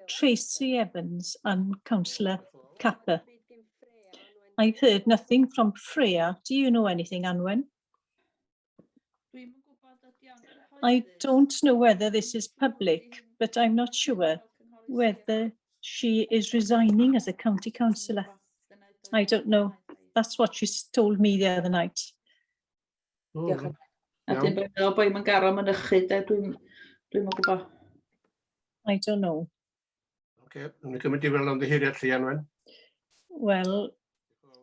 Tracy Evans and Councillor Capper. I've heard nothing from Freya. Do you know anything, Anwen? I don't know whether this is public, but I'm not sure whether she is resigning as a county councillor. I don't know. That's what she told me the other night. I don't know. Okay, well,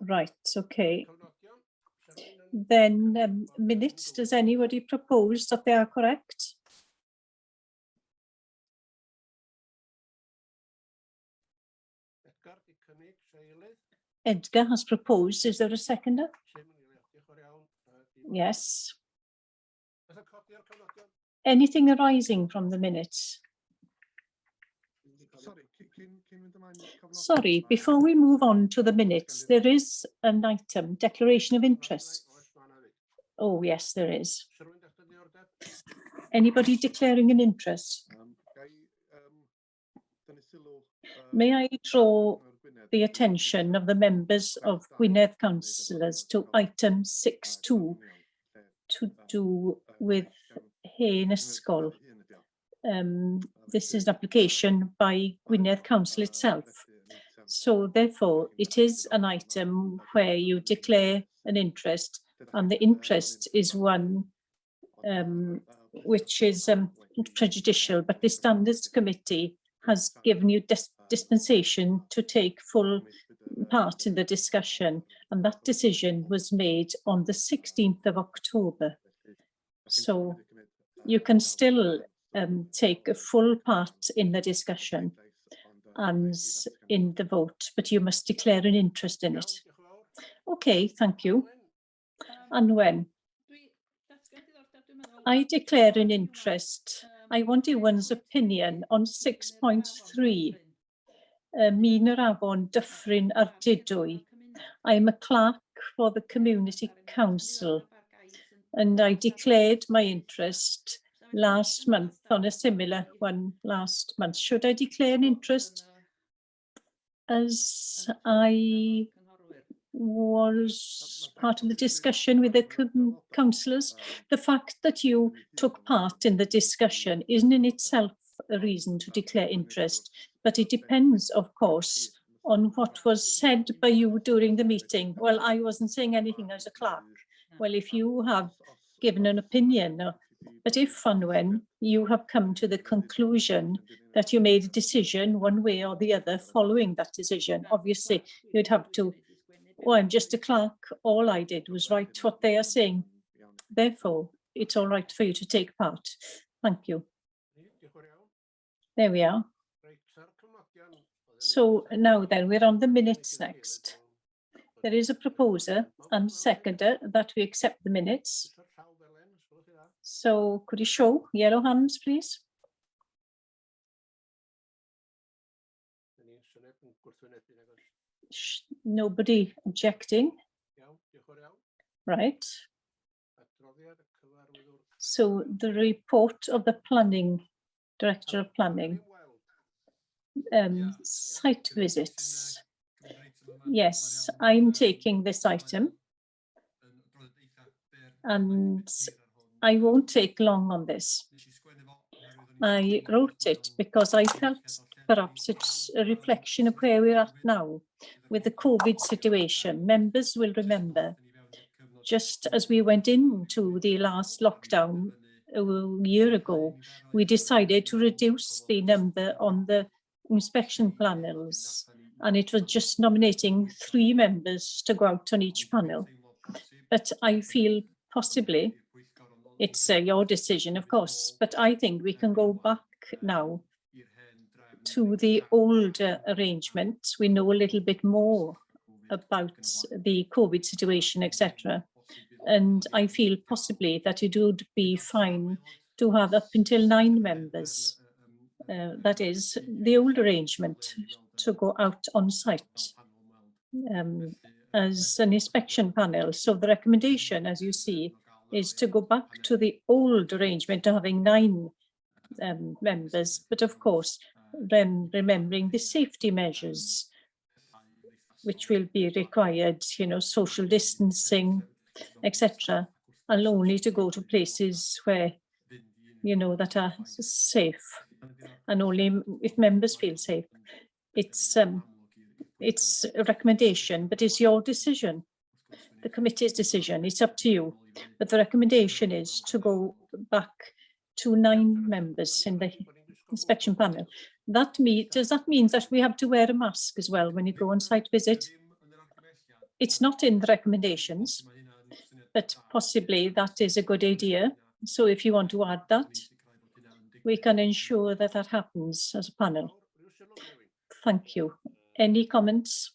right, okay. Then minutes, does anybody propose that they are correct? Edgar has proposed. Is there a seconder? Yes. Anything arising from the minutes? Sorry, before we move on to the minutes, there is an item, declaration of interest. Oh, yes, there is. Anybody declaring an interest? May I draw the attention of the members of Gwynedd councillors to item 6.2 to do with Hen Ysgol. This is an application by Gwynedd Council itself. So therefore, it is an item where you declare an interest, and the interest is one which is prejudicial, but the Standards Committee has given you dispensation to take full part in the discussion, and that decision was made on the 16th of October. So you can still take a full part in the discussion and in the vote, but you must declare an interest in it. Okay, thank you. And when? I declare an interest. I want everyone's opinion on 6.3. Mina Afon Dyffryn Ardudwy. I'm a clerk for the Community Council, and I declared my interest last month on a similar one last month. Should I declare an interest as I was part of the discussion with the councillors? The fact that you took part in the discussion isn't in itself a reason to declare interest, but it depends, of course, on what was said by you during the meeting. Well, I wasn't saying anything as a clerk. Well, if you have given an opinion, but if and when you have come to the conclusion that you made a decision one way or the other following that decision, obviously you'd have to, well, I'm just a clerk, all I did was write what they are saying. Therefore, it's all right for you to take part. Thank you. There we are. So now then, we're on the minutes next. There is a proposer and seconder that we accept the minutes. So could you show yellow hands, please? Nobody objecting. Right. So the report of the planning, Director of Planning, site visits. Yes, I'm taking this item and I won't take long on this. I wrote it because I felt perhaps it's a reflection of where we're at now with the COVID situation. Members will remember, just as we went into the last lockdown a year ago, we decided to reduce the number on the inspection panels, and it was just nominating 3 members to go out on each panel. But I feel possibly, it's your decision, of course, but I think we can go back now to the older arrangements. We know a little bit more about the COVID situation, etc. And I feel possibly that it would be fine to have up until 9 members. That is the old arrangement to go out on site as an inspection panel. So the recommendation, as you see, is to go back to the old arrangement of having 9 members. But of course, then remembering the safety measures which will be required, social distancing, etc., and only to go to places where, that are safe, and only if members feel safe. It's a recommendation, but it's your decision, the committee's decision. It's up to you. But the recommendation is to go back to 9 members in the inspection panel. Does that mean that we have to wear a mask as well when you go on site visit? It's not in the recommendations, but possibly that is a good idea. So if you want to add that, we can ensure that that happens as a panel. Thank you. Any comments?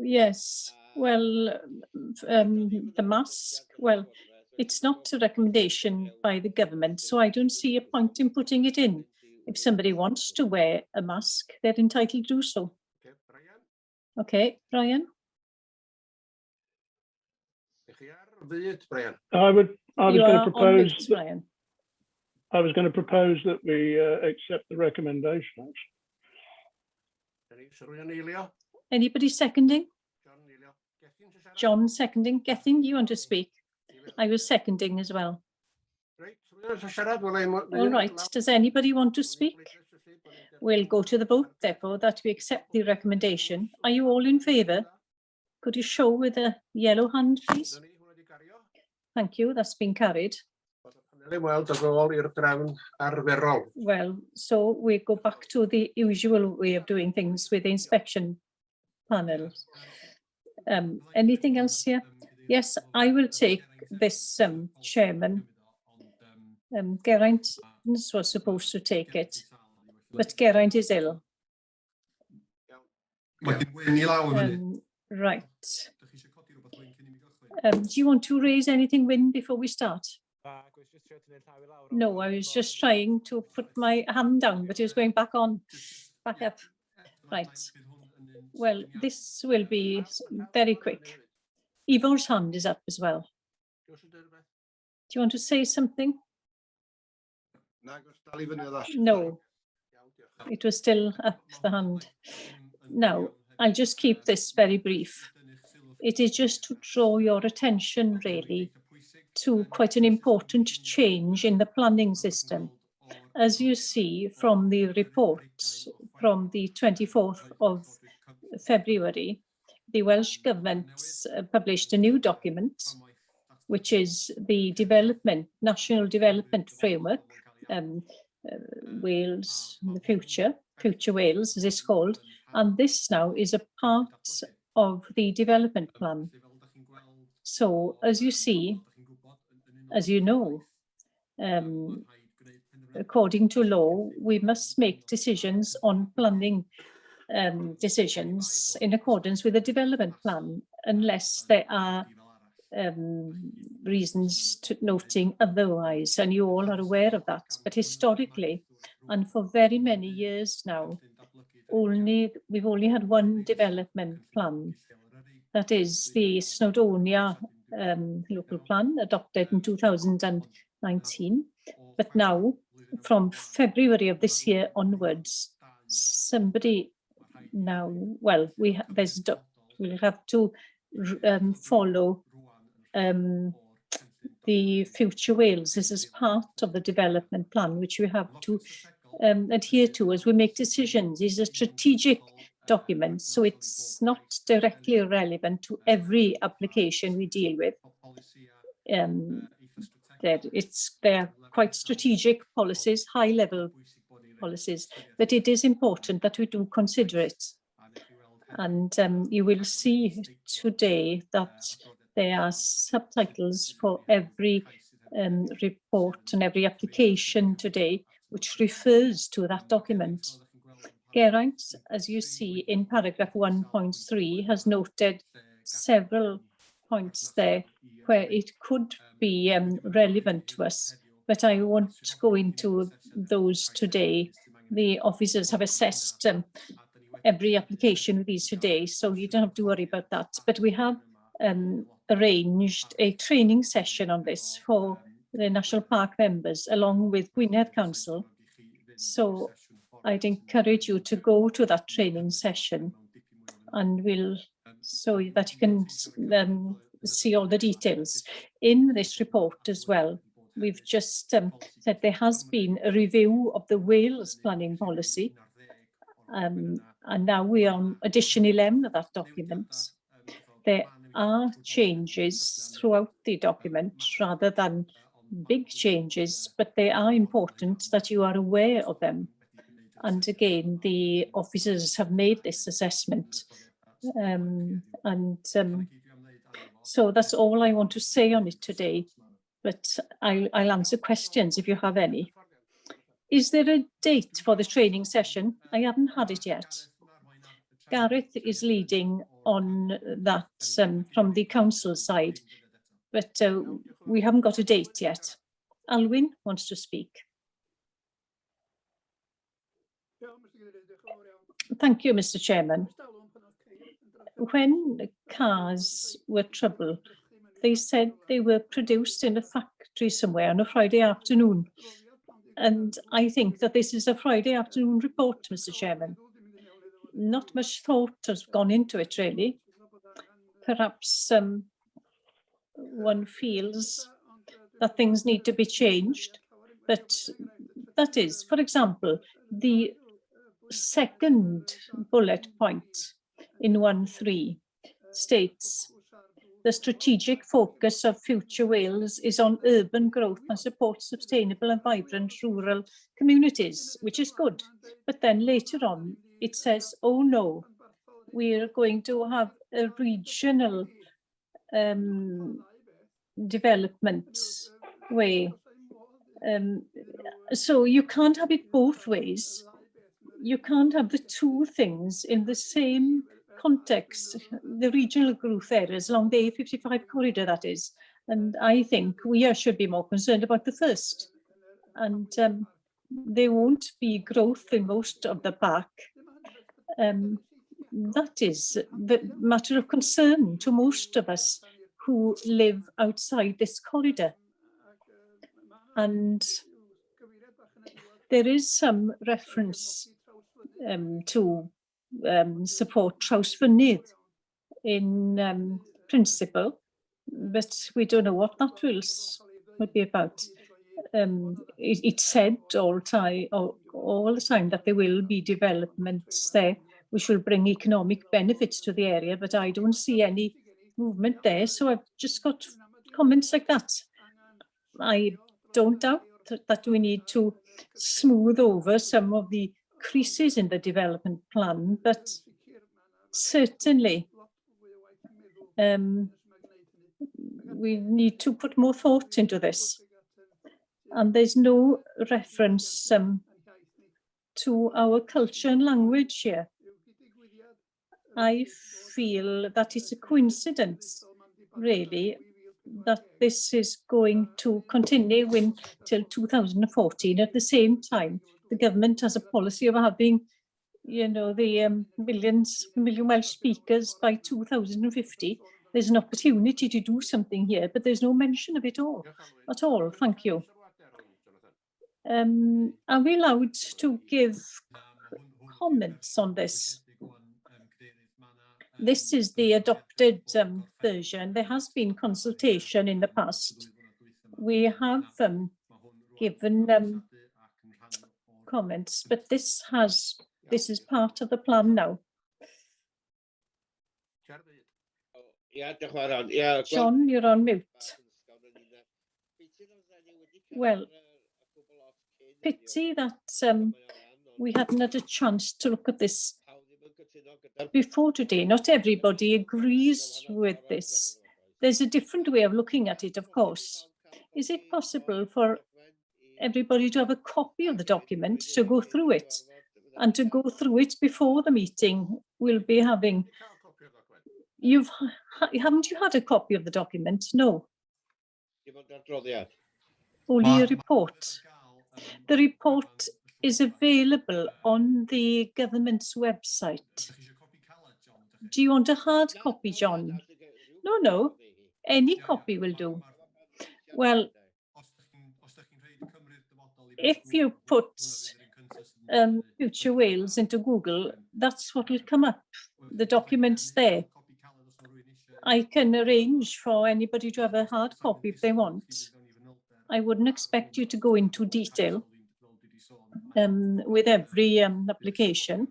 Yes, well, the mask, well, it's not a recommendation by the government, so I don't see a point in putting it in. If somebody wants to wear a mask, they're entitled to do so. Okay, Brian? I was going to propose Brian. I was going to propose that we accept the recommendation. Anybody seconding? John seconding. Gethin, you want to speak? I was seconding as well. All right. Does anybody want to speak? We'll go to the vote, therefore, that we accept the recommendation. Are you all in favour? Could you show with a yellow hand, please? Thank you. That's been carried. Well, so we go back to the usual way of doing things with the inspection panels. Anything else here? Yes, I will take this, Chairman. Geraint was supposed to take it, but Geraint is ill. Right. Do you want to raise anything, Wyn, before we start? No, I was just trying to put my hand down, but it was going back on, back up. Right. Well, this will be very quick. Ivor's hand is up as well. Do you want to say something? No, it was still up the hand. Now, I'll just keep this very brief. It is just to draw your attention, really, to quite an important change in the planning system. As you see from the report from the 24th of February, the Welsh Government published a new document, which is the National Development Framework, Wales in the Future Wales, as it's called, and this now is a part of the development plan. So, as you see, as you know, according to law, we must make decisions on planning decisions in accordance with the development plan, unless there are reasons to noting otherwise, and you all are aware of that. But historically, and for very many years now, we've only had one development plan. That is the Snowdonia local plan adopted in 2019. But now, from February of this year onwards, we'll have to follow the Future Wales. This is part of the development plan, which we have to adhere to as we make decisions. It's a strategic document, so it's not directly relevant to every application we deal with. They're quite strategic policies, high-level policies, but it is important that we do consider it. And you will see today that there are subtitles for every report and every application today, which refers to that document. Geraint, as you see in paragraph 1.3, has noted several points there where it could be relevant to us, but I won't go into those today. The officers have assessed every application with these today, so you don't have to worry about that. But we have arranged a training session on this for the National Park members, along with Gwynedd Council. So I'd encourage you to go to that training session, and so that you can see all the details. In this report as well, we've just said there has been a review of the Wales planning policy, and now we are on edition 11 of that document. There are changes throughout the document rather than big changes, but they are important that you are aware of them. And again, the officers have made this assessment. So that's all I want to say on it today, but I'll answer questions if you have any. Is there a date for the training session? I haven't had it yet. Gareth is leading on that from the council side, but we haven't got a date yet. Alwyn wants to speak. Thank you, Mr. Chairman. When cars were trouble, they said they were produced in a factory somewhere on a Friday afternoon. And I think that this is a Friday afternoon report, Mr. Chairman. Not much thought has gone into it, really. Perhaps one feels that things need to be changed, but that is, for example, the second bullet point in 1.3 states, the strategic focus of future Wales is on urban growth and support sustainable and vibrant rural communities, which is good. But then later on, it says, oh no, we're going to have a regional development way. So you can't have it both ways. You can't have the two things in the same context, the regional growth areas along the A55 corridor, that is. And I think we should be more concerned about the first. And there won't be growth in most of the park. That is the matter of concern to most of us who live outside this corridor. And there is some reference to support Trawsfynydd in principle, but we don't know what that will be about. It's said all the time that there will be developments there which will bring economic benefits to the area, but I don't see any movement there. So I've just got comments like that. I don't doubt that we need to smooth over some of the creases in the development plan, but certainly we need to put more thought into this. And there's no reference to our culture and language here. I feel that it's a coincidence, really, that this is going to continue until 2014. At the same time, the government has a policy of having, you know, the million Welsh speakers by 2050. There's an opportunity to do something here, but there's no mention of it at all. Thank you. Are we allowed to give comments on this? This is the adopted version. There has been consultation in the past. We have given comments, but this is part of the plan now. John, you're on mute. Well, pity that we hadn't had a chance to look at this before today. Not everybody agrees with this. There's a different way of looking at it, of course. Is it possible for everybody to have a copy of the document to go through it, and to go through it before the meeting we'll be having? Haven't you had a copy of the document? No. Only a report. The report is available on the government's website. Do you want a hard copy, John? No, any copy will do. Well, if you put Future Wales into Google, that's what will come up. The document's there. I can arrange for anybody to have a hard copy if they want. I wouldn't expect you to go into detail with every application.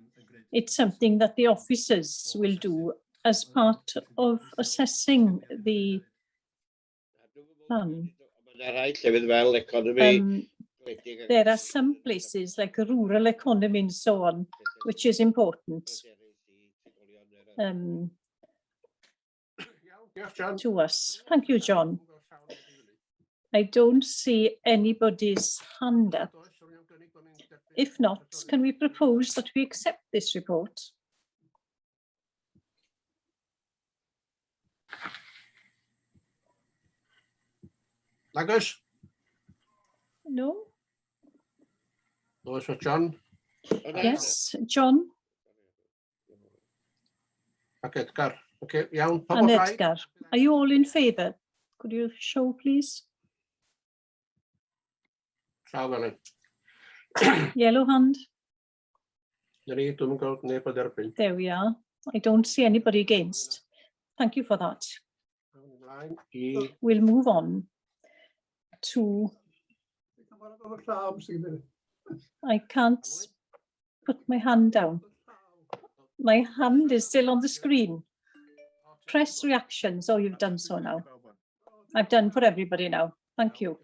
It's something that the officers will do as part of assessing the plan. There are some places like a rural economy and so on, which is important to us. Thank you, John. I don't see anybody's hand up. If not, can we propose that we accept this report? Lagos? No? Oes for John? Yes, John Ac Edgar. Okay, iawn. and Pobl rhaid? Edgar. Are you all in favour? Could you show, please? Llaw fel Yellow hand. Dyna ni, dwi'n gweld neb o dderbyn. There we are. I don't see anybody against. Thank you for that. Ymlaen I... We'll move on to, I can't put my hand down. My hand is still on the screen. Press reactions. Oh, you've done so now. I've done for everybody now. Thank you.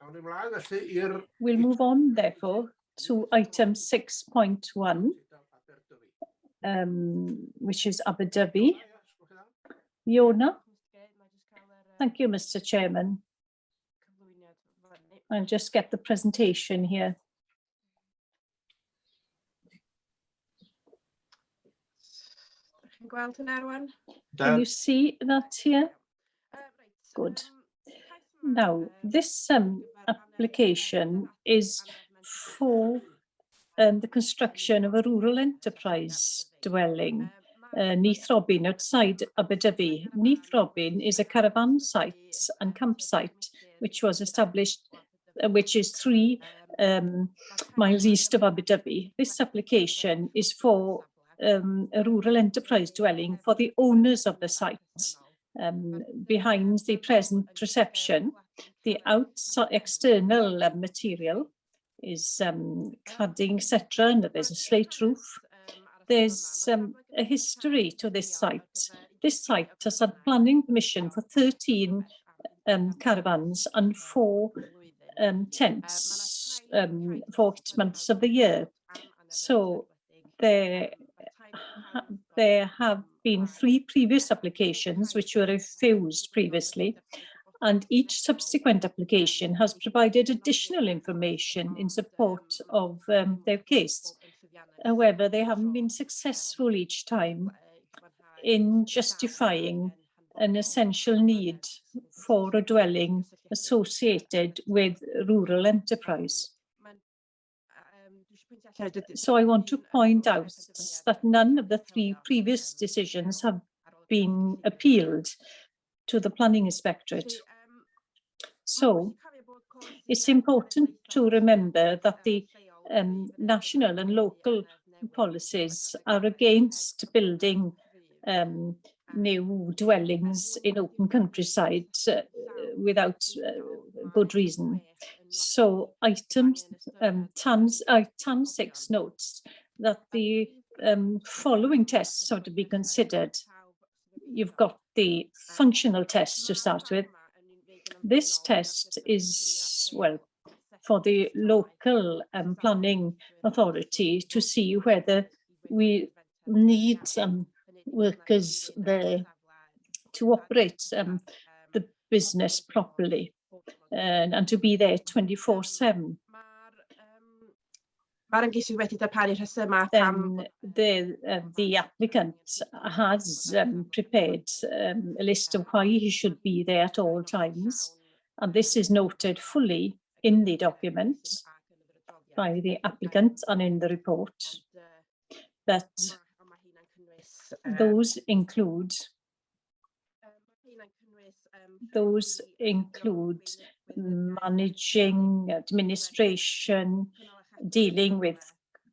Awn ni ymlaen felly i'r... We'll move on, therefore, to item 6.1, which is Abu Dhabi. Iona. Thank you, Mr. Chairman. I'll just get the presentation here. Can you see that here? Good. Now, this application is for the construction of a rural enterprise dwelling, Neath Robin, outside Abu Dhabi. Neath Robin is a caravan site and campsite which was established, which is 3 miles east of Abu Dhabi. This application is for a rural enterprise dwelling for the owners of the site. Behind the present reception, the outside external material is cladding, etc., and there's a slate roof. There's a history to this site. This site has had planning permission for 13 caravans and 4 tents for 8 months of the year. So there have been 3 previous applications which were refused previously, and each subsequent application has provided additional information in support of their case. However, they haven't been successful each time in justifying an essential need for a dwelling associated with rural enterprise. So I want to point out that none of the 3 previous decisions have been appealed to the Planning Inspectorate. So it's important to remember that the national and local policies are against building new dwellings in open countryside without good reason. So items TAN 6 notes that the following tests are to be considered. You've got the functional test to start with. This test is, well, for the local planning authority to see whether we need workers there to operate the business properly and to be there 24/7. Then the applicant has prepared a list of why he should be there at all times, and this is noted fully in the document by the applicant and in the report. That those include managing, administration, dealing with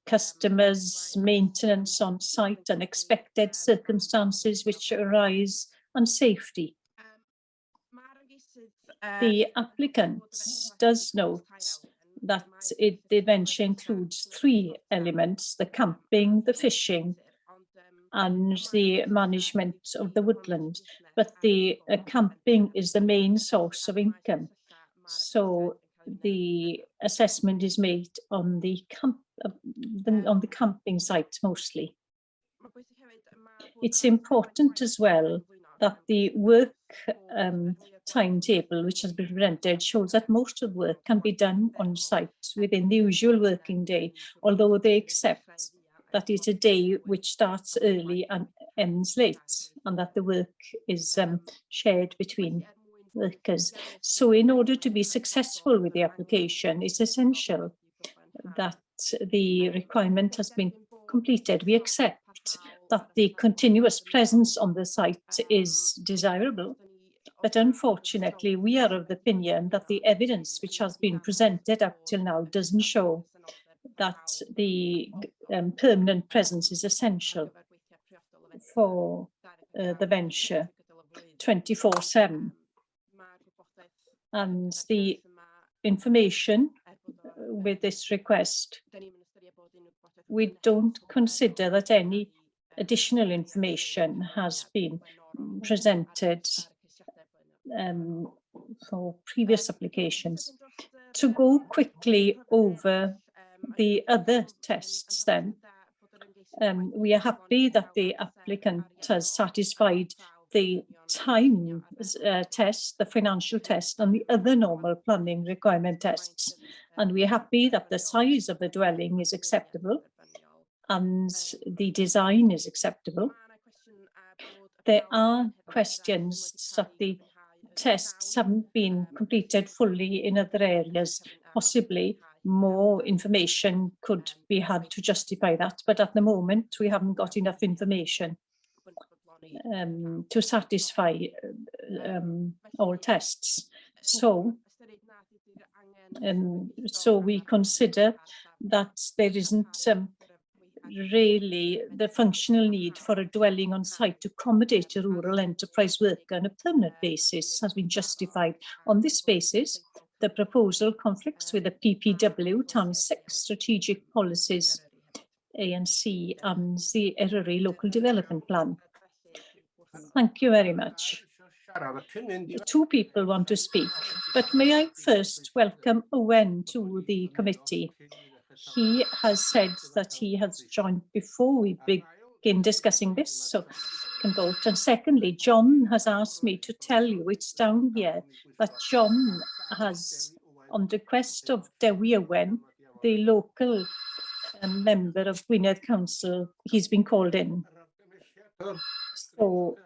customers, maintenance on site, unexpected circumstances which arise, and safety. The applicant does note that the venture includes 3 elements: the camping, the fishing, and the management of the woodland. But the camping is the main source of income. So the assessment is made on the camping site mostly. It's important as well that the work timetable which has been presented shows that most of the work can be done on site within the usual working day, although they accept that it's a day which starts early and ends late, and that the work is shared between workers. So in order to be successful with the application, it's essential that the requirement has been completed. We accept that the continuous presence on the site is desirable, but unfortunately we are of the opinion that the evidence which has been presented up till now doesn't show that the permanent presence is essential for the venture 24/7. And the information with this request, we don't consider that any additional information has been presented for previous applications. To go quickly over the other tests then, we are happy that the applicant has satisfied the time test, the financial test, and the other normal planning requirement tests. And we are happy that the size of the dwelling is acceptable and the design is acceptable. There are questions that the tests haven't been completed fully in other areas. Possibly more information could be had to justify that, but at the moment we haven't got enough information to satisfy all tests. So we consider that there isn't really the functional need for a dwelling on site to accommodate a rural enterprise worker on a permanent basis has been justified. On this basis, the proposal conflicts with the PPW Town 6 strategic policies, ANC, and the Eryri Local Development Plan. Thank you very much. 2 people want to speak, but may I first welcome Owen to the committee. He has said that he has joined before we begin discussing this, so can vote. And secondly, John has asked me to tell you, it's down here, that John has, on request of Dewi Owen, the local member of Gwynedd Council, he's been called in. So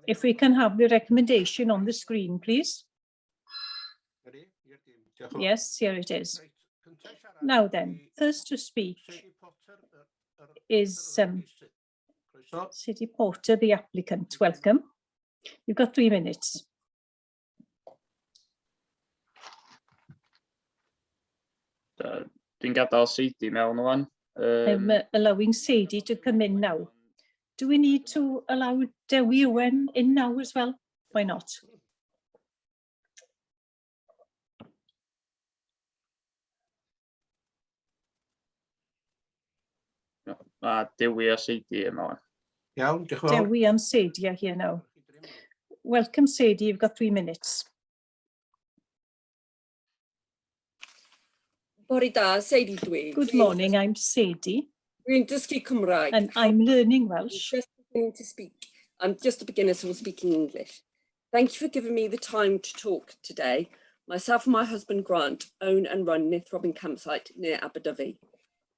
if we can have the recommendation on the screen, please. Yes, here it is. Now then, first to speak is City Porter, the applicant. Welcome. You've got 3 minutes. Dwi'n gadael Sadie mewn wan. I'm allowing Sadie to come in now. Do we need to allow Dewi Owen in now as well? Why not? Dewi a Sadie yma wan. Iawn, diolch yn fawr. Dewi and Sadie are here now. Welcome, Sadie. You've got 3 minutes. Bore da, Sadie dwi. Good morning, I'm Sadie, Dwi'n dysgu Cymraeg. and I'm learning Welsh. Just beginning to speak. I'm just a beginner, so I'm speaking English. Thank you for giving me the time to talk today. Myself and my husband Grant own and run Nithrobin campsite near Aberdyfi.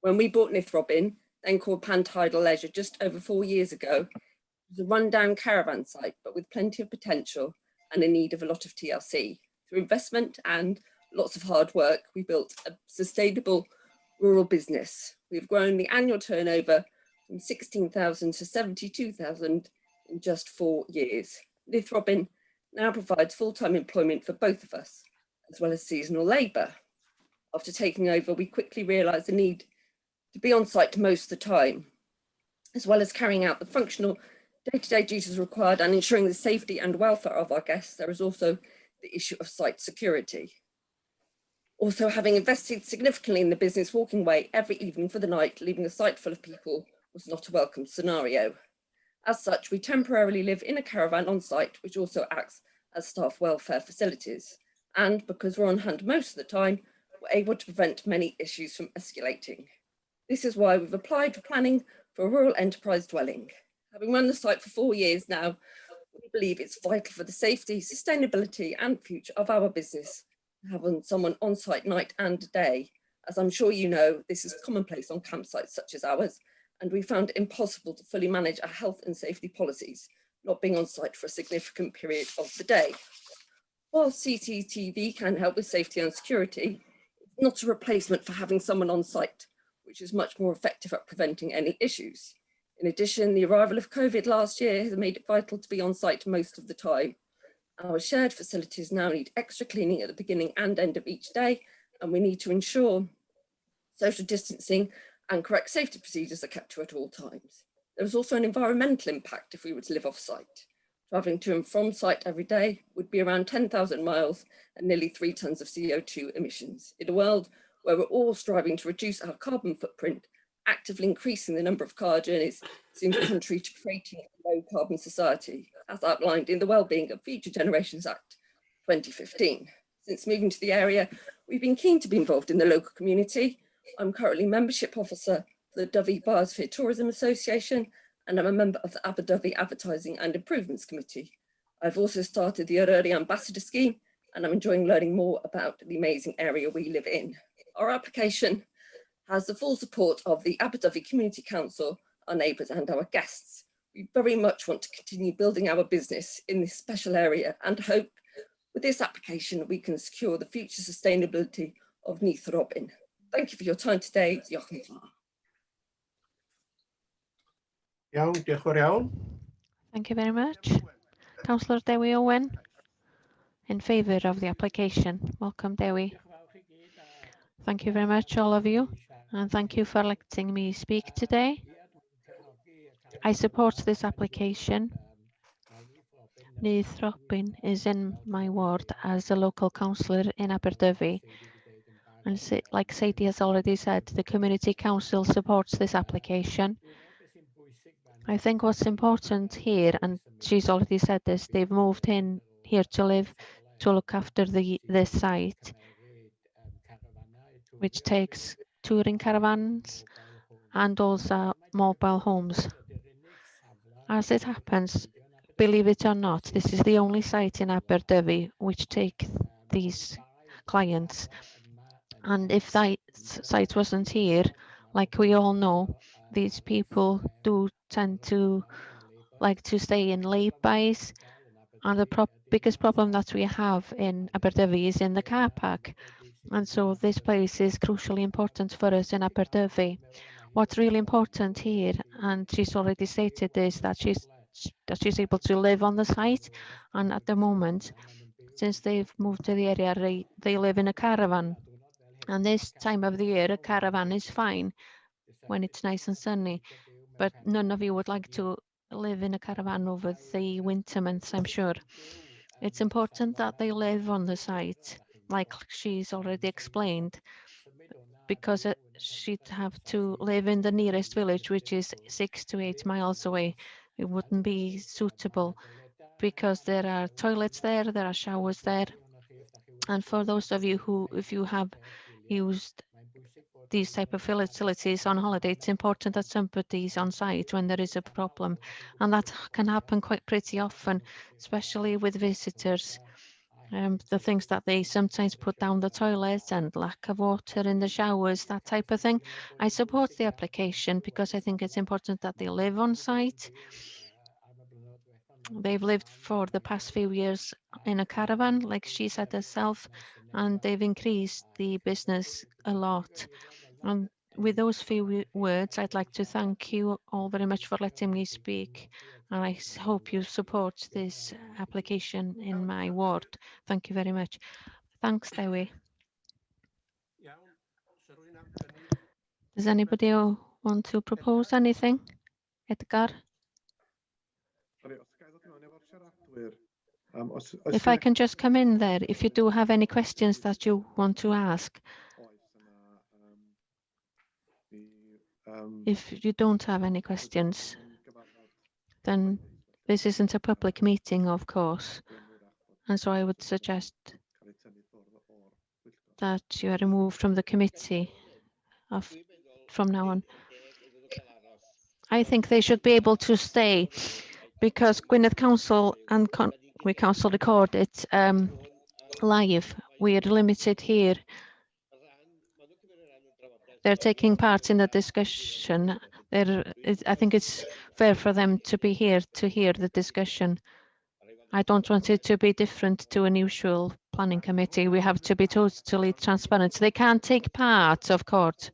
When we bought Nithrobin, then called Untitled Leisure, just over 4 years ago, it was a rundown caravan site, but with plenty of potential and in need of a lot of TLC. Through investment and lots of hard work, we built a sustainable rural business. We've grown the annual turnover from 16,000 to 72,000 in just 4 years. Nithrobin now provides full-time employment for both of us. as well as seasonal labour. After taking over, we quickly realised the need to be on site most of the time, as well as carrying out the functional day-to-day duties required and ensuring the safety and welfare of our guests. There is also the issue of site security. Also, having invested significantly in the business, walking away every evening for the night, leaving a site full of people was not a welcome scenario. As such, we temporarily live in a caravan on site, which also acts as staff welfare facilities. And because we're on hand most of the time, we're able to prevent many issues from escalating. This is why we've applied for planning for a rural enterprise dwelling. Having run the site for 4 years now, we believe it's vital for the safety, sustainability and future of our business to have someone on site night and day. As I'm sure you know, this is commonplace on campsites such as ours, and we found it impossible to fully manage our health and safety policies, not being on site for a significant period of the day. While CCTV can help with safety and security, it's not a replacement for having someone on site, which is much more effective at preventing any issues. In addition, the arrival of COVID last year has made it vital to be on site most of the time. Our shared facilities now need extra cleaning at the beginning and end of each day, and we need to ensure social distancing and correct safety procedures are kept to at all times. There is also an environmental impact if we were to live off-site. Travelling to and from site every day would be around 10,000 miles and nearly 3 tonnes of CO2 emissions. In a world where we're all striving to reduce our carbon footprint, actively increasing the number of car journeys seems contrary to creating a low carbon society, as outlined in the Wellbeing of Future Generations Act 2015. Since moving to the area, we've been keen to be involved in the local community. I'm currently membership officer for the Dovey Biosphere Tourism Association, and I'm a member of the Abu Dhabi Advertising and Improvements Committee. I've also started the Ururi Ambassador Scheme, and I'm enjoying learning more about the amazing area we live in. Our application has the full support of the Abu Dhabi Community Council, our neighbours and our guests. We very much want to continue building our business in this special area and hope with this application we can secure the future sustainability of Neath Robin. Thank you for your time today. Diolch yn fawr. Iawn, diolch yn fawr iawn. Thank you very much. Councillor Dewi Owen, in favour of the application. Welcome, Dewi. Thank you very much, all of you, and thank you for letting me speak today. I support this application. Neath Robin is in my ward as a local councillor in Aberdyfi. And like Sadie has already said, the Community Council supports this application. I think what's important here, and she's already said this, they've moved in here to live, to look after this site, which takes touring caravans and also mobile homes. As it happens, believe it or not, this is the only site in Aberdyfi which take these clients. And if that site wasn't here, like we all know, these people do tend to like to stay in lay-bys. And the biggest problem that we have in Aberdyfi is in the car park. And so this place is crucially important for us in Aberdyfi. What's really important here, and she's already stated this, that she's able to live on the site. And at the moment, since they've moved to the area, they live in a caravan. And this time of the year, a caravan is fine when it's nice and sunny, but none of you would like to live in a caravan over the winter months, I'm sure. It's important that they live on the site, like she's already explained, because she'd have to live in the nearest village, which is 6 to 8 miles away. It wouldn't be suitable because there are toilets there, there are showers there. And for those of you who, if you have used these type of facilities on holiday, it's important that somebody's on site when there is a problem. And that can happen quite pretty often, especially with visitors. The things that they sometimes put down the toilets and lack of water in the showers, that type of thing. I support the application because I think it's important that they live on site. They've lived for the past few years in a caravan, like she said herself, and they've increased the business a lot. And with those few words, I'd like to thank you all very much for letting me speak. And I hope you support this application in my ward. Thank you very much. Thanks, Dewi. Iawn, sa rwy'n am gynnig. Does anybody want to propose anything? Edgar? If I can just come in there, if you do have any questions that you want to ask. If you don't have any questions, then this isn't a public meeting, of course. And so I would suggest that you are removed from the committee from now on. I think they should be able to stay because Gwynedd Council and we Council record it live. We are limited here. They're taking part in the discussion. I think it's fair for them to be here to hear the discussion. I don't want it to be different to an usual planning committee. We have to be totally transparent. They can't take part, of course.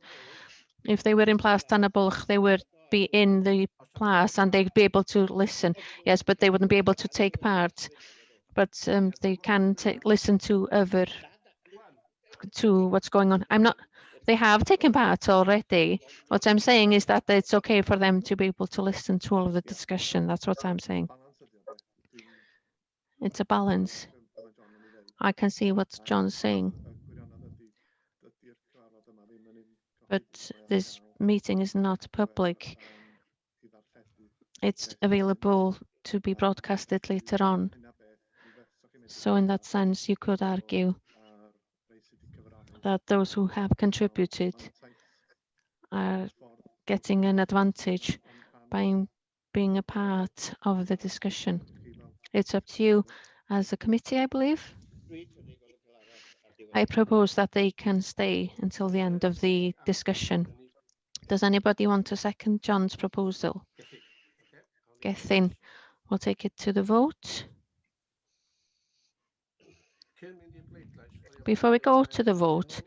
If they were in Plas Tanabulch, they would be in the Plas and they'd be able to listen. Yes, but they wouldn't be able to take part. But they can listen to what's going on. They have taken part already. What I'm saying is that it's okay for them to be able to listen to all of the discussion. That's what I'm saying. It's a balance. I can see what John's saying. But this meeting is not public. It's available to be broadcasted later on. So in that sense, you could argue that those who have contributed are getting an advantage by being a part of the discussion. It's up to you as a committee, I believe. I propose that they can stay until the end of the discussion. Does anybody want to second John's proposal? Gethin, we'll take it to the vote. Before we go to the vote,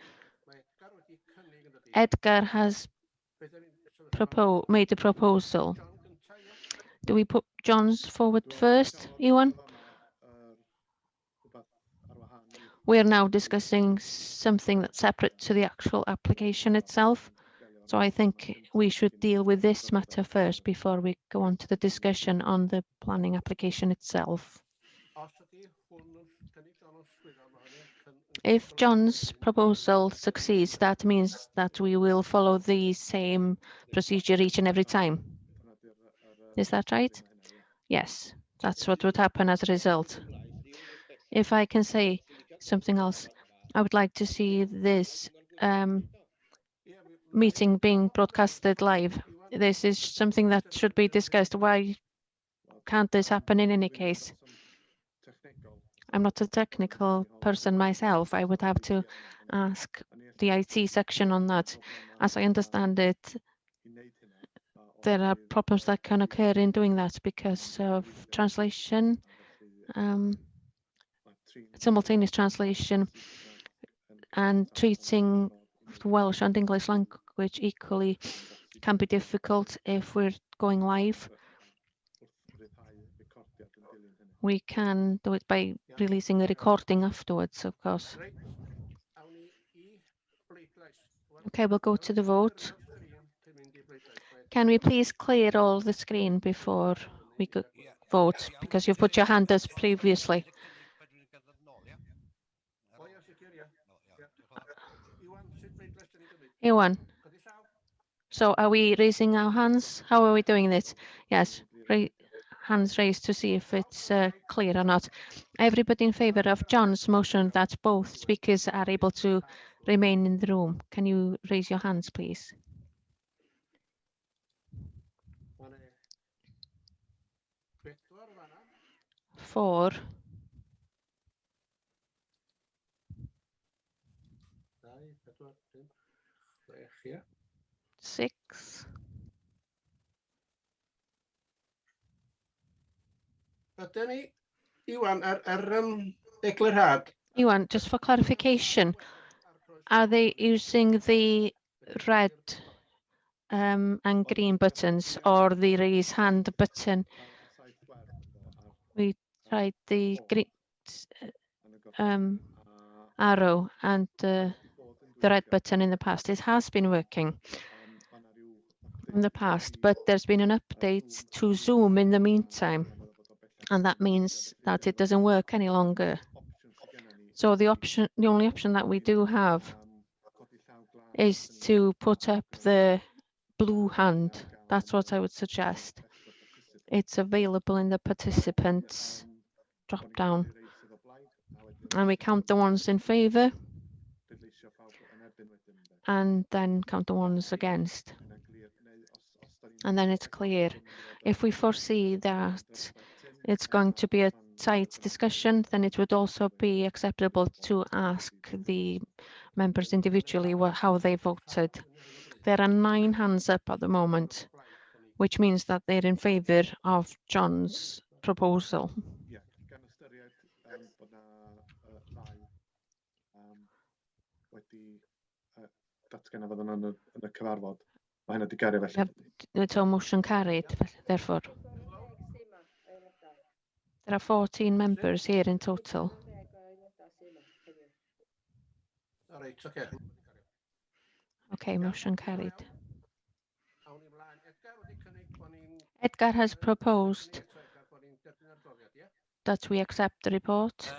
Edgar has made a proposal. Do we put John's forward first, Iwan? We are now discussing something that's separate to the actual application itself. So I think we should deal with this matter first before we go on to the discussion on the planning application itself. If John's proposal succeeds, that means that we will follow the same procedure each and every time. Is that right? Yes, that's what would happen as a result. If I can say something else, I would like to see this meeting being broadcasted live. This is something that should be discussed. Why can't this happen in any case? I'm not a technical person myself. I would have to ask the IT section on that. As I understand it, there are problems that can occur in doing that because of translation, simultaneous translation, and treating Welsh and English language equally can be difficult if we're going live. We can do it by releasing a recording afterwards, of course. Okay, we'll go to the vote. Can we please clear all the screen before we could vote? Because you've put your hand as previously. Iwan, so are we raising our hands? How are we doing this? Yes, hands raised to see if it's clear or not. Everybody in favor of John's motion that both speakers are able to remain in the room. Can you raise your hands, please? 4. 6. Iwan, just for clarification, are they using the red and green buttons or the raise hand button? We tried the green. arrow and the red button in the past. It has been working in the past, but there's been an update to Zoom in the meantime, and that means that it doesn't work any longer. So the only option that we do have is to put up the blue hand. That's what I would suggest. It's available in the participants drop down, and we count the ones in favour and then count the ones against, and then it's clear. If we foresee that it's going to be a tight discussion, then it would also be acceptable to ask the members individually how they voted. There are 9 hands up at the moment, which means that they're in favour of John's proposal. It's a motion carried, therefore. There are 14 members here in total. Reit, ocê. Okay, motion carried. Awn ni mlaen. Edgar wedi cynnig bo' ni'n Edgar has proposed eto Edgar bo' ni'n derbyn adroddiad, ie? that we accept the report.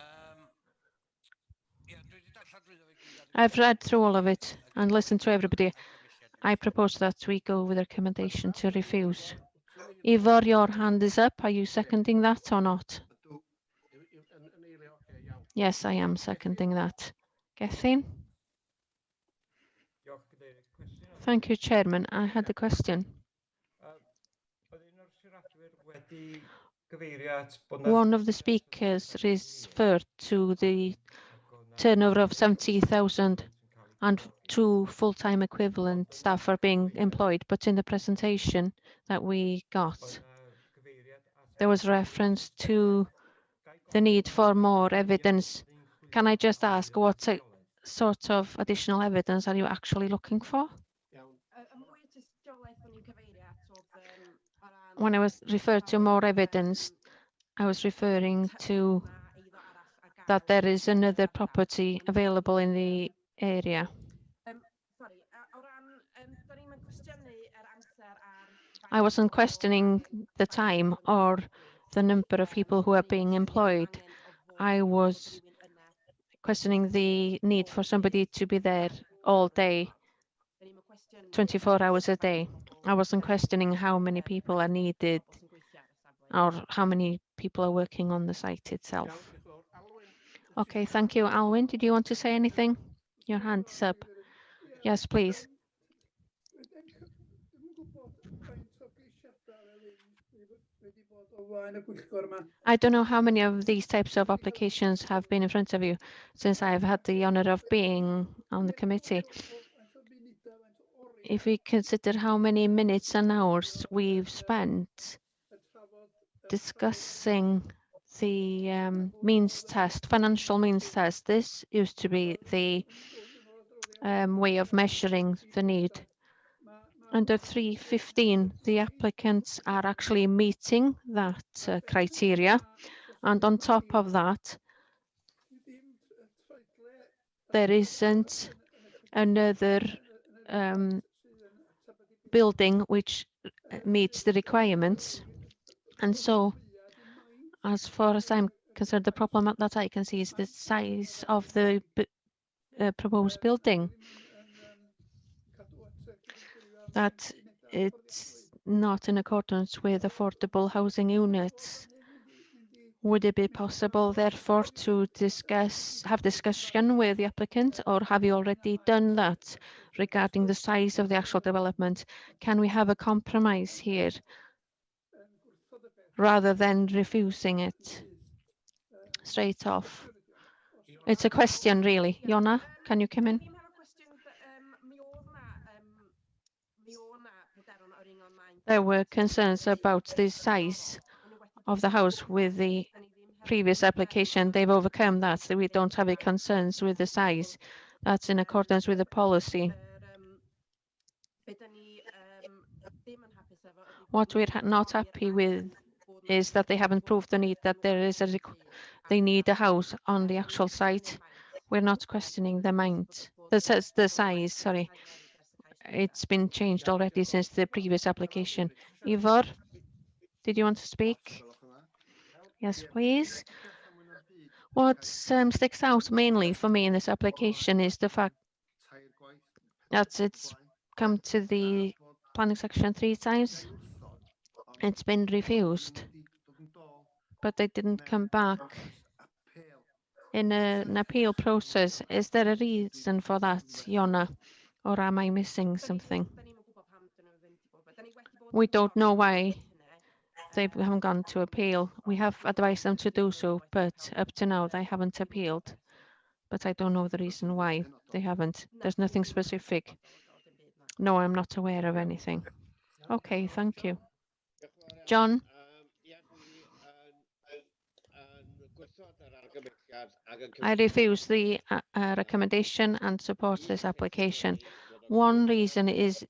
I've read through all of it and listened to everybody. I propose that we go with the recommendation to refuse. Ivor, your hand is up. Are you seconding that or not? Yn eilio, ocê, iawn. Yes, I am seconding that. Gethin? Thank you, Chairman. I had a question. One of the speakers referred to the turnover of 70,000 and 2 full-time equivalent staff are being employed, but in the presentation that we got, there was reference to the need for more evidence. Can I just ask what sort of additional evidence are you actually looking for? When I was referred to more evidence, I was referring to that there is another property available in the area. I wasn't questioning the time or the number of people who are being employed. I was questioning the need for somebody to be there all day, 24 hours a day. I wasn't questioning how many people are needed or how many people are working on the site itself. Okay, thank you. Alwyn, did you want to say anything? Your hand is up. Yes, please. I don't know how many of these types of applications have been in front of you since I've had the honour of being on the committee. If we consider how many minutes and hours we've spent discussing the means test, financial means test, this used to be the way of measuring the need. Under 315, the applicants are actually meeting that criteria, and on top of that, there isn't another building which meets the requirements. And so, as far as I'm concerned, the problem that I can see is the size of the proposed building. That it's not in accordance with affordable housing units. Would it be possible, therefore, to have discussion with the applicant, or have you already done that regarding the size of the actual development? Can we have a compromise here rather than refusing it straight off? It's a question, really. Jonna, can you come in? There were concerns about the size of the house with the previous application. They've overcome that, so we don't have any concerns with the size. That's in accordance with the policy. What we're not happy with is that they haven't proved the need that they need a house on the actual site, we're not questioning the amount, the size, sorry. It's been changed already since the previous application. Ivor, did you want to speak? Yes, please. What sticks out mainly for me in this application is the fact that it's come to the planning section 3 times. It's been refused, but they didn't come back in an appeal process. Is there a reason for that, Jonna, or am I missing something? We don't know why they haven't gone to appeal. We have advised them to do so, but up to now they haven't appealed. But I don't know the reason why they haven't. There's nothing specific. No, I'm not aware of anything. Okay, thank you. John? I refuse the recommendation and support this application. One reason is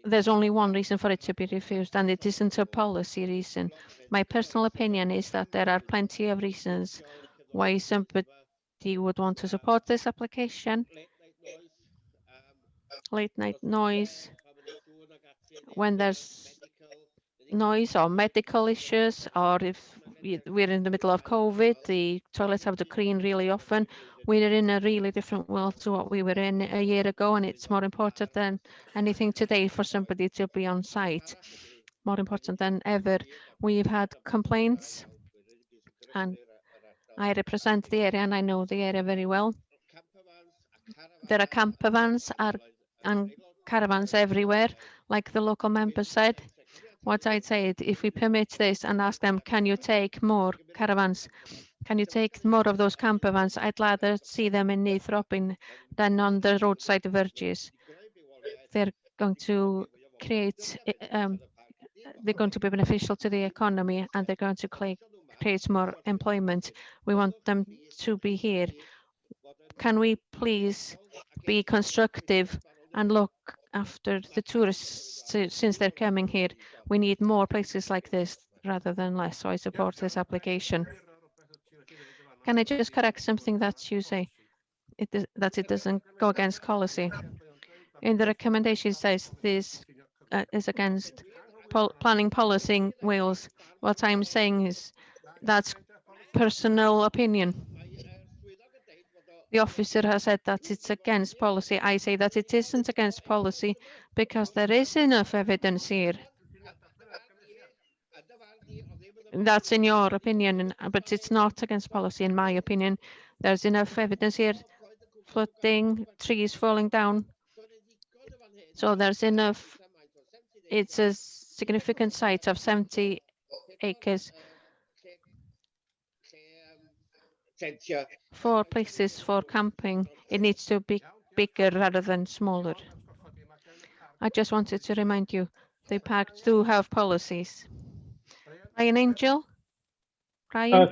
there's only one reason for it to be refused, and it isn't a policy reason. My personal opinion is that there are plenty of reasons why somebody would want to support this application. Late night noise, when there's noise or medical issues, or if we're in the middle of COVID, the toilets have to clean really often. We're in a really different world to what we were in a year ago, and it's more important than anything today for somebody to be on site. More important than ever. We've had complaints, and I represent the area and I know the area very well. There are camper vans and caravans everywhere, like the local member said. What I'd say is if we permit this and ask them, can you take more caravans? Can you take more of those camper vans? I'd rather see them in Nithropin than on the roadside verges. They're going to create, they're going to be beneficial to the economy, and they're going to create more employment. We want them to be here. Can we please be constructive and look after the tourists since they're coming here? We need more places like this rather than less, so I support this application. Can I just correct something that you say? That it doesn't go against policy. In the recommendation, it says this is against planning policy in Wales. What I'm saying is that's personal opinion. The officer has said that it's against policy. I say that it isn't against policy because there is enough evidence here. That's in your opinion, but it's not against policy in my opinion. There's enough evidence here, flooding, trees falling down. So there's enough. It's a significant site of 70 acres. 4 places for camping. It needs to be bigger rather than smaller. I just wanted to remind you, the parks do have policies. Ryan Angel? Ryan?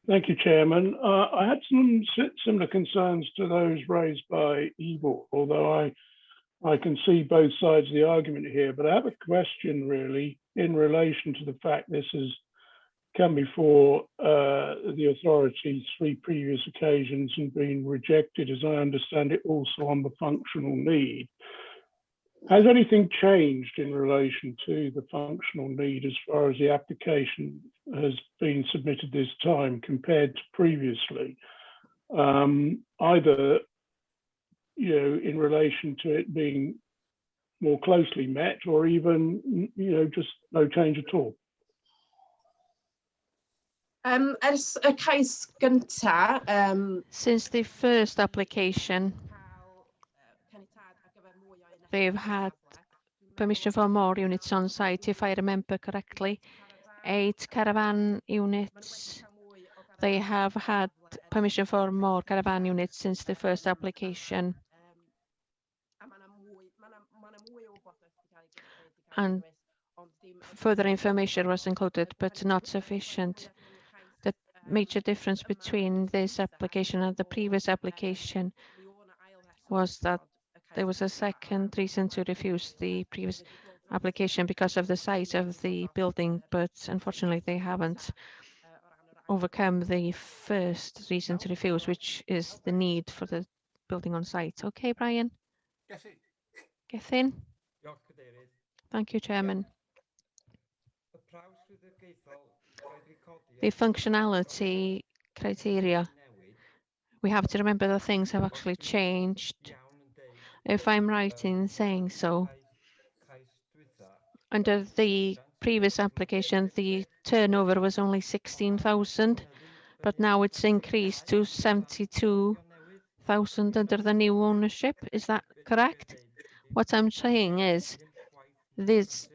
Thank you, Chairman. I had some similar concerns to those raised by Ivor, although I can see both sides of the argument here, but I have a question really in relation to the fact this has come before the authorities 3 previous occasions and been rejected, as I understand it, also on the functional need. Has anything changed in relation to the functional need as far as the application has been submitted this time compared to previously? Either, in relation to it being more closely met, or even, just no change at all? Ers y cais gynta, Since the first application, they've had permission for more units on site, if I remember correctly. 8 caravan units. They have had permission for more caravan units since the first application. And further information was included, but not sufficient. The major difference between this application and the previous application was that there was a second reason to refuse the previous application because of the size of the building, but unfortunately they haven't overcome the first reason to refuse, which is the need for the building on site. Okay, Brian? Gethin. Gethin? Thank you, Chairman. The functionality criteria, we have to remember that things have actually changed. If I'm right in saying so, under the previous application, the turnover was only 16,000, but now it's increased to 72,000 under the new ownership. Is that correct? What I'm saying is this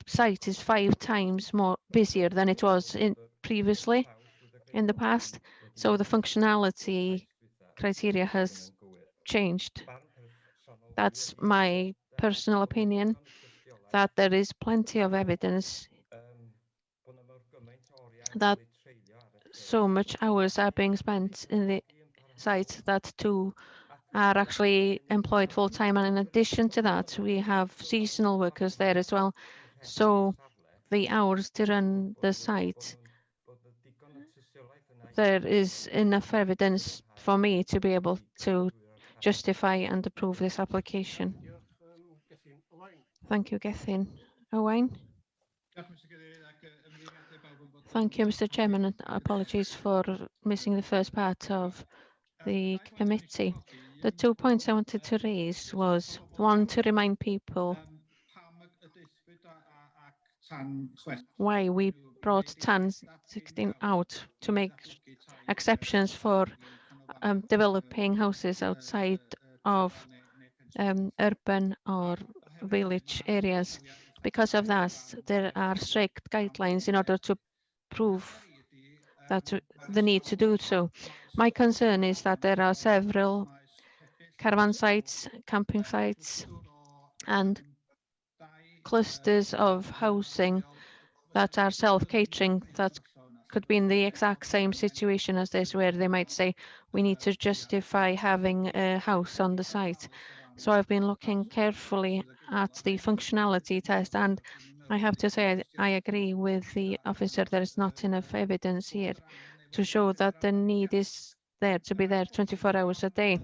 site is 5 times more busier than it was previously in the past. So the functionality criteria has changed. That's my personal opinion, that there is plenty of evidence that so much hours are being spent in the site that 2 are actually employed full-time, and in addition to that we have seasonal workers there as well. So the hours to run the site, there is enough evidence for me to be able to justify and approve this application. Gethin. Owain. Thank you, Gethin. Owain? Thank you, Mr. Chairman, and apologies for missing the first part of the committee. The 2 points I wanted to raise was, one, to remind people why we brought TAN 16 out to make exceptions for developing houses outside of urban or village areas. Because of that, there are strict guidelines in order to prove that the need to do so. My concern is that there are several caravan sites, camping sites, and clusters of housing that are self-catering that could be in the exact same situation as this, where they might say, we need to justify having a house on the site. So I've been looking carefully at the functionality test, and I have to say I agree with the officer. There is not enough evidence here to show that the need is there to be there 24 hours a day.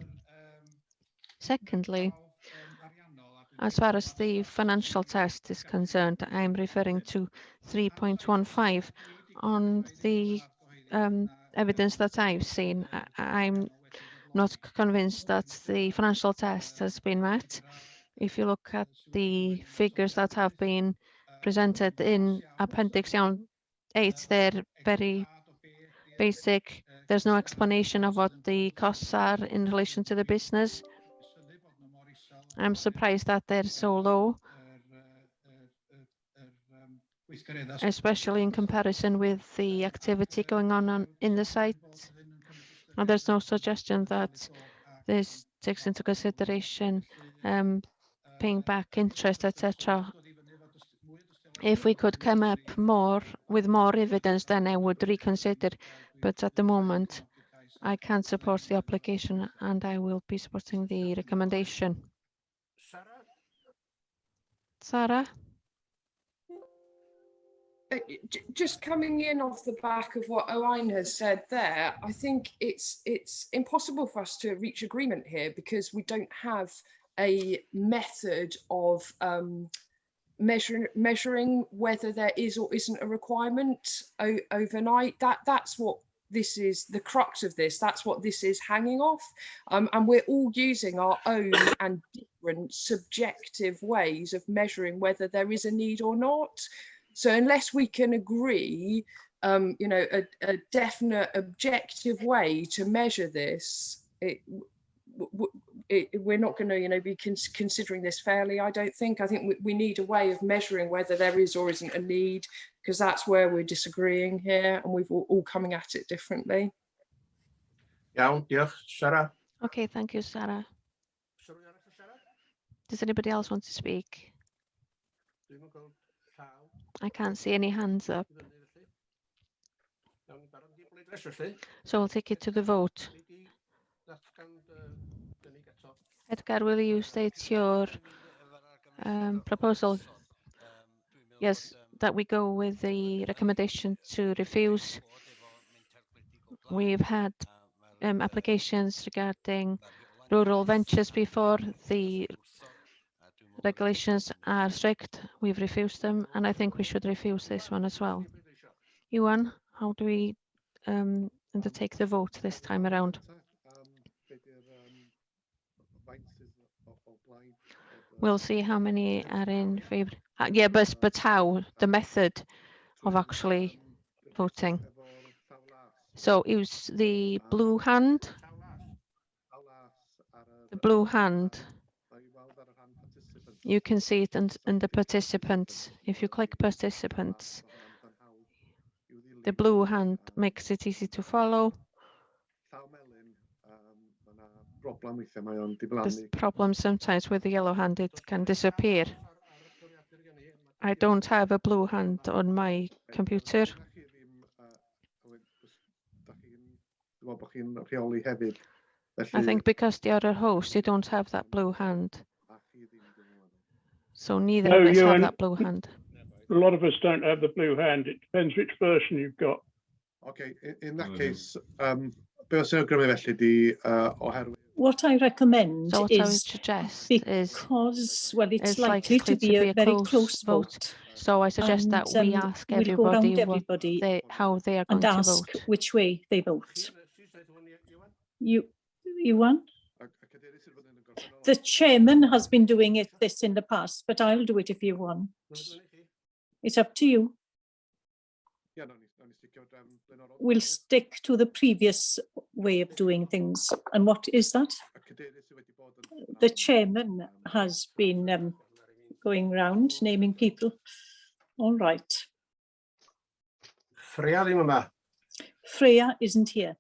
Secondly, as far as the financial test is concerned, I'm referring to 3.15. On the evidence that I've seen, I'm not convinced that the financial test has been met. If you look at the figures that have been presented in Appendix 8, they're very basic. There's no explanation of what the costs are in relation to the business. I'm surprised that they're so low, especially in comparison with the activity going on in the site. And there's no suggestion that this takes into consideration paying back interest, etc. If we could come up with more evidence, then I would reconsider. But at the moment, I can't support the application, and I will be supporting the recommendation. Sarah. Sarah? Just coming in off the back of what Owain has said there, I think it's impossible for us to reach agreement here because we don't have a method of measuring whether there is or isn't a requirement overnight. That's what this is, the crux of this. That's what this is hanging off. And we're all using our own and different subjective ways of measuring whether there is a need or not. So unless we can agree, you know, a definite objective way to measure this, we're not going to, you know, be considering this fairly. I don't think. I think we need a way of measuring whether there is or isn't a need, because that's where we're disagreeing here, and we've all coming at it differently. Iawn, diolch. Sarah. Okay, thank you, Sarah. Sarah. Does anybody else want to speak? Dwi'm yn gweld llaw. I can't see any hands up, I fyny felly. Iawn, ni'n barod i bleidres felly. so I'll take it to the vote. Ni di ddatgan gynnig eto. Edgar, will you state your proposal? Yes, that we go with the recommendation to refuse We've had applications regarding rural ventures before. The regulations are strict. We've refused them, and I think we should refuse this one as well. Ewan, how do we undertake the vote this time around? We'll see how many are in favour. Yeah, but how? The method of actually voting. So use the blue hand. The blue hand. You can see it in the participants. If you click participants, the blue hand makes it easy to follow. There's problems sometimes with the yellow hand, it can disappear. I don't have a blue hand on my computer. I think because the other host, you don't have that blue hand. So neither No, of us have Ewan, that blue hand. a lot of us don't have the blue hand. It depends which version you've got. Okay, in that case, be os yw'n awgrymu felly di oherwydd. What I recommend So what I would is suggest is because, well, it's it's likely to be a very close vote. So I suggest that And, we ask we'll go everybody, round everybody how they are going and to ask vote. which way they vote. You won? The chairman has been doing this in the past, but I'll do it if you want. It's up to you. We'll stick to the previous way of doing things. And what is that? The chairman has been going round naming people. All right. Freya ddim yma. Freya isn't here.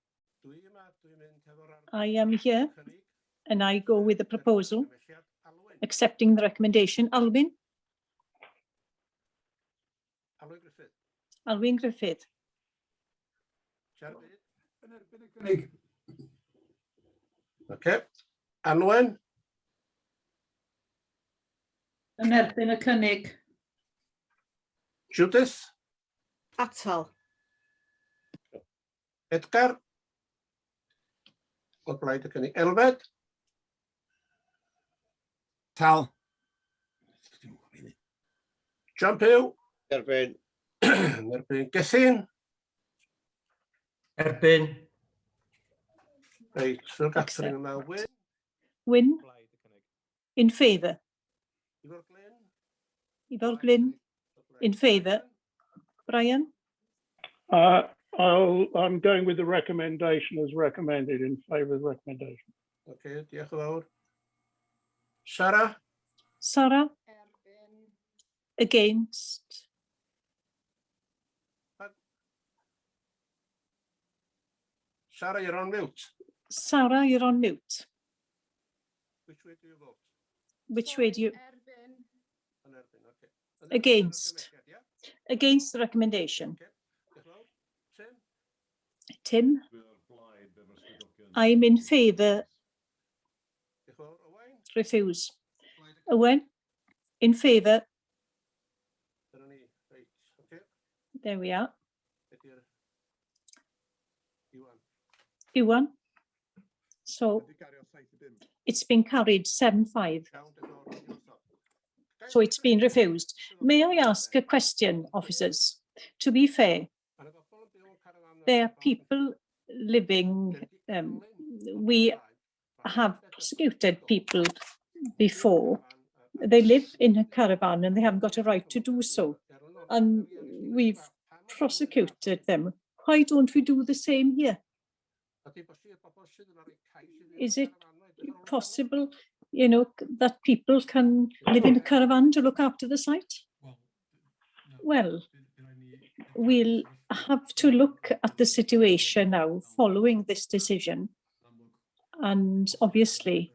I am here and I go with the proposal, accepting the recommendation. Alwyn? Alwyn Griffith. Okay. Anwen? Yn erbyn y cynnig. Judith? Atal. Edgar? O blaid y cynnig. Elfed? Tal. John Pugh? Erbyn. Erbyn. Gethin? Erbyn. Reit, Phil Catherine yma. Wyn? Wyn? In favour. Ifor Glyn? Ifor Glyn? In favour. Brian? I'm going with the recommendation as recommended, in favour of the recommendation. Okay, diolch yn fawr. Sarah? Sarah? Against. Sarah, you're on mute. Sarah, you're on mute. Which way do you vote? Which way do you? Yn erbyn, okay. Against. Against the recommendation. Okay, diolch yn fawr. Tim? Tim? I'm in favour. Diolch yn fawr. Owain? Refuse. Owen? In favour. Dyna ni. Reit, okay. There we are. Ydy'r Iwan. Iwan? So it's been carried 7-5. Iawn, diolch yn fawr. Okay. So it's been refused. May I ask a question, officers? To be fair, there are people living, we have prosecuted people before. They live in a caravan and they haven't got a right to do so. And we've prosecuted them. Why don't we do the same here? Is it possible, you know, that people can live in a caravan to look after the site? Well, we'll have to look at the situation now following this decision. And obviously,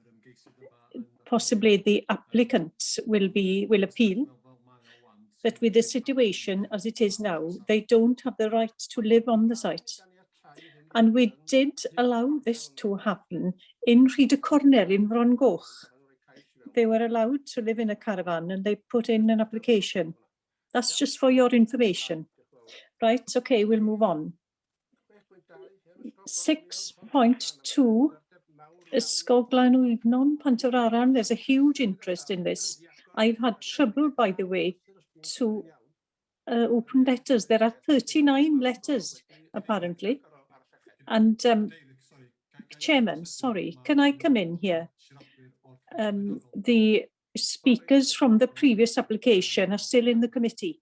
possibly the applicants will appeal that with the situation as it is now, they don't have the right to live on the site. And we did allow this to happen in Rhyd Cornel in Frongoch. They were allowed to live in a caravan and they put in an application. That's just for your information. Right, okay, we'll move on. 6.2 Ysgol Glanwydnon, Pantyraran. There's a huge interest in this. I've had trouble, by the way, to open letters. There are 39 letters, apparently. And Chairman, sorry, can I come in here? The speakers from the previous application are still in the committee.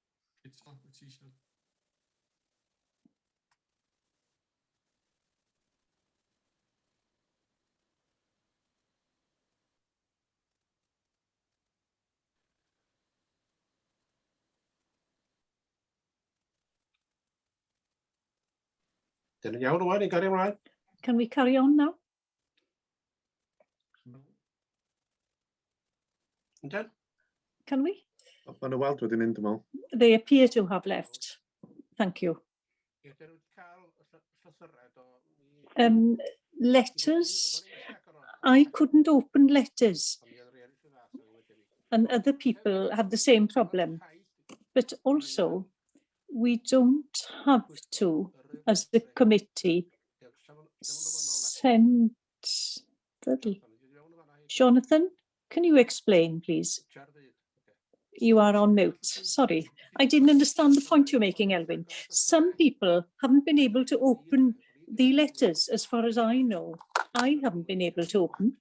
Can we carry on now? Can we? They appear to have left. Thank you. Letters. I couldn't open letters. And other people have the same problem. But also, we don't have to, as the committee, send... Jonathan, can you explain, please? You are on mute. Sorry, I didn't understand the point you're making, Elwyn. Some people haven't been able to open the letters, as far as I know. I haven't been able to open.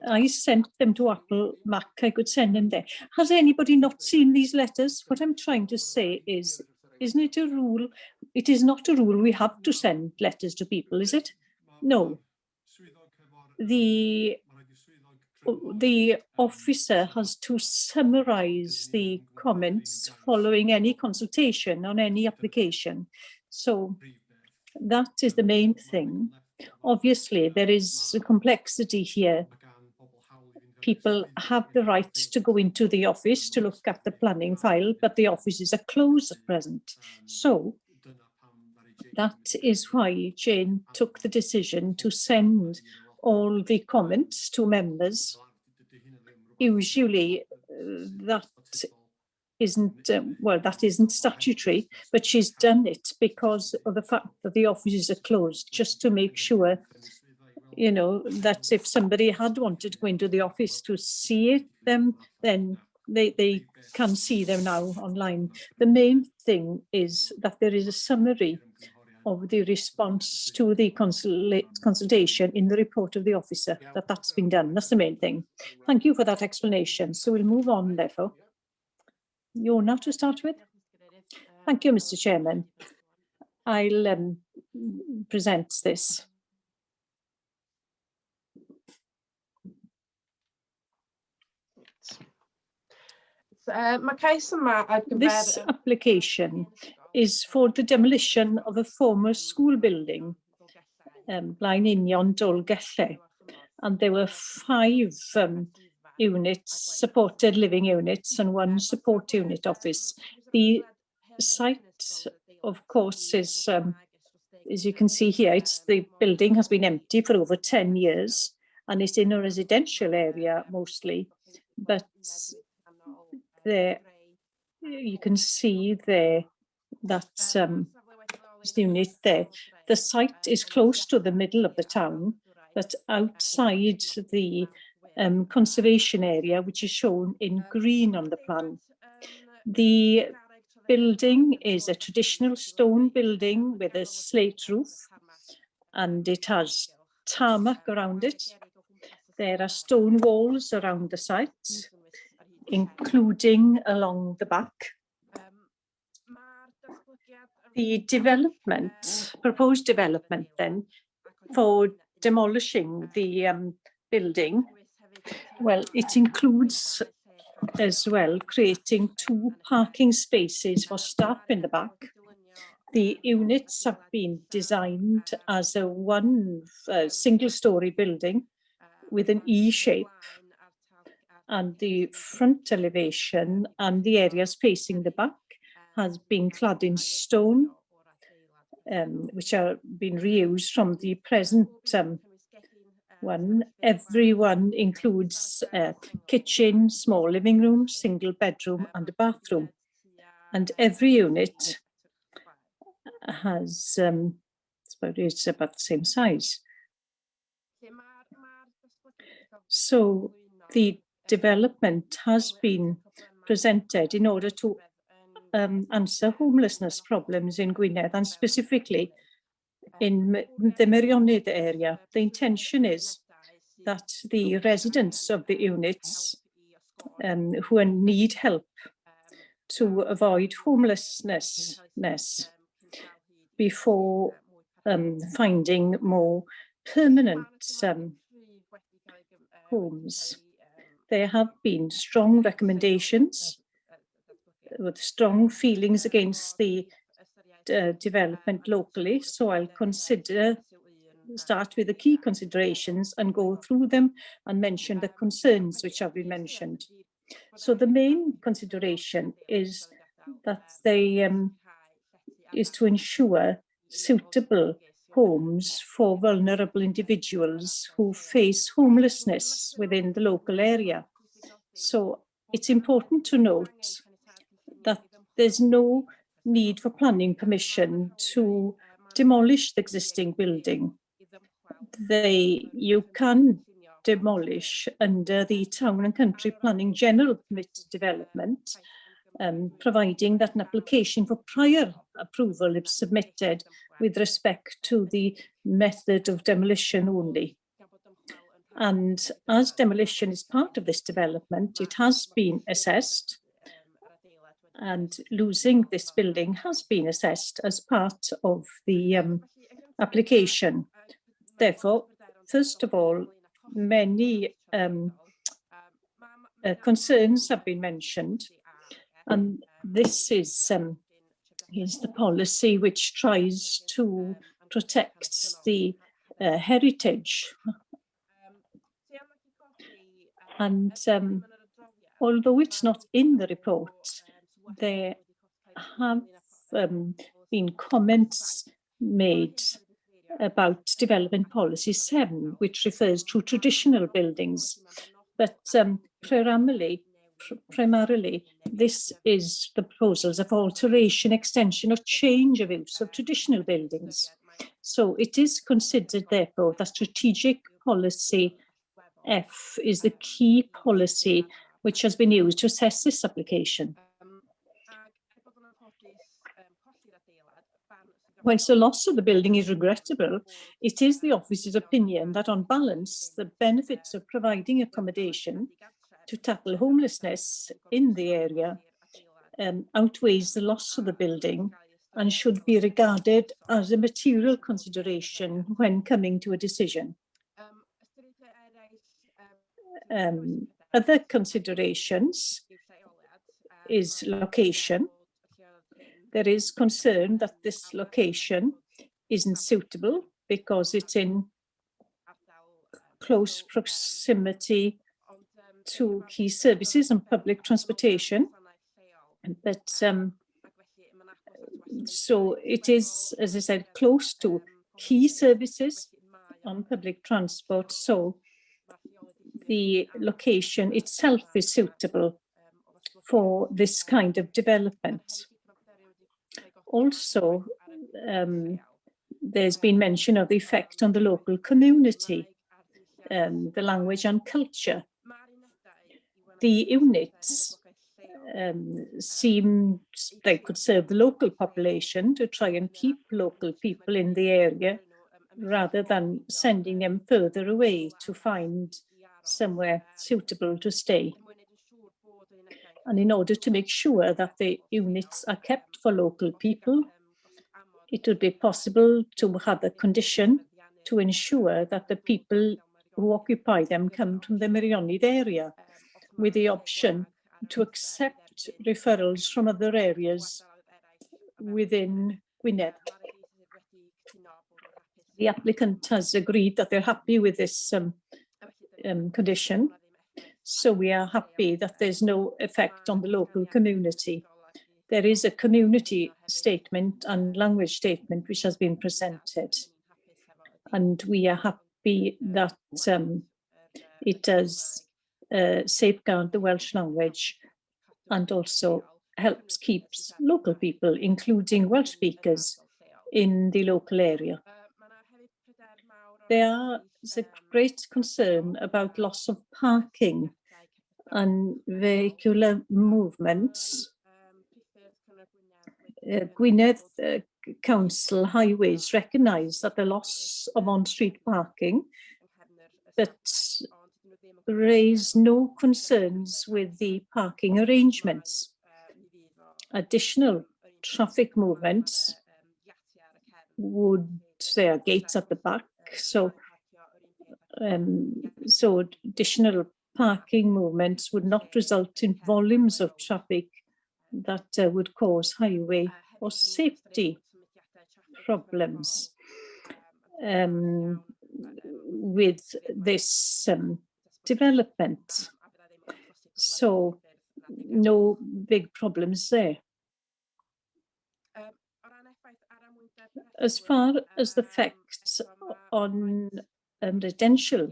I sent them to Apple Mac. I could send them there. Has anybody not seen these letters? What I'm trying to say is, isn't it a rule? It is not a rule we have to send letters to people, is it? No. The officer has to summarize the comments following any consultation on any application. So that is the main thing. Obviously, there is a complexity here. People have the right to go into the office to look at the planning file, but the offices are closed at present. So that is why Jane took the decision to send all the comments to members. Usually that isn't statutory, but she's done it because of the fact that the offices are closed, just to make sure, you know, that if somebody had wanted to go into the office to see them, then they can see them now online. The main thing is that there is a summary of the response to the consultation in the report of the officer, that's been done. That's the main thing. Thank you for that explanation. So we'll move on, therefore. You're now to start with. Thank you, Mr. Chairman. I'll present this. This application is for the demolition of a former school building, Blaen Union Dolgelle, and there were 5 units, supported living units, and 1 support unit office. The site, of course, is, as you can see here, the building has been empty for over 10 years, and it's in a residential area mostly, but there you can see there that unit there. The site is close to the middle of the town, but outside the conservation area, which is shown in green on the plan. The building is a traditional stone building with a slate roof, and it has tarmac around it. There are stone walls around the site, including along the back. The development, proposed development then, for demolishing the building, well, it includes as well creating 2 parking spaces for staff in the back. The units have been designed as a single-story building with an E shape, and the front elevation and the areas facing the back has been clad in stone, which are being reused from the present one. Every one includes a kitchen, small living room, single bedroom and a bathroom. And every unit has it's about the same size. So the development has been presented in order to answer homelessness problems in Gwynedd, and specifically in the Meirionnydd area. The intention is that the residents of the units who need help to avoid homelessness before finding more permanent homes. There have been strong recommendations with strong feelings against the development locally. So I'll start with the key considerations and go through them and mention the concerns which have been mentioned. So the main consideration is that is to ensure suitable homes for vulnerable individuals who face homelessness within the local area. So it's important to note that there's no need for planning permission to demolish the existing building. You can demolish under the Town and Country Planning General Permitted Development, providing that an application for prior approval is submitted with respect to the method of demolition only. And as demolition is part of this development, it has been assessed, and losing this building has been assessed as part of the application. Therefore, first of all, many concerns have been mentioned, and this is the policy which tries to protect the heritage. And although it's not in the report, there have been comments made about Development Policy 7, which refers to traditional buildings. But primarily, this is the proposals of alteration, extension, or change of use of traditional buildings. So it is considered, therefore, that strategic policy F is the key policy which has been used to assess this application. Whilst the loss of the building is regrettable, it is the office's opinion that on balance, the benefits of providing accommodation to tackle homelessness in the area outweighs the loss of the building and should be regarded as a material consideration when coming to a decision. Other considerations is location. There is concern that this location isn't suitable because it's in close proximity to key services and public transportation. But so it is, as I said, close to key services on public transport. So the location itself is suitable for this kind of development. Also, there's been mention of the effect on the local community, the language and culture. The units seem they could serve the local population to try and keep local people in the area rather than sending them further away to find somewhere suitable to stay. And in order to make sure that the units are kept for local people, it would be possible to have a condition to ensure that the people who occupy them come from the Meirionnydd area, with the option to accept referrals from other areas within Gwynedd. The applicant has agreed that they're happy with this condition. So we are happy that there's no effect on the local community. There is a community statement and language statement which has been presented. And we are happy that it does safeguard the Welsh language and also keeps local people, including Welsh speakers, in the local area. There's a great concern about loss of parking and vehicular movements. Gwynedd Council Highways recognise that the loss of on-street parking, but raise no concerns with the parking arrangements. Additional traffic movements would, there are gates at the back, so additional parking movements would not result in volumes of traffic that would cause highway or safety problems with this development. So no big problems there. As far as the effects on residential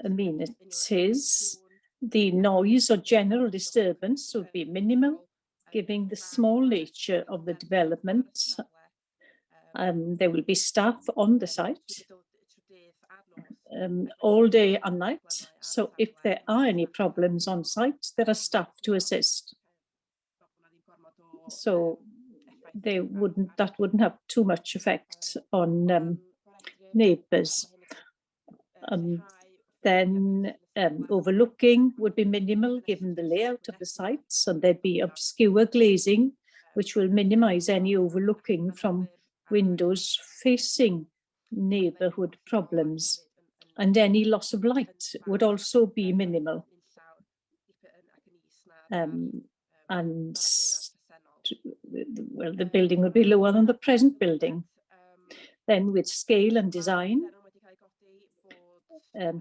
amenities, the noise or general disturbance would be minimal, given the small nature of the development. There will be staff on the site all day and night. So if there are any problems on site, there are staff to assist. So that wouldn't have too much effect on neighbours. Then overlooking would be minimal given the layout of the sites, and there'd be obscure glazing, which will minimise any overlooking from windows facing neighbourhood problems. And any loss of light would also be minimal. And well, the building would be lower than the present building. Then with scale and design,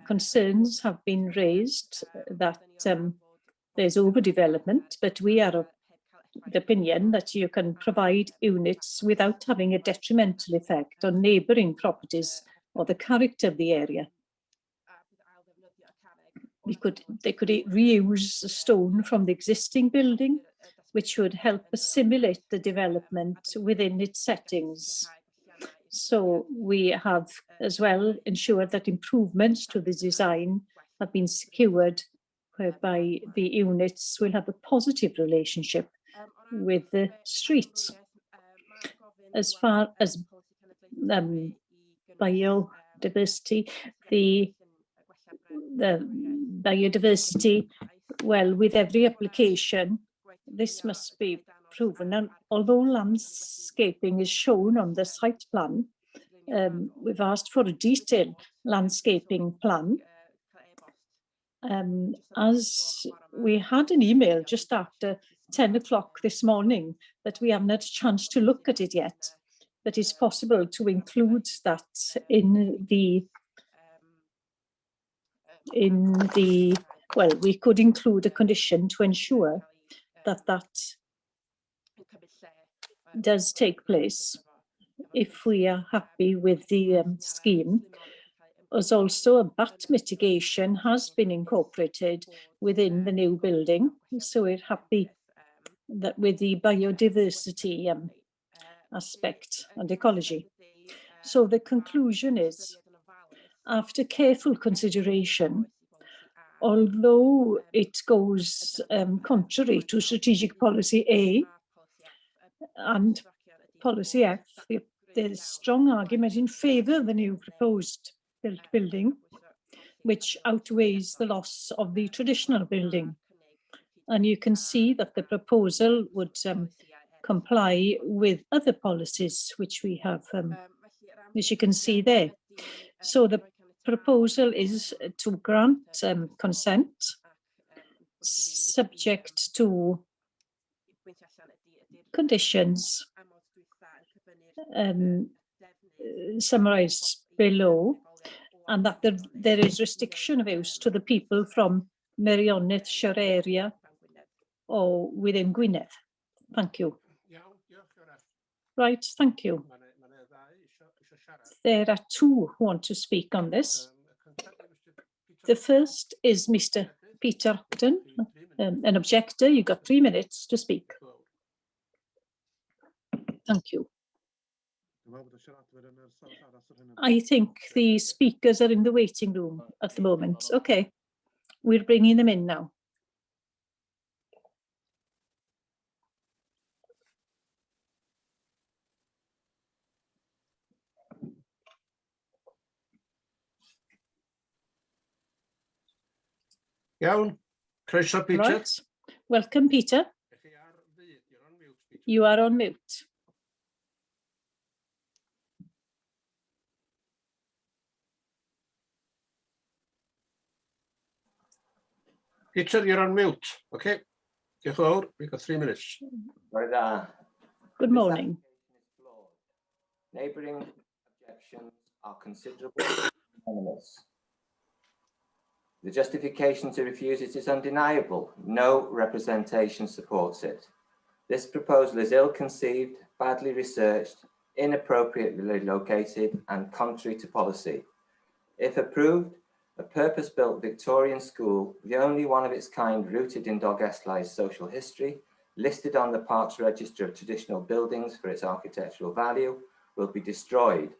concerns have been raised that there's overdevelopment, but we are of the opinion that you can provide units without having a detrimental effect on neighbouring properties or the character of the area. They could reuse the stone from the existing building, which would help assimilate the development within its settings. So we have as well ensured that improvements to the design have been secured, whereby the units will have a positive relationship with the streets. As far as biodiversity, the biodiversity, well, with every application, this must be proven. And although landscaping is shown on the site plan, we've asked for a detailed landscaping plan. As we had an email just after 10 o'clock this morning that we haven't had a chance to look at it yet, but it's possible to include that in the well, we could include a condition to ensure that does take place if we are happy with the scheme. As also a bat mitigation has been incorporated within the new building, so we're happy that with the biodiversity aspect and ecology. So the conclusion is, after careful consideration, although it goes contrary to strategic policy A and policy F, there's strong argument in favour of the new proposed built building, which outweighs the loss of the traditional building. And you can see that the proposal would comply with other policies which we have, which you can see there. So the proposal is to grant consent subject to conditions summarised below, and that there is restriction of use to the people from Merionethshire area or within Gwynedd. Thank you. Right, thank you. There are two who want to speak on this. The first is Mr. Peter Upton, an objector. You've got 3 minutes to speak. Thank you. I think the speakers are in the waiting room at the moment. Okay, we're bringing them in now. Iawn, croeso Peter. Right, welcome Peter. You are on mute. Peter, you're on mute. Okay. Diolch yn fawr. We've got 3 minutes. Good morning. Neighbouring objections are considerable and anonymous. The justification to refuse it is undeniable. No representation supports it. This proposal is ill-conceived, badly researched, inappropriately located, and contrary to policy. If approved, a purpose-built Victorian school, the only one of its kind rooted in Dolgellau social history, listed on the Parks Register of Traditional Buildings for its architectural value, will be destroyed,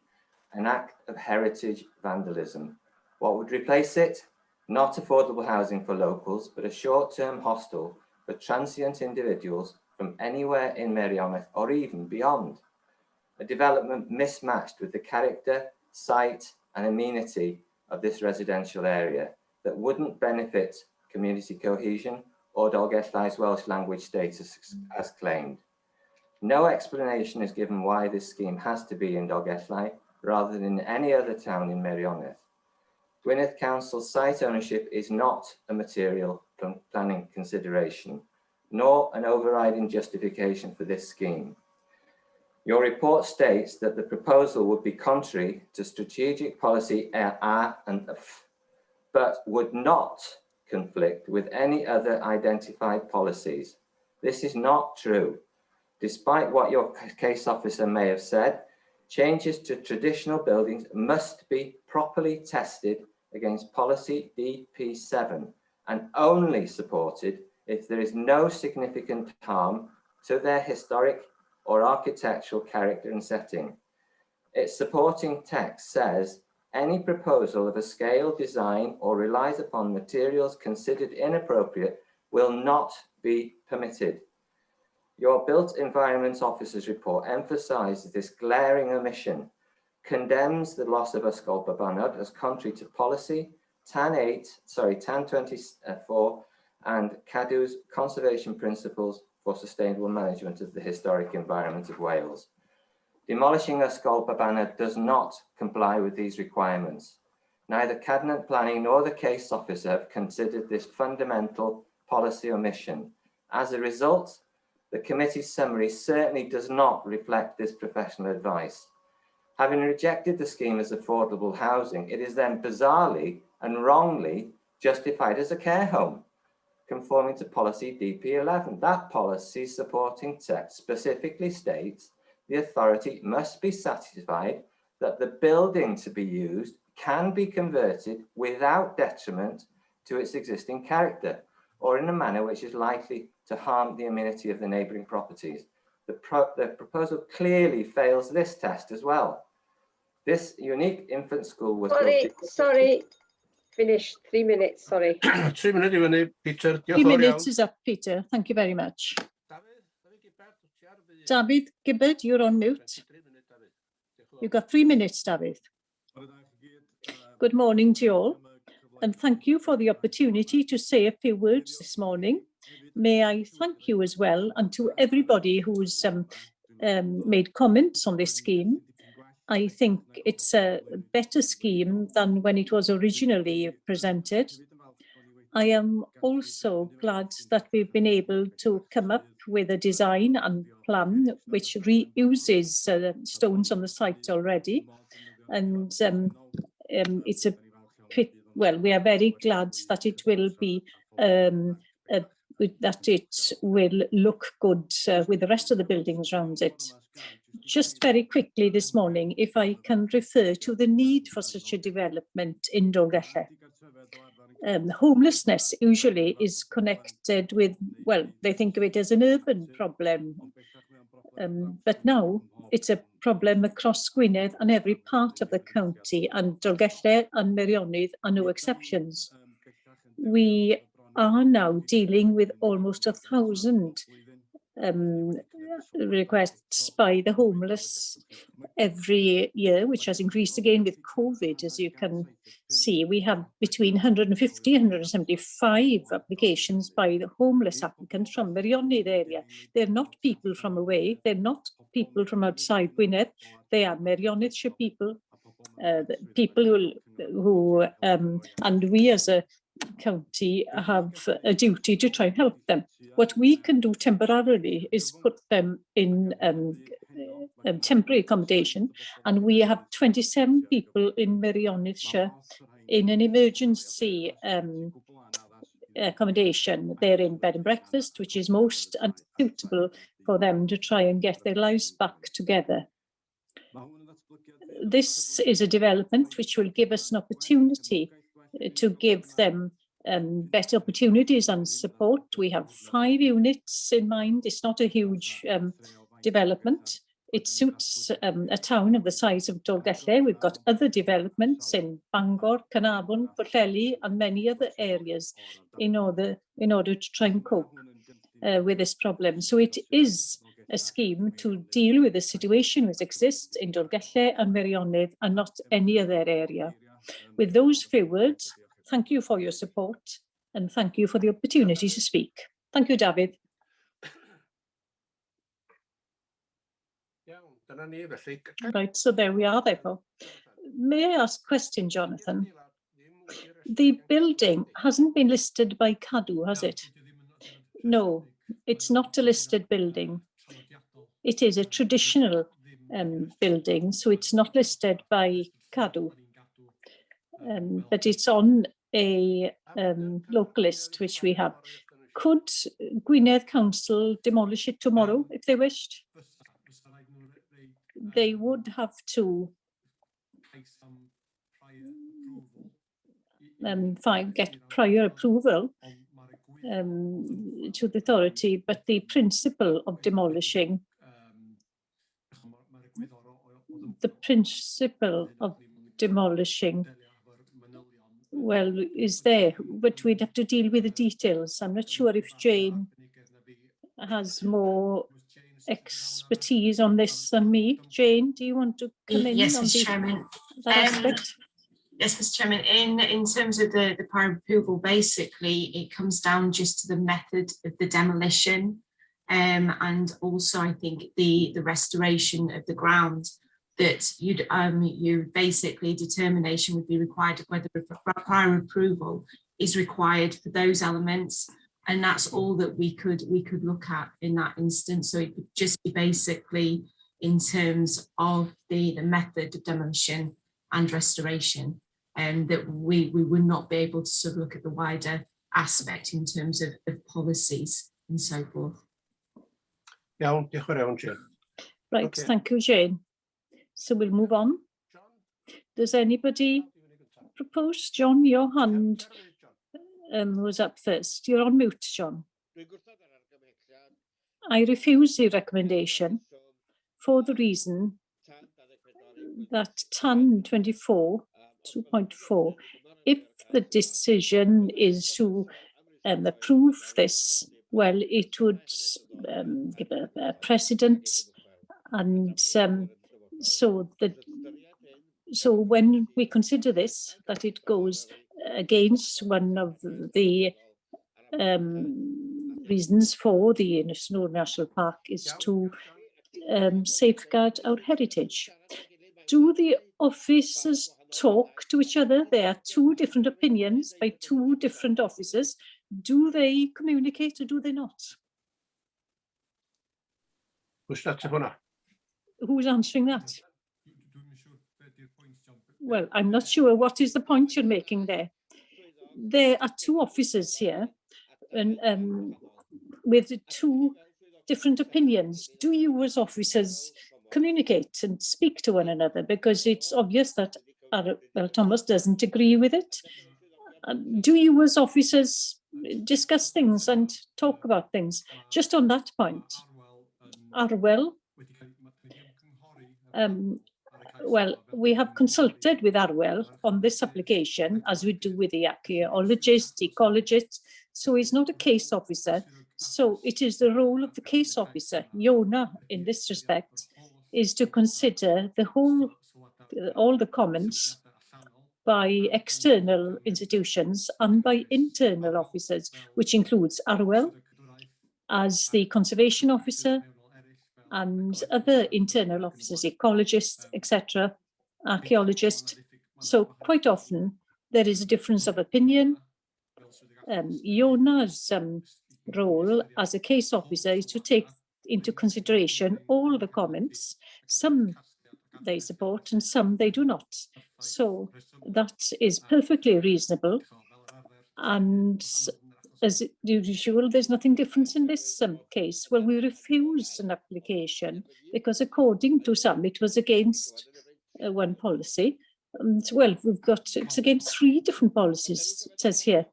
an act of heritage vandalism. What would replace it? Not affordable housing for locals, but a short-term hostel for transient individuals from anywhere in Meirionydd or even beyond. A development mismatched with the character, site, and amenity of this residential area that wouldn't benefit community cohesion or Dolgellau's Welsh language status as claimed. No explanation is given why this scheme has to be in Dolgellau rather than in any other town in Meirionydd. Gwynedd Council's site ownership is not a material planning consideration, nor an overriding justification for this scheme. Your report states that the proposal would be contrary to strategic policy A and F, but would not conflict with any other identified policies. This is not true. Despite what your case officer may have said, changes to traditional buildings must be properly tested against policy DP7 and only supported if there is no significant harm to their historic or architectural character and setting. Its supporting text says, any proposal of a scale, design, or relies upon materials considered inappropriate will not be permitted. Your Built Environment Officer's report emphasises this glaring omission, condemns the loss of Ysgol Babanod as contrary to policy, TAN 24, and Cadw's conservation principles for sustainable management of the historic environment of Wales. Demolishing Ysgol Babanod does not comply with these requirements. Neither cabinet planning nor the case officer have considered this fundamental policy omission. As a result, the committee's summary certainly does not reflect this professional advice. Having rejected the scheme as affordable housing, it is then bizarrely and wrongly justified as a care home, conforming to policy DP11. That policy supporting text specifically states the authority must be satisfied that the building to be used can be converted without detriment to its existing character or in a manner which is likely to harm the amenity of the neighbouring properties. The proposal clearly fails this test as well. This unique infant school was Sorry, finished. 3 minutes, sorry. 3 minutes, you want Peter. 3 minutes is up, Peter. Thank you very much. David Gibbard, you're on mute. You've got 3 minutes, David. Good morning to you all, and thank you for the opportunity to say a few words this morning. May I thank you as well, and to everybody who's made comments on this scheme. I think it's a better scheme than when it was originally presented. I am also glad that we've been able to come up with a design and plan which reuses stones on the site already. And it's a pit, well, we are very glad that it will be that it will look good with the rest of the buildings around it. Just very quickly this morning, if I can refer to the need for such a development in Dolgellau. Homelessness usually is connected with, well, they think of it as an urban problem. But now it's a problem across Gwynedd and every part of the county, and Dolgellau and Meirionnydd are no exceptions. We are now dealing with almost 1,000 requests by the homeless every year, which has increased again with COVID. As you can see, we have between 150 and 175 applications by the homeless applicants from the Meirionnydd area. They're not people from away, they're not people from outside Gwynedd, they are Meirionnyddshire people, people who and we as a county have a duty to try and help them. What we can do temporarily is put them in temporary accommodation, and we have 27 people in Meirionnyddshire in an emergency accommodation. They're in bed and breakfast, which is most unsuitable for them to try and get their lives back together. This is a development which will give us an opportunity to give them better opportunities and support. We have 5 units in mind. It's not a huge development. It suits a town of the size of Dolgellau. We've got other developments in Bangor, Carnarvon, Pwllheli, and many other areas in order to try and cope with this problem. So it is a scheme to deal with the situation which exists in Dolgellau and Meirionnydd and not any other area. With those few words, thank you for your support and thank you for the opportunity to speak. Thank you, David. Right, so there we are, therefore. May I ask a question, Jonathan? The building hasn't been listed by Cadw, has it? No, it's not a listed building. It is a traditional building, so it's not listed by Cadw. But it's on a local list, which we have. Could Gwynedd Council demolish it tomorrow if they wished? They would have to get prior approval to the authority, but the principle of demolishing well, is there, but we'd have to deal with the details. I'm not sure if Jane has more expertise on this than me. Jane, do you want to come in? Yes, on Mr. Chairman. That aspect? Yes, Mr. Chairman, in terms of the prior approval, basically it comes down just to the method of the demolition and also I think the restoration of the ground, that you basically determination would be required of whether prior approval is required for those elements, and that's all that we could look at in that instance. So it would just be basically in terms of the method of demolition and restoration, and that we would not be able to sort of look at the wider aspect in terms of policies and so forth. Iawn, diolch yn fawr iawn, Jane. Right, okay. Thank you, Jane. So we'll move on. Does anybody propose? John, your hand was up first. You're on mute, John. I refuse the recommendation for the reason that TAN 24 2.4, if the decision is to approve this, well, it would give a precedent, and so when we consider this, that it goes against one of the reasons for the National Park is to safeguard our heritage. Do the officers talk to each other? There are 2 different opinions by 2 different officers. Do they communicate or do they not? Who's answering that? Well, I'm not sure what is the point you're making there. There are 2 officers here and with 2 different opinions. Do you as officers communicate and speak to one another? Because it's obvious that Thomas doesn't agree with it. Do you as officers discuss things and talk about things? Just on that point, Arwell Well, we have consulted with Arwell on this application, as we do with the archaeologists, ecologists. So he's not a case officer. So it is the role of the case officer, Iona, in this respect, is to consider the whole, all the comments by external institutions and by internal officers, which includes Arwell as the conservation officer and other internal officers, ecologists, etc., archaeologists. So quite often there is a difference of opinion. Iona's role as a case officer is to take into consideration all the comments. Some they support and some they do not. So that is perfectly reasonable. And as usual, there's nothing different in this case. Well, we refused an application because according to some, it was against one policy. Well, it's against 3 different policies, it says here.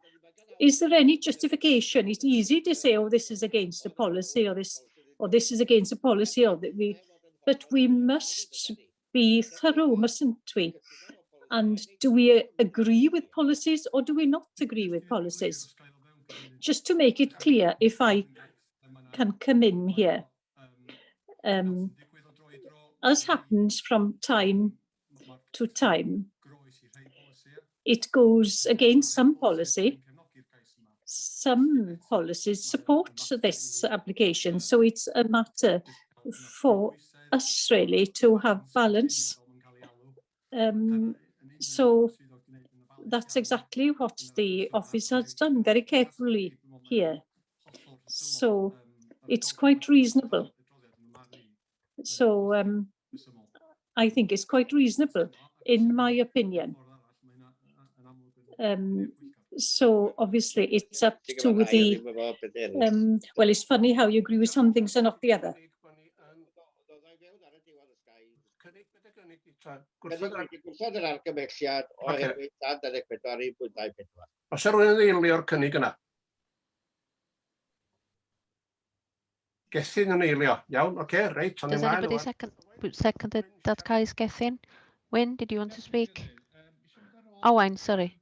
Is there any justification? It's easy to say, oh, this is against a policy, or this is against a policy, but we must be thorough, mustn't we? And do we agree with policies or do we not agree with policies? Just to make it clear, if I can come in here, as happens from time to time, it goes against some policy. Some policies support this application, so it's a matter for us really to have balance. So that's exactly what the office has done very carefully here. So it's quite reasonable. So I think it's quite reasonable, in my opinion. So obviously it's up to the, well, it's funny how you agree with some things and not the other. Os rhywun yn eilio'r cynnig yna? Gethin yn eilio. Iawn, oce, reit. Does anybody second that Kai's Gethin? Wyn, did you want to speak? Owain, sorry.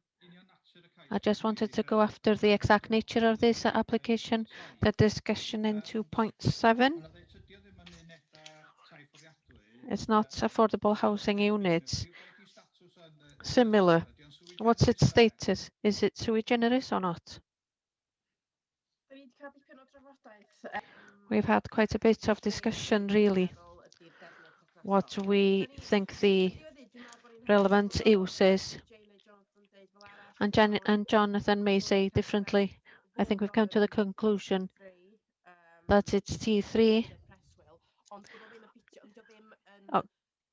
I just wanted to go after the exact nature of this application, the discussion in 2.7. It's not affordable housing units. Similar. What's its status? Is it sui generis or not? We've had quite a bit of discussion, really, what we think the relevant use is. And Jonathan may say differently. I think we've come to the conclusion that it's T3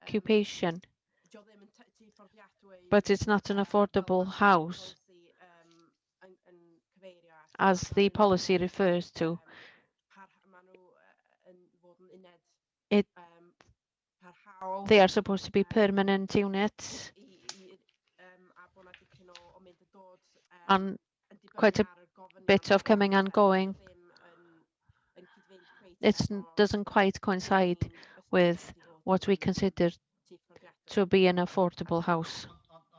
occupation, but it's not an affordable house, as the policy refers to. They are supposed to be permanent units, and quite a bit of coming and going. It doesn't quite coincide with what we consider to be an affordable house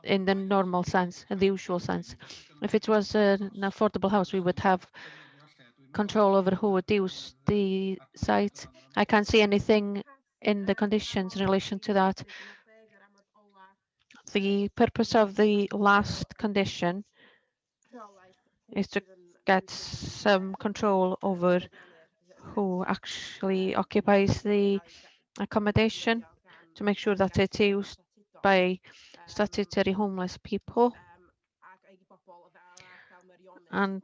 in the normal sense, in the usual sense. If it was an affordable house, we would have control over who would use the site. I can't see anything in the conditions in relation to that. The purpose of the last condition is to get some control over who actually occupies the accommodation, to make sure that it's used by statutory homeless people and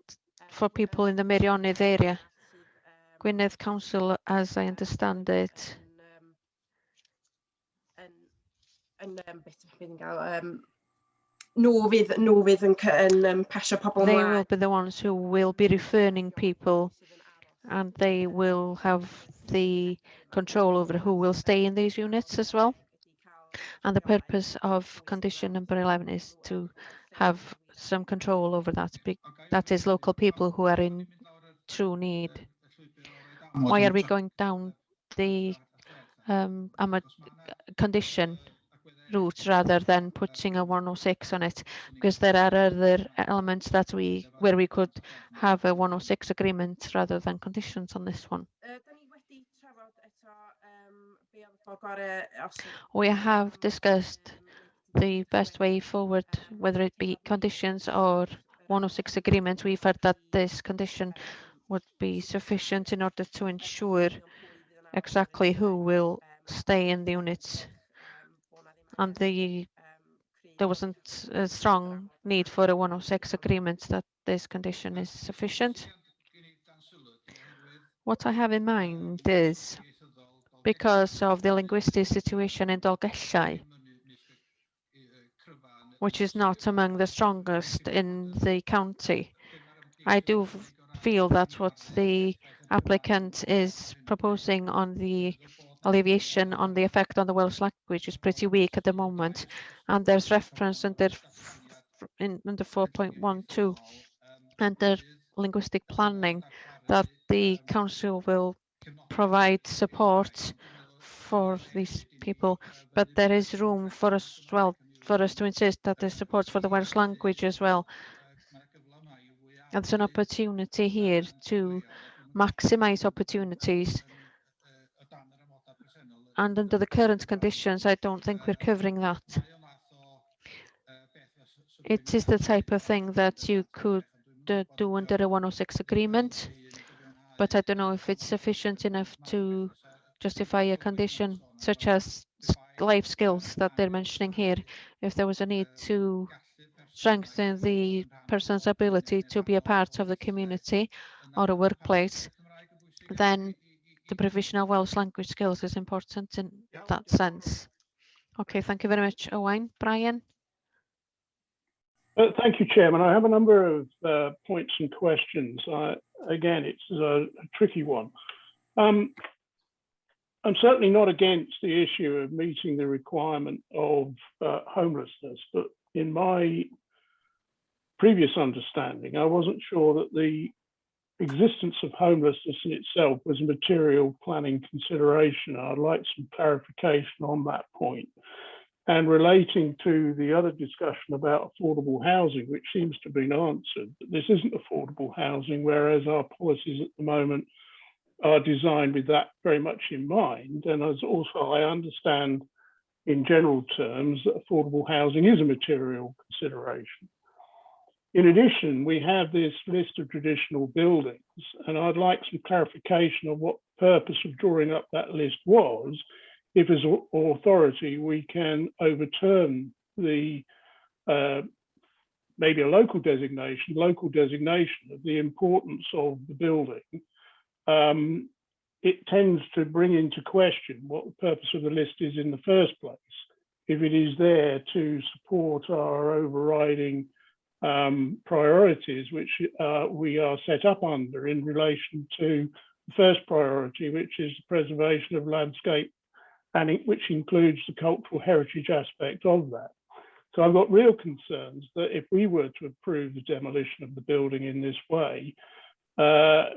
for people in the Meirionydd area. Gwynedd Council, as I understand it, they will be the ones who will be referring people, and they will have the control over who will stay in these units as well. And the purpose of condition number 11 is to have some control over that. That is local people who are in true need. Why are we going down the am a condition route rather than putting a 106 on it, because there are other elements that where we could have a 106 agreement rather than conditions on this one. We have discussed the best way forward, whether it be conditions or 106 agreement. We've heard that this condition would be sufficient in order to ensure exactly who will stay in the units, and there wasn't a strong need for a 106 agreement that this condition is sufficient. What I have in mind is, because of the linguistic situation in Dolgellau, which is not among the strongest in the county, I do feel that what the applicant is proposing on the alleviation on the effect on the Welsh language is pretty weak at the moment, and there's reference under 4.12 under linguistic planning that the council will provide support for these people, but there is room for us, well, for us to insist that there's support for the Welsh language as well. And there's an opportunity here to maximize opportunities, and under the current conditions, I don't think we're covering that. It is the type of thing that you could do under a 106 agreement, but I don't know if it's sufficient enough to justify a condition such as life skills that they're mentioning here. If there was a need to strengthen the person's ability to be a part of the community or a workplace, then the provision of Welsh language skills is important in that sense. Okay, thank you very much, Owain. Brian? Thank you, Chairman. I have a number of points and questions. Again, it's a tricky one. I'm certainly not against the issue of meeting the requirement of homelessness, but in my previous understanding, I wasn't sure that the existence of homelessness in itself was a material planning consideration. I'd like some clarification on that point. And relating to the other discussion about affordable housing, which seems to have been answered, that this isn't affordable housing, whereas our policies at the moment are designed with that very much in mind. And as also I understand in general terms that affordable housing is a material consideration. In addition, we have this list of traditional buildings, and I'd like some clarification of what the purpose of drawing up that list was, if as authority we can overturn the maybe a local designation of the importance of the building. It tends to bring into question what the purpose of the list is in the first place, if it is there to support our overriding priorities, which we are set up under in relation to the first priority, which is the preservation of landscape, and which includes the cultural heritage aspect of that. So I've got real concerns that if we were to approve the demolition of the building in this way,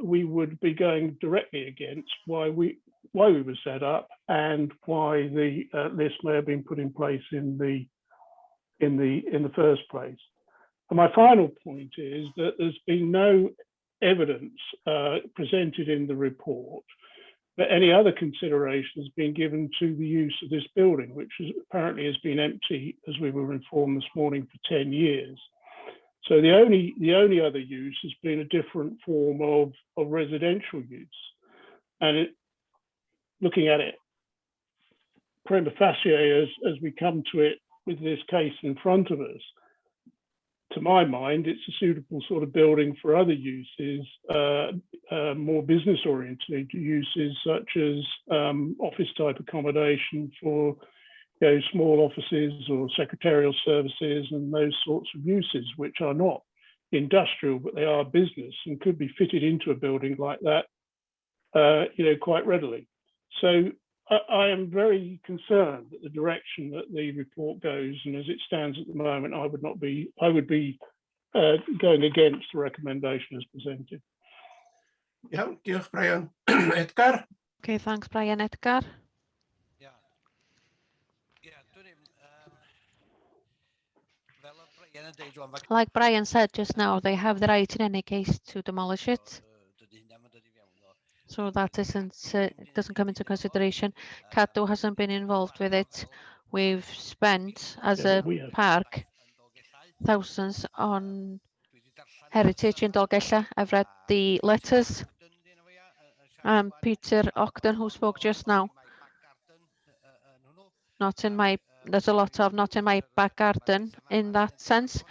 we would be going directly against why we were set up and why the list may have been put in place in the first place. And my final point is that there's been no evidence presented in the report that any other consideration has been given to the use of this building, which apparently has been empty, as we were informed this morning, for 10 years. So the only other use has been a different form of residential use. And looking at it prima facie as we come to it with this case in front of us, to my mind, it's a suitable sort of building for other uses, more business-oriented uses, such as office-type accommodation for small offices or secretarial services and those sorts of uses, which are not industrial, but they are business and could be fitted into a building like that, quite readily. So I am very concerned that the direction that the report goes, and as it stands at the moment, I would be going against the recommendation as presented. Iawn, diolch Brian. Edgar? Okay, thanks Brian. Edgar? Like Brian said just now, they have the right in any case to demolish it. So that doesn't come into consideration. Cadw hasn't been involved with it. We've spent, as Yeah, a but we have. park, thousands on heritage in Dolgella. I've read the letters. Peter Ogden, who spoke just now, not in my, there's a lot of not in my back garden in that sense.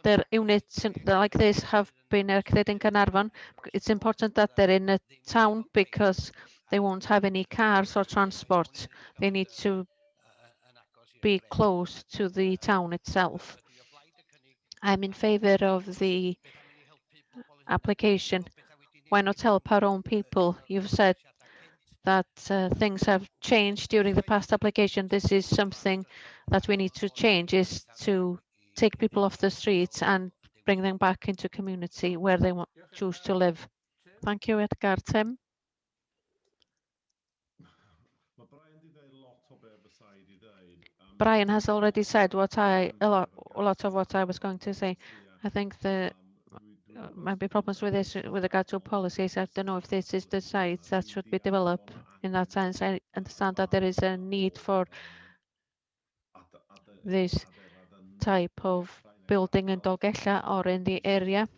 Their units like this have been erected in Carnarvon. It's important that they're in a town because they won't have any cars or transport. They need to be close to the town itself. I'm in favor of the application. Why not help our own people? You've said that things have changed during the past application. This is something that we need to change, is to take people off the streets and bring them back into community where they choose to live. Thank you, Edgar. Tim? Brian has already said what a lot of what I was going to say. I think the might be problems with this with regard to policies. I don't know if this is the site that should be developed in that sense. I understand that there is a need for this type of building in Dolgella or in the area,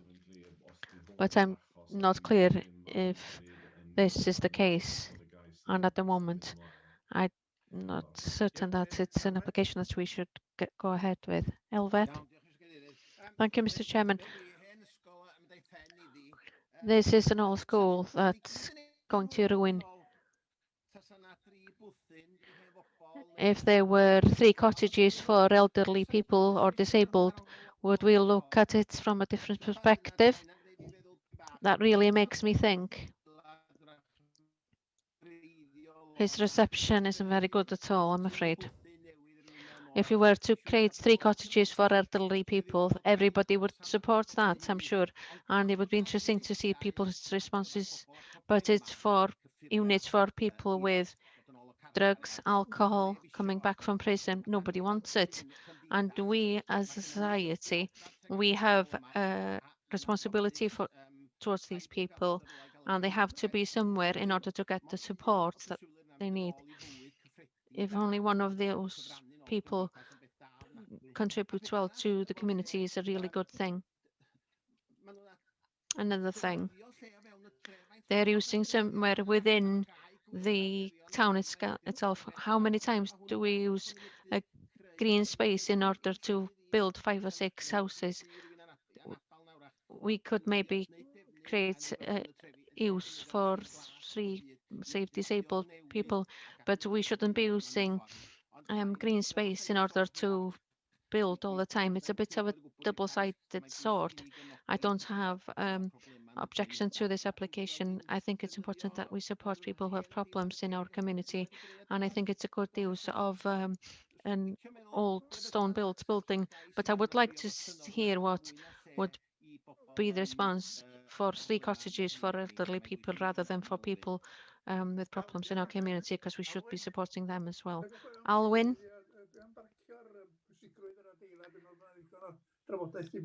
but I'm not clear if this is the case. And at the moment, I'm not certain that it's an application that we should go ahead with. Elvet? Thank you, Mr. Chairman. This is an old school that's going to ruin. If there were 3 cottages for elderly people or disabled, would we look at it from a different perspective? That really makes me think. His reception isn't very good at all, I'm afraid. If we were to create 3 cottages for elderly people, everybody would support that, I'm sure. And it would be interesting to see people's responses. But it's for units for people with drugs, alcohol, coming back from prison. Nobody wants it. And we as a society, we have a responsibility towards these people, and they have to be somewhere in order to get the support that they need. If only one of those people contributes well to the community is a really good thing. Another thing, they're using somewhere within the town itself. How many times do we use a green space in order to build 5 or 6 houses? We could maybe create use for 3 say disabled people, but we shouldn't be using green space in order to build all the time. It's a bit of a double-sided sword. I don't have objection to this application. I think it's important that we support people who have problems in our community, and I think it's a good use of an old stone-built building. But I would like to hear what would be the response for 3 cottages for elderly people rather than for people with problems in our community, because we should be supporting them as well. Alwyn?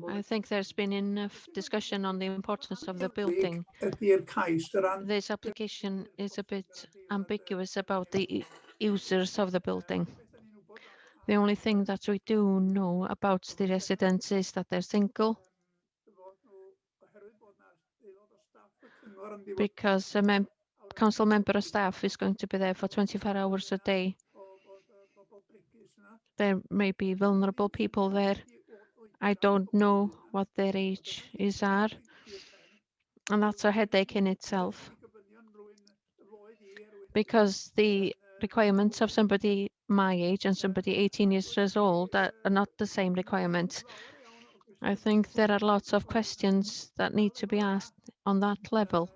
I think there's been enough discussion on the importance of the building. This application is a bit ambiguous about the users of the building. The only thing that we do know about the residents is that they're single, because a council member of staff is going to be there for 24 hours a day. There may be vulnerable people there. I don't know what their age is, and that's a headache in itself, because the requirements of somebody my age and somebody 18 years old are not the same requirements. I think there are lots of questions that need to be asked on that level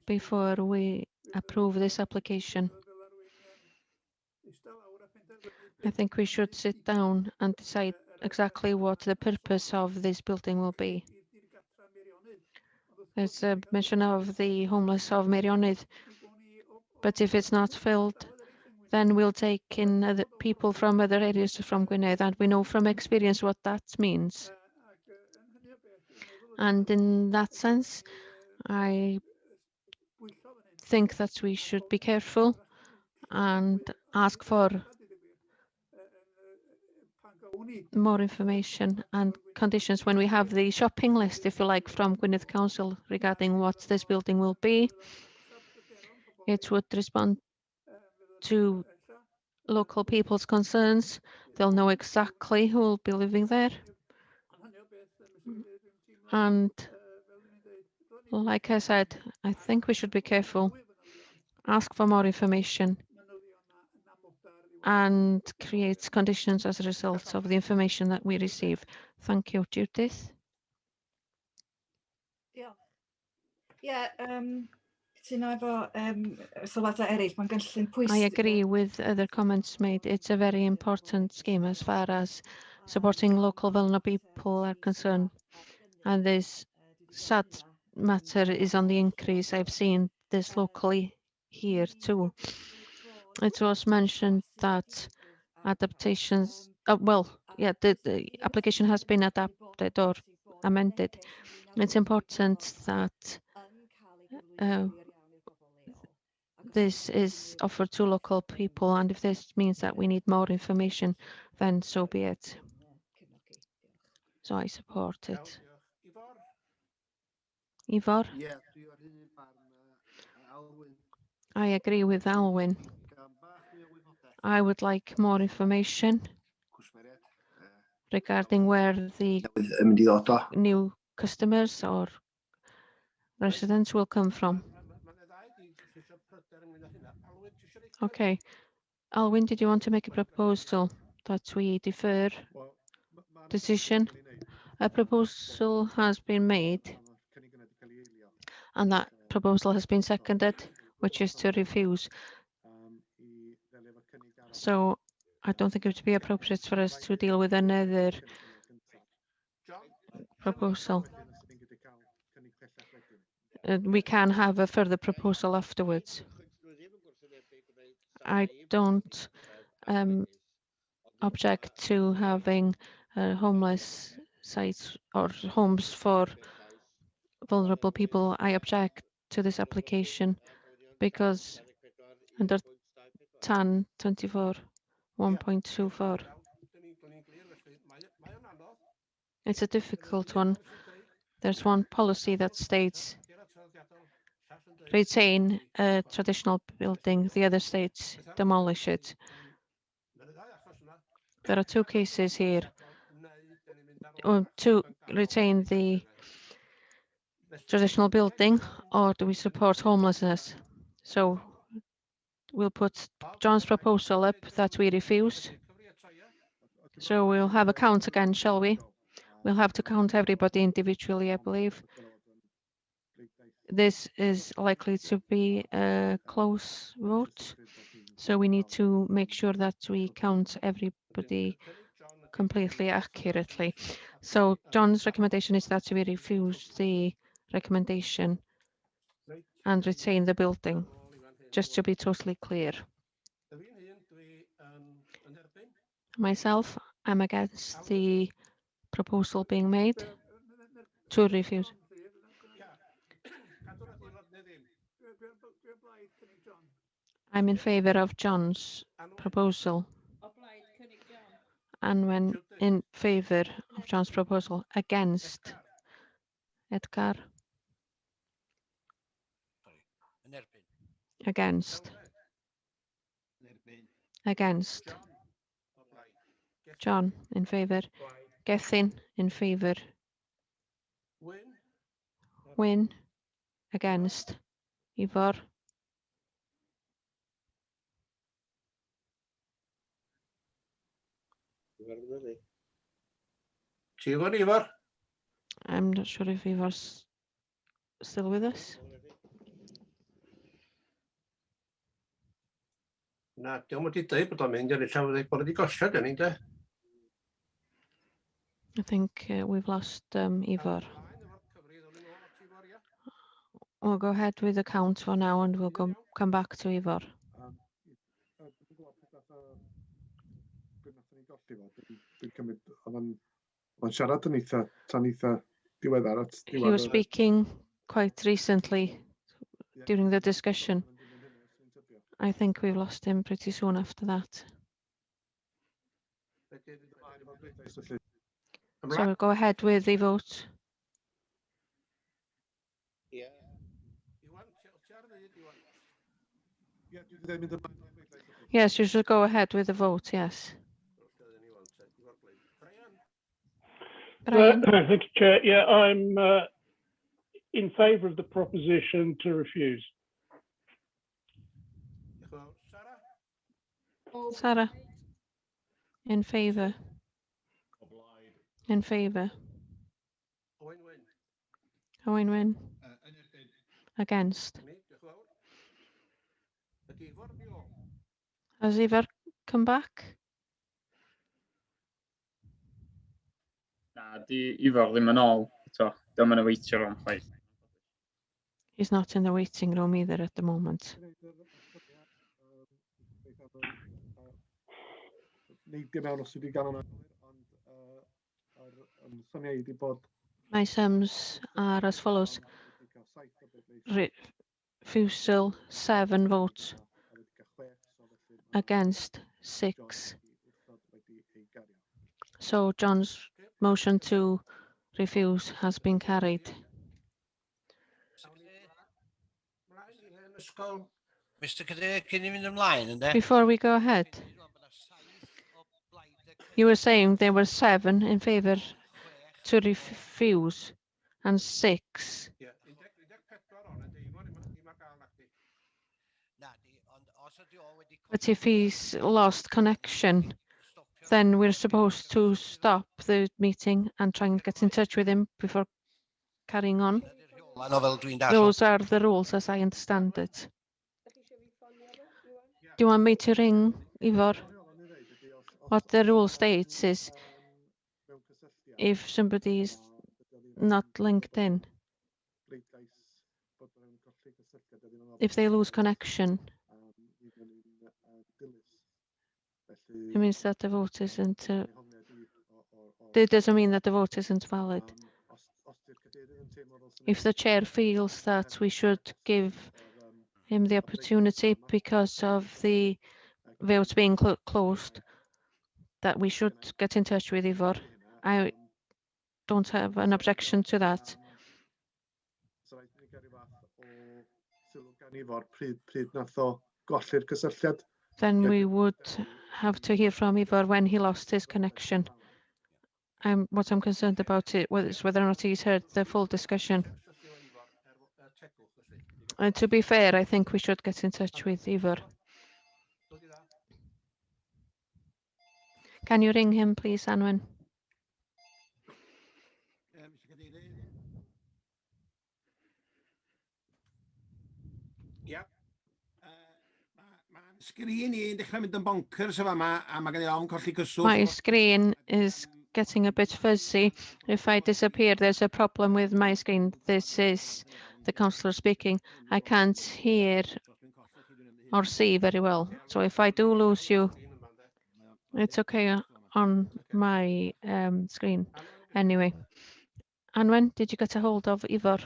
before we approve this application. I think we should sit down and decide exactly what the purpose of this building will be. There's a mention of the homeless of Meirionydd, but if it's not filled, then we'll take in other people from other areas from Gwynedd, and we know from experience what that means. And in that sense, I think that we should be careful and ask for more information and conditions when we have the shopping list, if you like, from Gwynedd Council regarding what this building will be. It would respond to local people's concerns. They'll know exactly who will be living there. And like I said, I think we should be careful, ask for more information and create conditions as a result of the information that we receive. Thank you, Judith. Cytuno efo sylwadau eraill, mae'n gynllun pwysig. I agree with other comments made. It's a very important scheme as far as supporting local vulnerable people are concerned. And this sad matter is on the increase. I've seen this locally here too. It was mentioned that adaptations, the application has been adapted or amended. It's important that this is offered to local people, and if this means that we need more information, then so be it. So I support it. Ivor? I agree with Alwyn. I would like more information regarding where the new customers or residents will come from. Okay. Alwyn, did you want to make a proposal that we defer decision? A proposal has been made, and that proposal has been seconded, which is to refuse. So I don't think it would be appropriate for us to deal with another proposal. We can have a further proposal afterwards. I don't object to having homeless sites or homes for vulnerable people. I object to this application because under TAN 24 1.24 it's a difficult one. There's one policy that states retain a traditional building, the other states demolish it. There are two cases here. To retain the traditional building, or do we support homelessness? So we'll put John's proposal up that we refuse. So we'll have a count again, shall we? We'll have to count everybody individually, I believe. This is likely to be a close vote, so we need to make sure that we count everybody completely accurately. So John's recommendation is that we refuse the recommendation and retain the building, just to be totally clear. Myself, I'm against the proposal being made to refuse. I'm in favor of John's proposal. And when in favor of John's proposal, against Edgar. Against. Against. John in favor. Gethin in favor. Wyn against. Ivor. Ivor? I'm not sure if Ivor's still with us. Na, diolch wedi dweud bod o'n mynd yn eich bod wedi gosod yn de. I think we've lost Ivor. We'll go ahead with the count for now and we'll come back to Ivor. felly fo. Dwi'n cymryd, oedd o'n siarad yn tan eitha diweddar at He diwedd. was speaking quite recently during the discussion. I think we've lost him pretty soon after that. So we'll go ahead with the vote. Yes, you should go ahead with the vote, yes. Brian? Thank you, Chair. Yeah, I'm in favour of the proposition to refuse. Sarah? In favour? In favour? Owen Wyn? Against? Has Ifor come back? Na, di Ifor ddim yn ôl, eto. Ddim yn y weithio room, chwaith. He's not in the waiting room either at the moment. Neidio mewn os wedi gael hwnna, ond yn syniad i bod My sums are as follows. Refusal 7 votes. Against 6. So John's motion to refuse has been carried. Mr. Cadre, can you mynd ymlaen ynde? Before we go ahead, you were saying there were 7 in favour to refuse and 6. But if he's lost connection, then we're supposed to stop the meeting and try and get in touch with him before carrying on. Those are the rules as I understand it. Do you want me to ring Ifor? What the rule states is if somebody is not linked in, if they lose connection, it means that the vote isn't, it doesn't mean that the vote isn't valid. If the chair feels that we should give him the opportunity because of the vote being closed, that we should get in touch with Ifor, I don't have an objection to that. Then we would have to hear from Ifor when he lost his connection. What I'm concerned about is whether or not he's heard the full discussion. To be fair, I think we should get in touch with Ifor. Can you ring him, please, Anwen? My screen is getting a bit fuzzy. If I disappear, there's a problem with my screen. This is the councillor speaking. I can't hear or see very well. So if I do lose you, it's okay on my screen. Anyway, Anwen, did you get a hold of Ifor?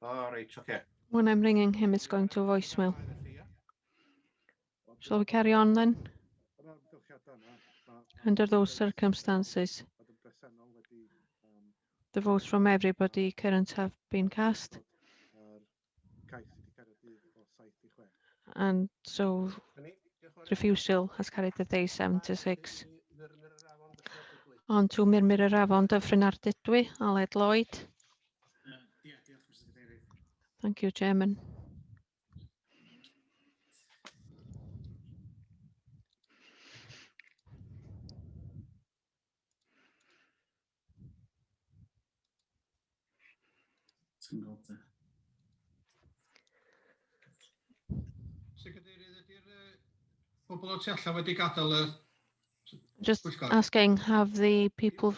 Oh, right, okay. When I'm ringing him, it's going to voicemail. Shall we carry on then? Under those circumstances, the votes from everybody current have been cast. And so refusal has carried the day 7-6. On to Murmur yr Afon Dyffryn Ardudwy, Aled Lloyd. Thank you, Chairman. Pobl o tu allan wedi gadael y Just asking, have the people,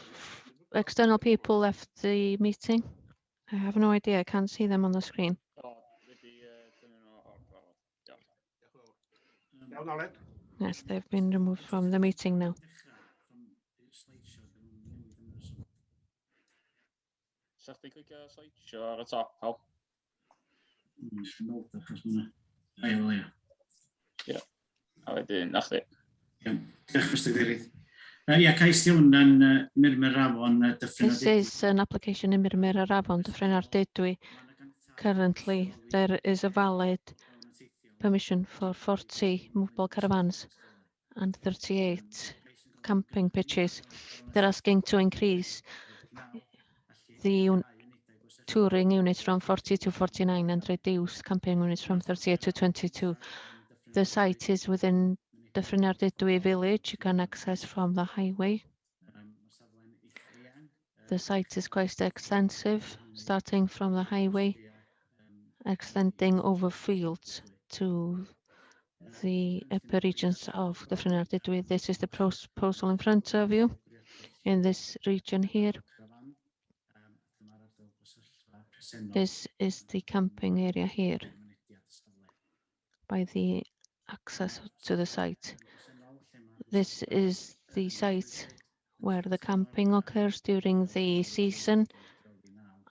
external people left the meeting? I have no idea. I can't see them on the screen. Iawn, Aled. Yes, they've been removed from the meeting now. Sa'ch di clicio slideshow ar y top, Paul? Ie. A wedyn, na chdi. Diolch, Mr Cadeirydd. Ie, cais di hwnna'n Murmur Afon Dyffryn This is an application in Murmur Afon, Dyffryn Ardudwy. Currently, there is a valid permission for 40 movable caravans and 38 camping pitches. They're asking to increase the touring units from 40 to 49 and reduce camping units from 38 to 22. The site is within Dyffryn Ardudwy village. You can access from the highway. The site is quite extensive, starting from the highway, extending over fields to the upper regions of Dyffryn Ardudwy. This is the proposal in front of you in this region here. This is the camping area here by the access to the site. This is the site where the camping occurs during the season,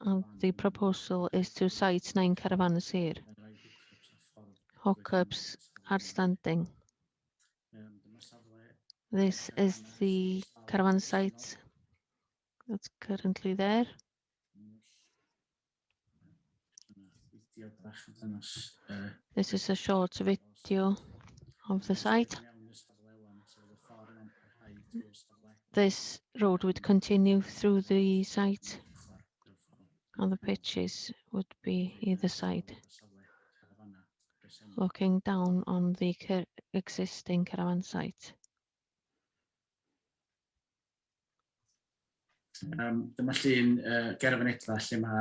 and the proposal is to site 9 caravans here. Hookups are standing. This is the caravan site that's currently there. This is a short video of the site. This road would continue through the site, and the pitches would be either side, looking down on the existing caravan site.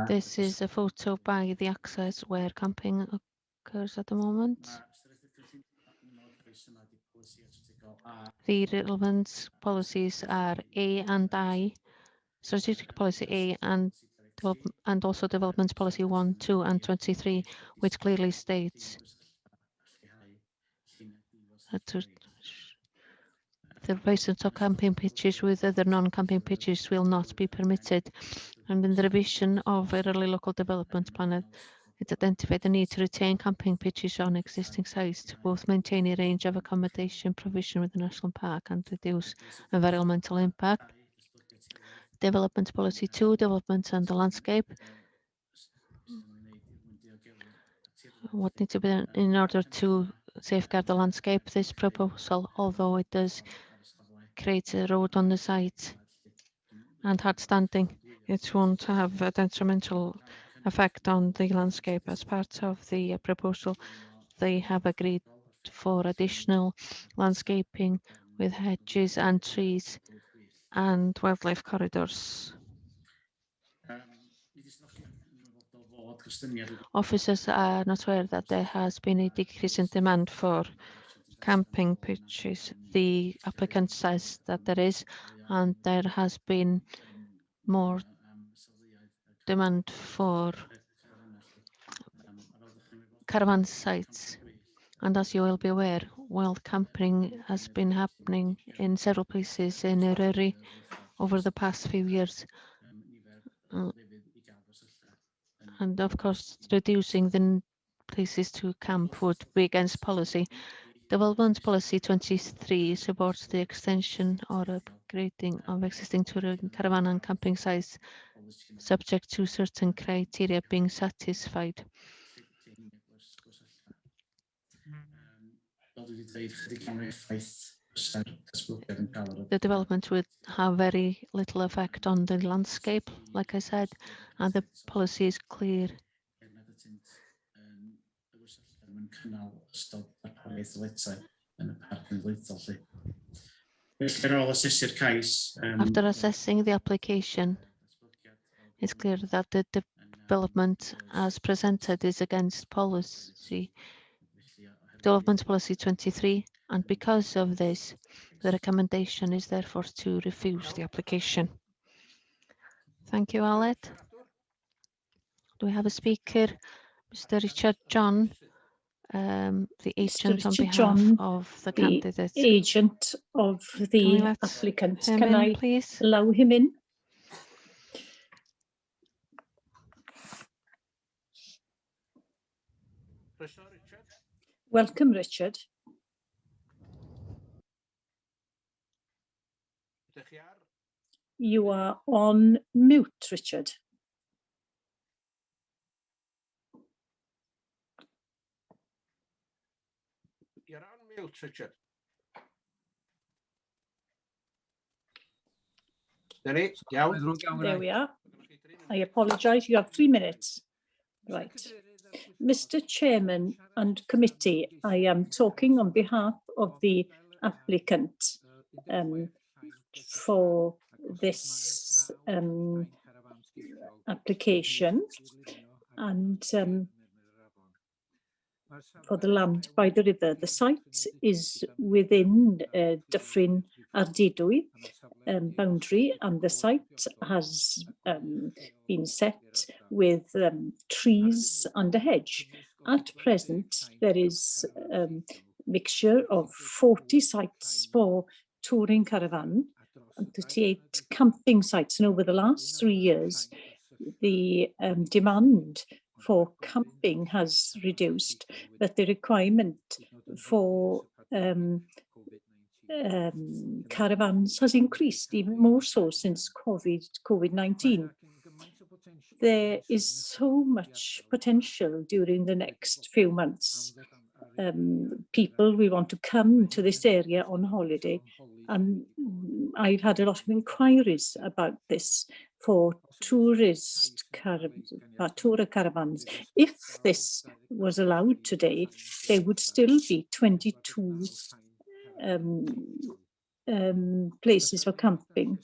This is a photo by the access where camping occurs at the moment. The relevant policies are A and I, Strategic Policy A and also Development Policy 1, 2 and 23, which clearly states that the replacement of camping pitches with other non-camping pitches will not be permitted. And in the revision of a early local development plan, it identified the need to retain camping pitches on existing sites to both maintain a range of accommodation provision with the national park and reduce environmental impact. Development Policy 2, Development and the Landscape. What needs to be done in order to safeguard the landscape? This proposal, although it does create a road on the site and hard standing, it won't have a detrimental effect on the landscape. As part of the proposal, they have agreed for additional landscaping with hedges and trees and wildlife corridors. Officers are not aware that there has been a decrease in demand for camping pitches. The applicant says that there is, and there has been more demand for caravan sites. And as you will be aware, wild camping has been happening in several places in Eryri over the past few years. And of course, reducing the places to camp would be against policy. Development Policy 23 supports the extension or upgrading of existing touring caravan and camping sites, subject to certain criteria being satisfied. The development would have very little effect on the landscape, like I said, and the policy is clear cynnal ystod darpariaeth ddyletsau yn y parc yn gweithol. Felly ar ôl asesu'r cais... After assessing the application, it's clear that the development as presented is against Development Policy 23, and because of this, the recommendation is therefore to refuse the application. Thank you, Aled. Do we have a speaker? Mr. Richard John, the agent on behalf of the candidate. Agent of the applicant. Can I please allow him in? Welcome, Richard. You are on mute, Richard. You're on mute, Richard. There we are. I apologise. You have 3 minutes. Right. Mr. Chairman and committee, I am talking on behalf of the applicant for this application and for the land by the river. The site is within Dyffryn Ardudwy boundary, and the site has been set with trees and a hedge. At present, there is a mixture of 40 sites for touring caravan and 38 camping sites. And over the last 3 years, the demand for camping has reduced, but the requirement for caravans has increased even more so since COVID-19. There is so much potential during the next few months. People will want to come to this area on holiday, and I've had a lot of inquiries about this for tourer caravans. If this was allowed today, there would still be 22 places for camping.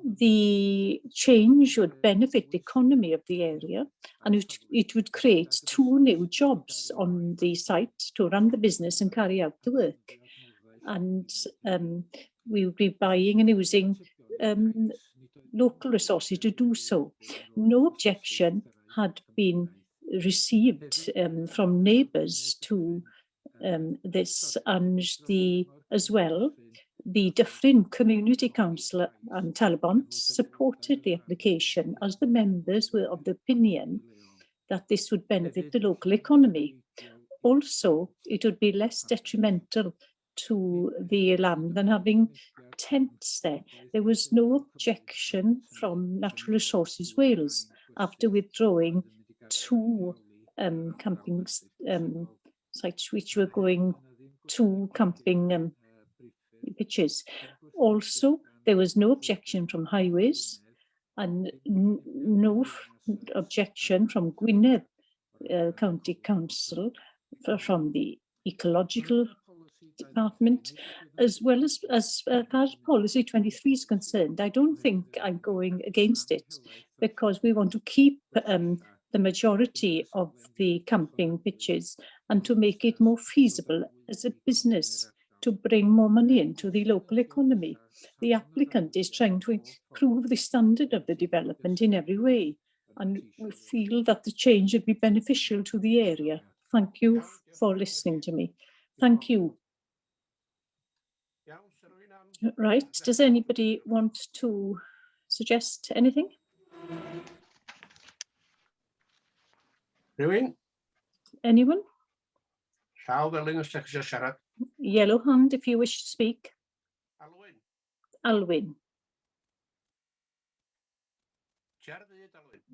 The change would benefit the economy of the area, and it would create 2 new jobs on the site to run the business and carry out the work. And we would be buying and using local resources to do so. No objection had been received from neighbours to this, and as well, the Dyffryn Community Council and Talbot supported the application as the members were of the opinion that this would benefit the local economy. Also, it would be less detrimental to the land than having tents there. There was no objection from Natural Resources Wales after withdrawing 2 camping sites which were going to camping pitches. Also, there was no objection from Highways and no objection from Gwynedd County Council, from the Ecological Department, as well as far as Policy 23 is concerned. I don't think I'm going against it, because we want to keep the majority of the camping pitches and to make it more feasible as a business to bring more money into the local economy. The applicant is trying to improve the standard of the development in every way, and we feel that the change would be beneficial to the area. Thank you for listening to me. Thank you. Right, does anybody want to suggest anything? Rywun? Anyone? Llaw felyn os eisiau siarad. Yellow hand if you wish to speak. Alwyn. Alwyn.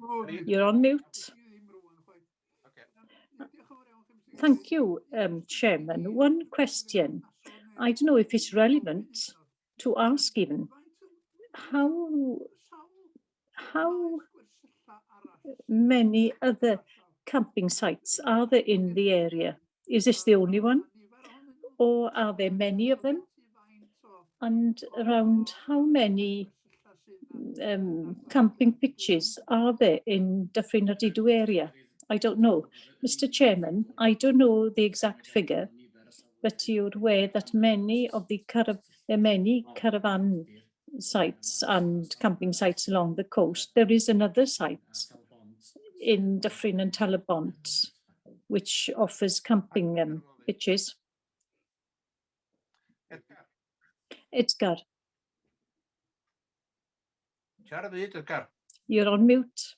Alwyn. You're on mute. Thank you, Chairman. One question. I don't know if it's relevant to ask even. How many other camping sites are there in the area? Is this the only one? Or are there many of them? And around how many camping pitches are there in Dyffryn yr Didw area? I don't know. Mr. Chairman, I don't know the exact figure, but you're aware that many of the many caravan sites and camping sites along the coast. There is another site in Dyffryn and Talabont which offers camping pitches. Edgar, you're on mute.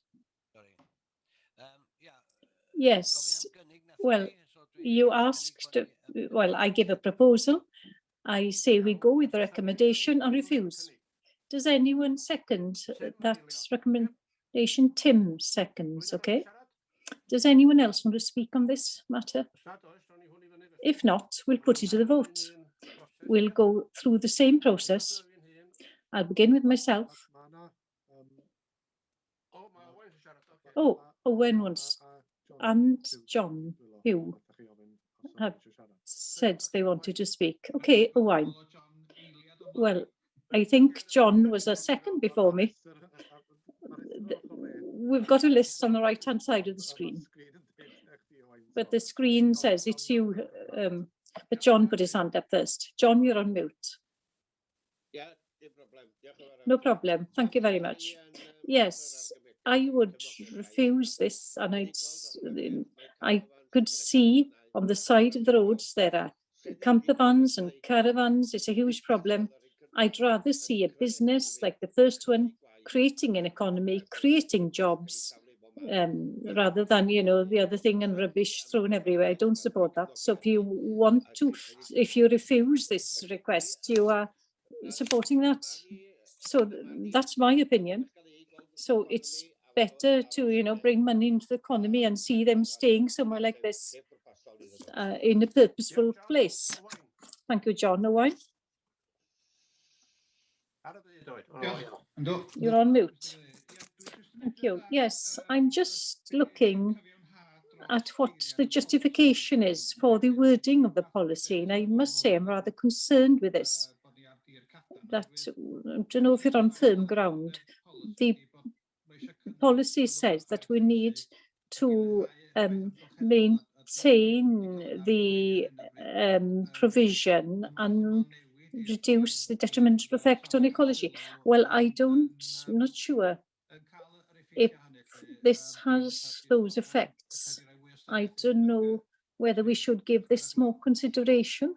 Yes, well, you asked, well, I give a proposal. I say we go with the recommendation and refuse. Does anyone second that recommendation? Tim seconds, okay? Does anyone else want to speak on this matter? If not, we'll put it to the vote. We'll go through the same process. I'll begin with myself. Oh, Owen wants, and John, who have said they wanted to speak. Okay, Owen. Well, I think John was a second before me. We've got a list on the right-hand side of the screen. But the screen says it's you, but John put his hand up first. John, you're on mute. No problem. Thank you very much. Yes, I would refuse this, and I could see on the side of the roads there are camper vans and caravans. It's a huge problem. I'd rather see a business like the first one creating an economy, creating jobs, rather than, you know, the other thing and rubbish thrown everywhere. I don't support that. So if you want to, if you refuse this request, you are supporting that. So that's my opinion. So it's better to, you know, bring money into the economy and see them staying somewhere like this in a purposeful place. Thank you, John. Owen? You're on mute. Thank you. Yes, I'm just looking at what the justification is for the wording of the policy, and I must say I'm rather concerned with this. That, I don't know if you're on firm ground. The policy says that we need to maintain the provision and reduce the detrimental effect on ecology. Well, I'm not sure if this has those effects. I don't know whether we should give this more consideration.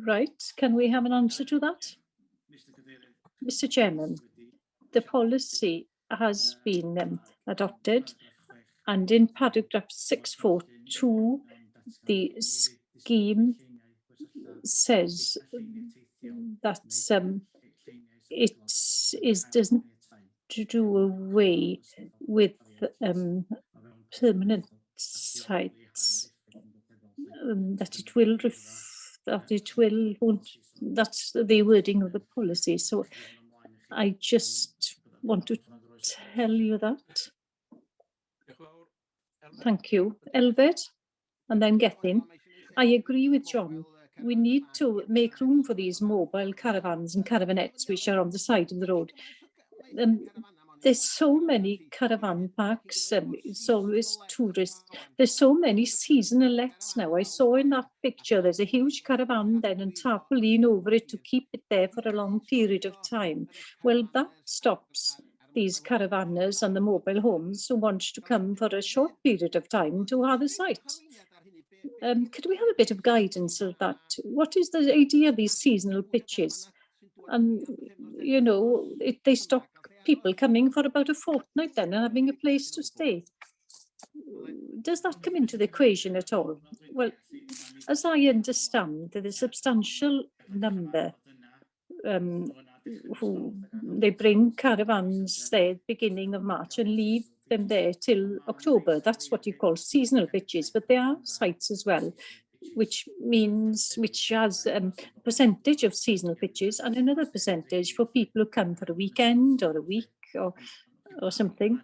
Right, can we have an answer to that? Mr. Chairman, the policy has been adopted, and in paragraph 642, the scheme says that it doesn't do away with permanent sites, that it will that's the wording of the policy. So I just want to tell you that. Thank you. Elbert, and then Gethin. I agree with John. We need to make room for these mobile caravans and caravanettes which are on the side of the road. There's so many caravan parks, it's always tourists. There's so many seasonal lets now. I saw in that picture, there's a huge caravan then and tarpaulin over it to keep it there for a long period of time. Well, that stops these caravanners and the mobile homes who want to come for a short period of time to other sites. Could we have a bit of guidance of that? What is the idea of these seasonal pitches? You know, they stop people coming for about a fortnight then and having a place to stay. Does that come into the equation at all? Well, as I understand, there is a substantial number who they bring caravans there beginning of March and leave them there till October. That's what you call seasonal pitches, but there are sites as well, which has a percentage of seasonal pitches and another percentage for people who come for a weekend or a week or something.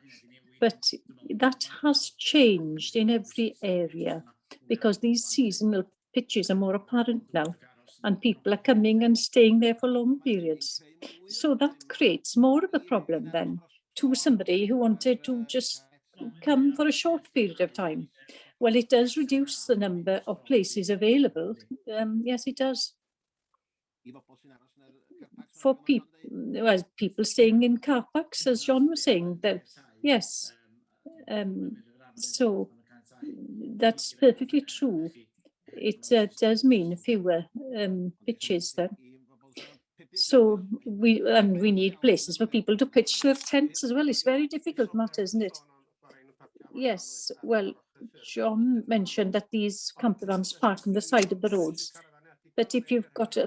but that has changed in every area because these seasonal pitches are more apparent now and people are coming and staying there for long periods. So that creates more of a problem then to somebody who wanted to just come for a short period of time. Well, it does reduce the number of places available. Yes, it does. For people, well, people staying in car parks, as John was saying, that yes. So that's perfectly true. It does mean fewer pitches then. So we need places for people to pitch their tents as well. It's very difficult matter, isn't it? Yes, well, John mentioned that these camper vans park on the side of the roads. But if you've got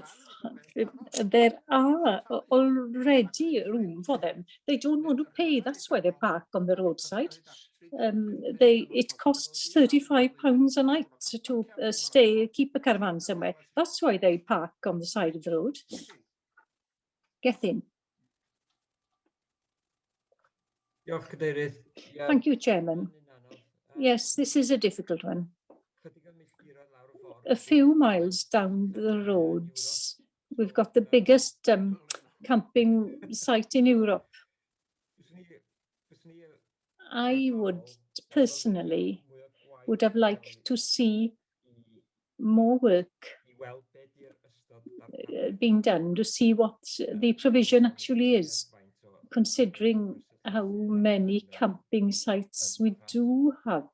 there are already room for them. They don't want to pay. That's why they park on the roadside. It costs £35 a night to keep a caravan somewhere. That's why they park on the side of the road. Gethin. Thank you, Chairman. Yes, this is a difficult one. A few miles down the roads, we've got the biggest camping site in Europe. I would personally have liked to see more work being done to see what the provision actually is, considering how many camping sites we do have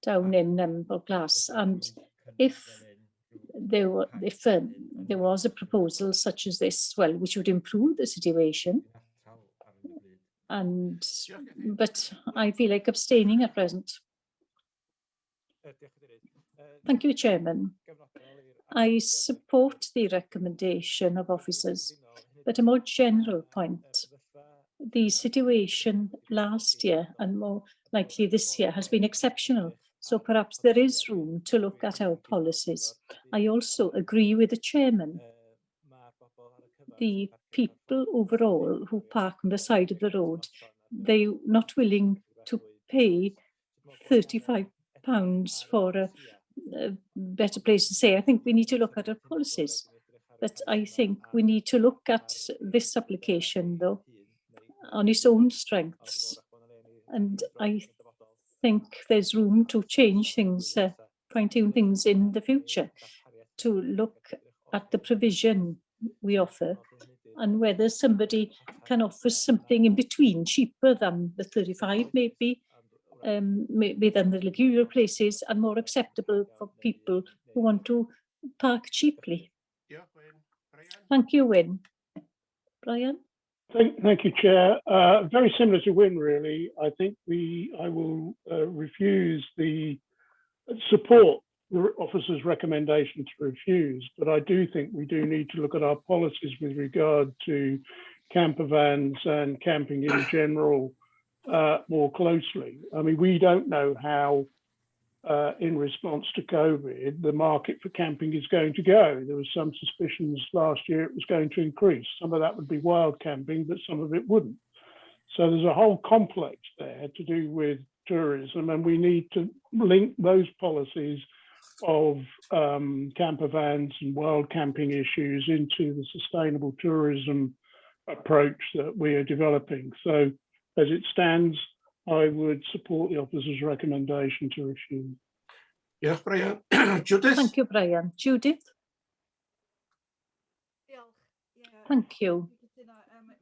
down in Belglas. And if there was a proposal such as this, well, which would improve the situation, but I feel like abstaining at present. Thank you, Chairman. I support the recommendation of officers, but a more general point. The situation last year and more likely this year has been exceptional, so perhaps there is room to look at our policies. I also agree with the Chairman. The people overall who park on the side of the road, they're not willing to pay £35 for a better place to stay. I think we need to look at our policies, but I think we need to look at this application, though, on its own strengths. And I think there's room to change things, fine-tune things in the future, to look at the provision we offer and whether somebody can offer something in between, cheaper than the 35 maybe than the Vehicular places, and more acceptable for people who want to park cheaply. Thank you, Wyn. Brian? Thank you, Chair. Very similar to Wyn, really. I think I will refuse the support the officer's recommendation to refuse, but I do think we do need to look at our policies with regard to camper vans and camping in general more closely. I mean, we don't know how, in response to COVID, the market for camping is going to go. There was some suspicions last year it was going to increase. Some of that would be wild camping, but some of it wouldn't. So there's a whole complex there to do with tourism, and we need to link those policies of camper vans and wild camping issues into the sustainable tourism approach that we are developing. So as it stands, I would support the officer's recommendation to refuse. Yes, Brian. Judith? Thank you, Brian. Judith? Thank you.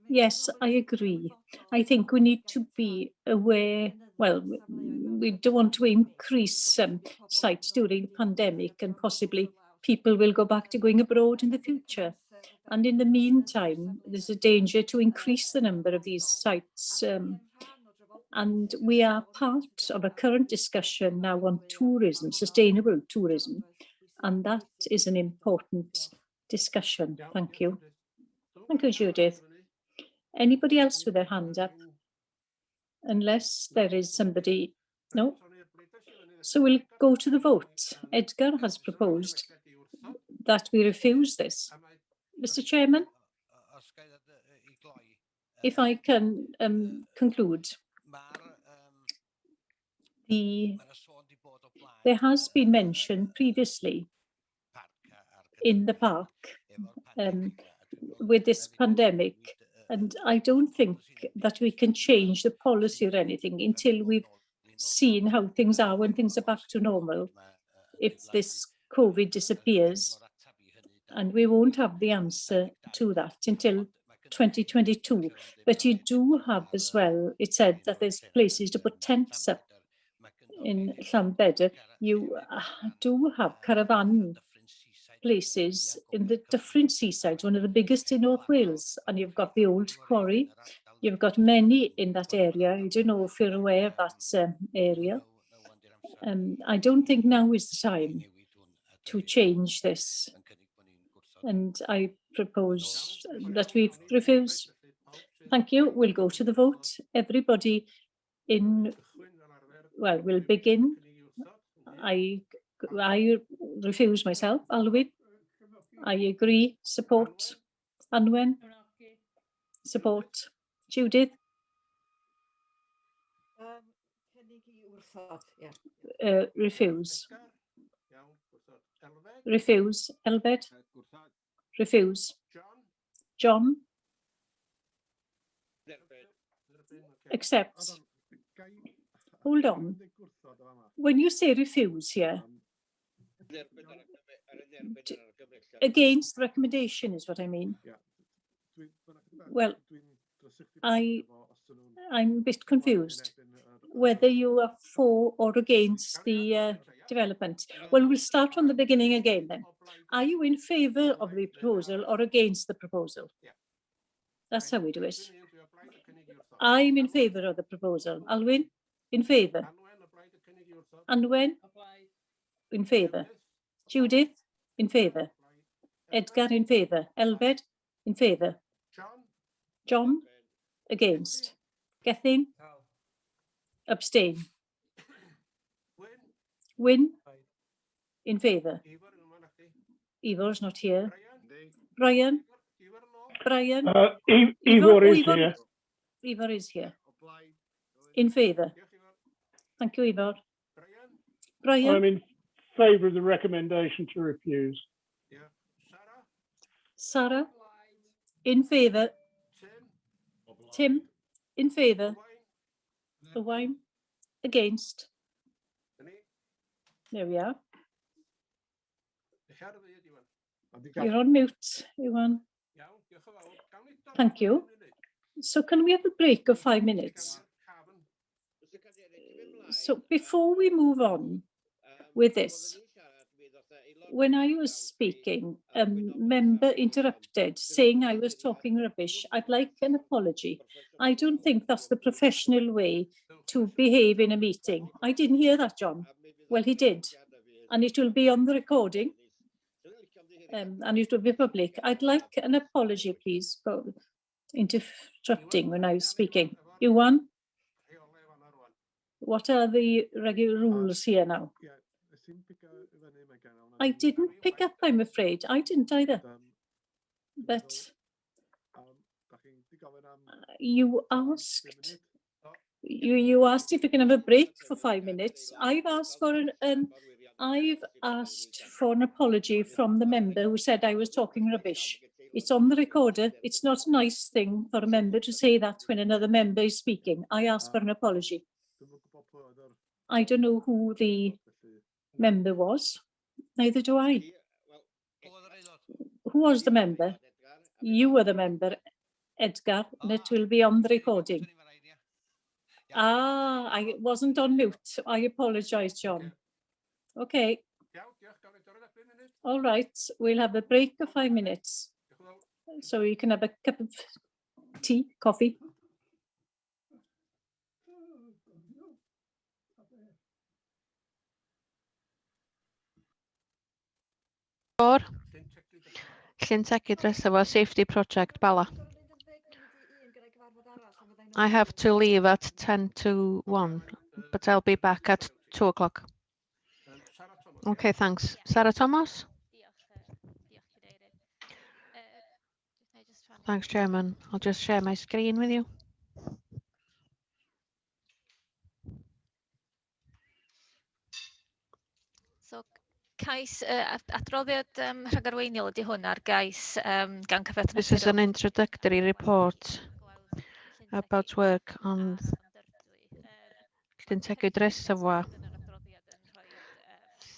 Yes, I agree. I think we need to be aware, well, we don't want to increase sites during the pandemic, and possibly people will go back to going abroad in the future. And in the meantime, there's a danger to increase the number of these sites. And we are part of a current discussion now on tourism, sustainable tourism, and that is an important discussion. Thank you. Thank you, Judith. Anybody else with their hand up? Unless there is somebody, no? So we'll go to the vote. Edgar has proposed that we refuse this. Mr. Chairman, if I can conclude. There has been mention previously in the park with this pandemic, and I don't think that we can change the policy or anything until we've seen how things are when things are back to normal. If this COVID disappears, and we won't have the answer to that until 2022. But you do have as well, it said that there's places to put tents up in Llanbedr. You do have caravan places in the different seasides, one of the biggest in North Wales, and you've got the old quarry. You've got many in that area. I don't know if you're aware of that area. I don't think now is the time to change this. And I propose that we refuse. Thank you. We'll go to the vote. Everybody in, well, we'll begin. I refuse myself. Alwyn? I agree. Support. Anwen? Support. Judith? Refuse. Refuse. Elbed? Refuse. John? Accept. Hold on. When you say refuse here, against the recommendation is what I mean. Well, I'm a bit confused whether you are for or against the development. Well, we'll start from the beginning again then. Are you in favour of the proposal or against the proposal? That's how we do it. I'm in favour of the proposal. Alwyn? In favour. Anwen? In favour. Judith? In favour. Edgar? In favour. Elbed? In favour. John? Against. Gethin? Abstain. Wyn? In favour. Ivor's not here. Brian? Brian? Ivor is here. Ivor is here. In favour. Thank you, Ivor. Brian? I'm in favour of the recommendation to refuse. Sarah? In favour. Tim? In favour. Owain? Against. There we are. You're on mute, Iwan. Thank you. So can we have a break of 5 minutes? So before we move on with this, when I was speaking, a member interrupted, saying I was talking rubbish. I'd like an apology. I don't think that's the professional way to behave in a meeting. I didn't hear that, John. Well, he did. And it will be on the recording. And it will be public. I'd like an apology, please, for interrupting when I was speaking. Iwan? What are the regular rules here now? I didn't pick up, I'm afraid. I didn't either. But you asked if you can have a break for 5 minutes. I've asked for an apology from the member who said I was talking rubbish. It's on the recorder. It's not a nice thing for a member to say that when another member is speaking. I asked for an apology. I don't know who the member was. Neither do I. Who was the member? You were the member, Edgar, and it will be on the recording. I wasn't on mute. I apologise, John. Okay. All right, we'll have a break of 5 minutes. So you can have a cup of tea, coffee. Llyn Tegid dresaf efo Safety Project Bala. I have to leave at 10 to 1, but I'll be back at 2 o'clock. Okay, thanks. Sarah Thomas? Thanks, Chairman. I'll just share my screen with you. cais adroddiad rhagarweiniol ydy hwn ar gais gan cyfath This is an introductory report about work on Llyntegwyd Reservoir.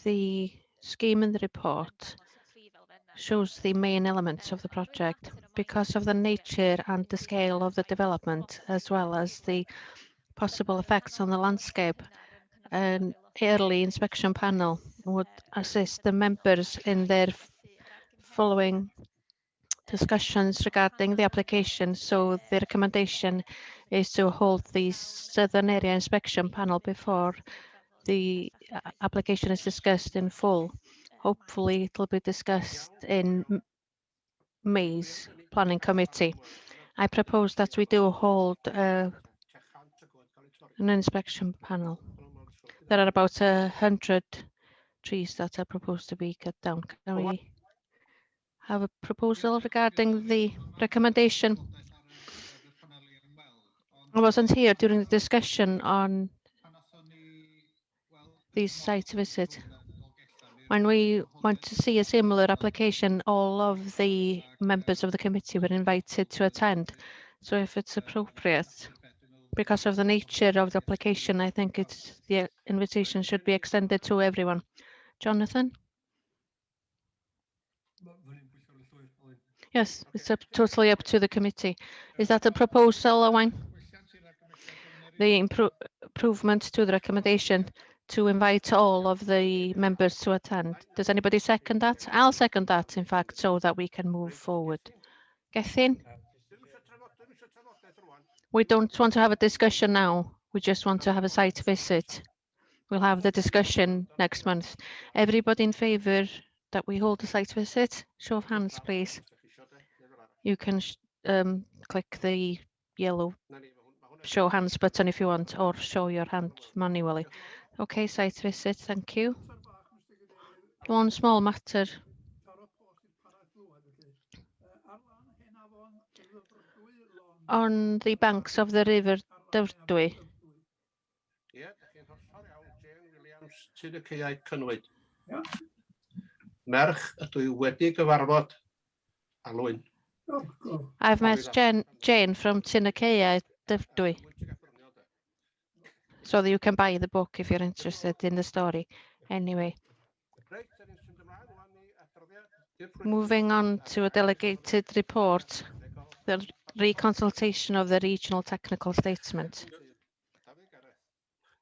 The scheme in the report shows the main elements of the project because of the nature and the scale of the development, as well as the possible effects on the landscape. An early inspection panel would assist the members in their following discussions regarding the application. So the recommendation is to hold the Southern Area Inspection Panel before the application is discussed in full. Hopefully it will be discussed in May's Planning Committee. I propose that we do hold an inspection panel. There are about 100 trees that are proposed to be cut down. Can we have a proposal regarding the recommendation? I wasn't here during the discussion on this site visit. When we went to see a similar application, all of the members of the committee were invited to attend. So if it's appropriate, because of the nature of the application, I think the invitation should be extended to everyone. Jonathan? Yes, it's totally up to the committee. Is that a proposal, Owain? The improvement to the recommendation to invite all of the members to attend. Does anybody second that? I'll second that, in fact, so that we can move forward. Gethin? We don't want to have a discussion now. We just want to have a site visit. We'll have the discussion next month. Everybody in favour that we hold a site visit? Show of hands, please. You can click the yellow show hands button if you want, or show your hand manually. Okay, site visit, thank you. One small matter. On the banks of the river Dyfrdwy. Merch ydw i wedi gyfarfod Alwyn. I've met Jane from Tinakea Dyfrdwy. So that you can buy the book if you're interested in the story. Anyway. Moving on to a delegated report, the reconsultation of the regional technical statement.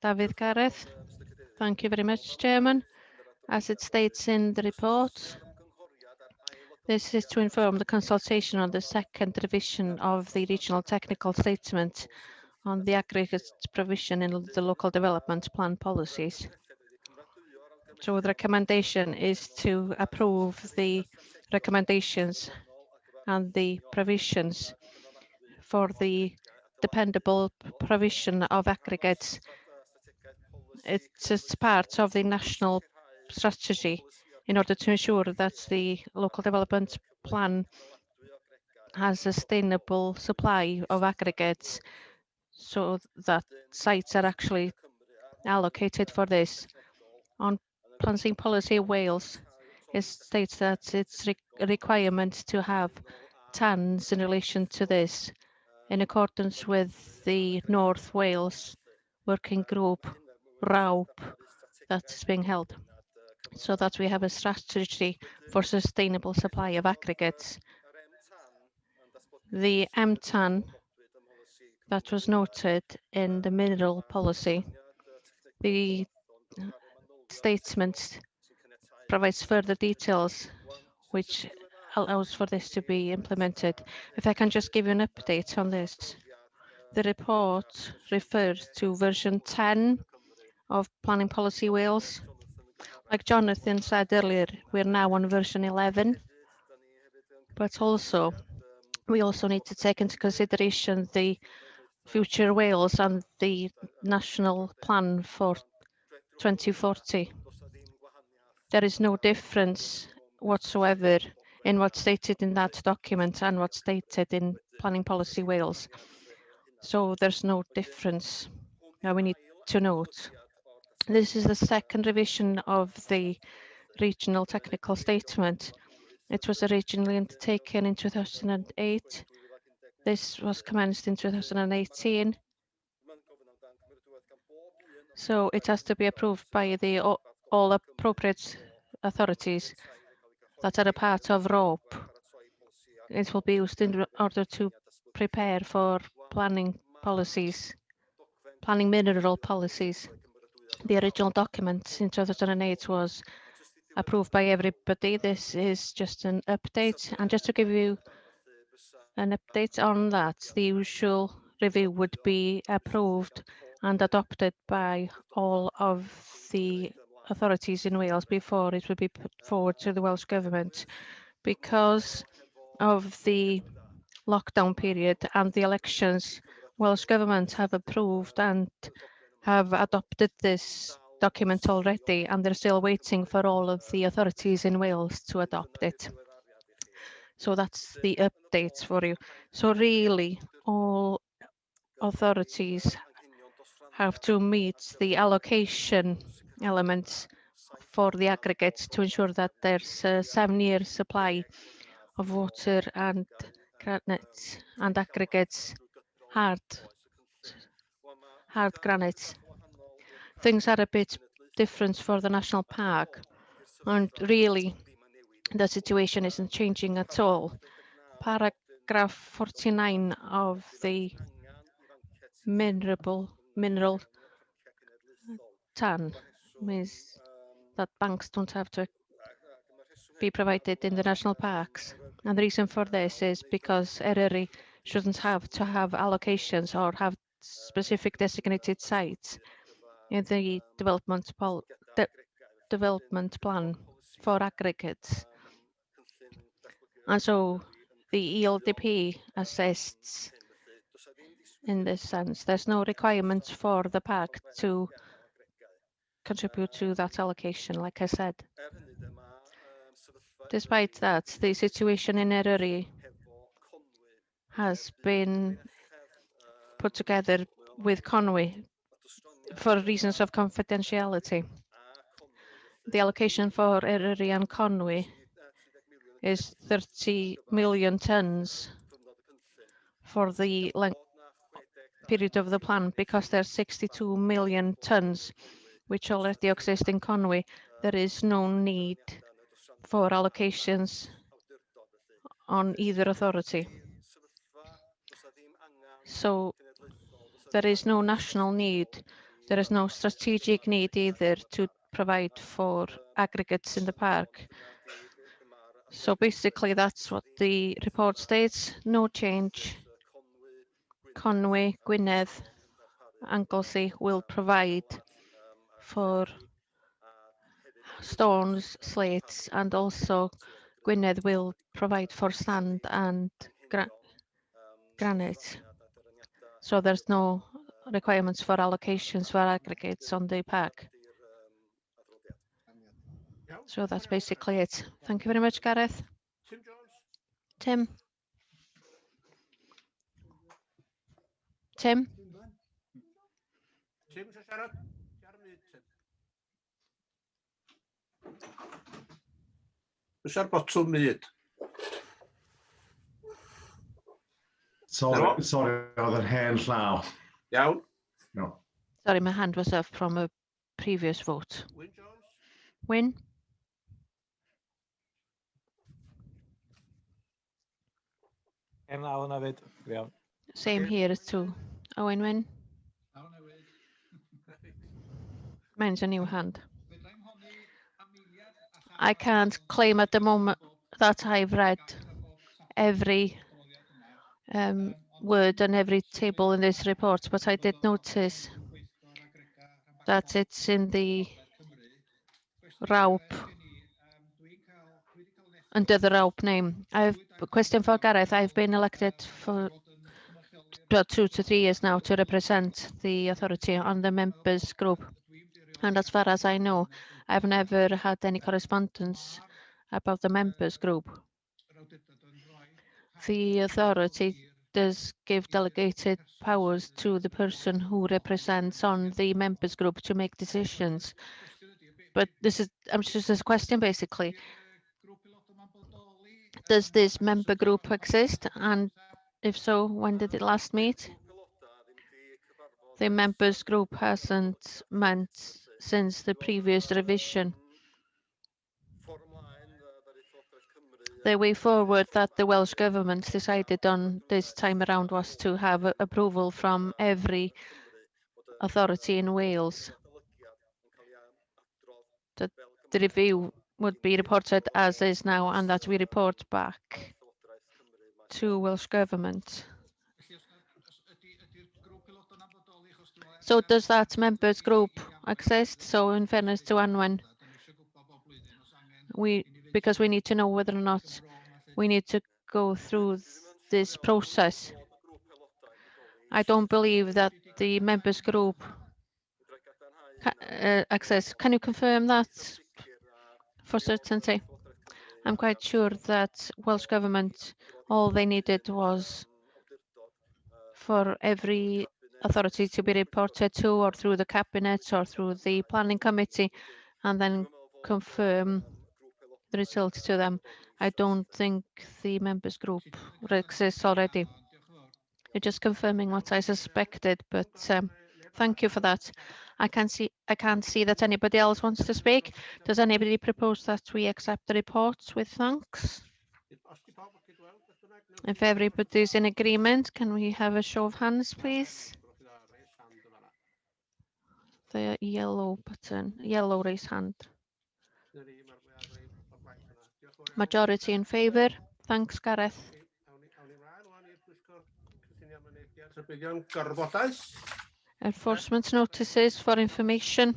David Gareth. Thank you very much, Chairman. As it states in the report, this is to inform the consultation on the second revision of the regional technical statement on the aggregate provision in the local development plan policies. So the recommendation is to approve the recommendations and the provisions for the dependable provision of aggregates. It's part of the national strategy in order to ensure that the local development plan has a sustainable supply of aggregates so that sites are actually allocated for this. On planting policy Wales, it states that it's a requirement to have TANs in relation to this in accordance with the North Wales Working Group RAWP that is being held, so that we have a strategy for sustainable supply of aggregates. The MTAN that was noted in the mineral policy, the statement provides further details which allows for this to be implemented. If I can just give you an update on this. The report refers to version 10 of Planning Policy Wales. Like Jonathan said earlier, we're now on version 11, but we also need to take into consideration the future Wales and the national plan for 2040. There is no difference whatsoever in what's stated in that document and what's stated in Planning Policy Wales. So there's no difference. Now we need to note. This is the second revision of the regional technical statement. It was originally undertaken in 2008. This was commenced in 2018. So it has to be approved by the all appropriate authorities that are a part of ROPE. It will be used in order to prepare for planning policies, planning mineral policies. The original document in 2008 was approved by everybody. This is just an update. And just to give you an update on that, the usual review would be approved and adopted by all of the authorities in Wales before it would be put forward to the Welsh Government. Because of the lockdown period and the elections, Welsh Government have approved and have adopted this document already, and they're still waiting for all of the authorities in Wales to adopt it. So that's the updates for you. So really, all authorities have to meet the allocation elements for the aggregates to ensure that there's a 7-year supply of water and granite and aggregates, hard granite. Things are a bit different for the national park, and really the situation isn't changing at all. Paragraph 49 of the mineral TAN means that banks don't have to be provided in the national parks. And the reason for this is because Eryri shouldn't have to have allocations or have specific designated sites in the development plan for aggregates. And so the ELDP assists in this sense. There's no requirement for the park to contribute to that allocation, like I said. Despite that, the situation in Eryri has been put together with Conwy for reasons of confidentiality. The allocation for Eryri and Conwy is 30 million tonnes for the period of the plan. Because there's 62 million tonnes which already exist in Conwy, there is no need for allocations on either authority. So there is no national need, there is no strategic need either to provide for aggregates in the park. So basically that's what the report states, no change. Conwy, Gwynedd, Anglesey will provide for stones, slates, and also Gwynedd will provide for sand and granite. So there's no requirements for allocations for aggregates on the park. So that's basically it. Thank you very much, Gareth. Tim? Tim? Tim, isio siarad? Fysa'r botwm myd. Sorry, oedd yr hen llaw. Iawn. No. Sorry, my hand was up from a previous vote. Wyn Jones? Wyn? Hen law yna fyd. Iawn. Same here too. Owen Wyn? Mine's a new hand. I can't claim at the moment that I've read every word and every table in this report, but I did notice that it's in the RAWP, under the RAWP name. I have a question for Gareth. I've been elected for about 2 to 3 years now to represent the authority on the members group. And as far as I know, I've never had any correspondence about the members group. The authority does give delegated powers to the person who represents on the members group to make decisions. but this is just this question basically. Does this member group exist? And if so, when did it last meet? The members group hasn't met since the previous revision. The way forward that the Welsh Government decided on this time around was to have approval from every authority in Wales. That the review would be reported as is now and that we report back to Welsh Government. So does that members group exist? So in fairness to Anwen, because we need to know whether or not we need to go through this process. I don't believe that the members group access. Can you confirm that for certainty? I'm quite sure that Welsh Government, all they needed was for every authority to be reported to or through the Cabinet or through the Planning Committee and then confirm the results to them. I don't think the members group exists already. You're just confirming what I suspected, but thank you for that. I can't see that anybody else wants to speak. Does anybody propose that we accept the reports with thanks? If everybody's in agreement, can we have a show of hands, please? The yellow button, yellow raise hand. Majority in favour. Thanks, Gareth. Enforcement notices for information.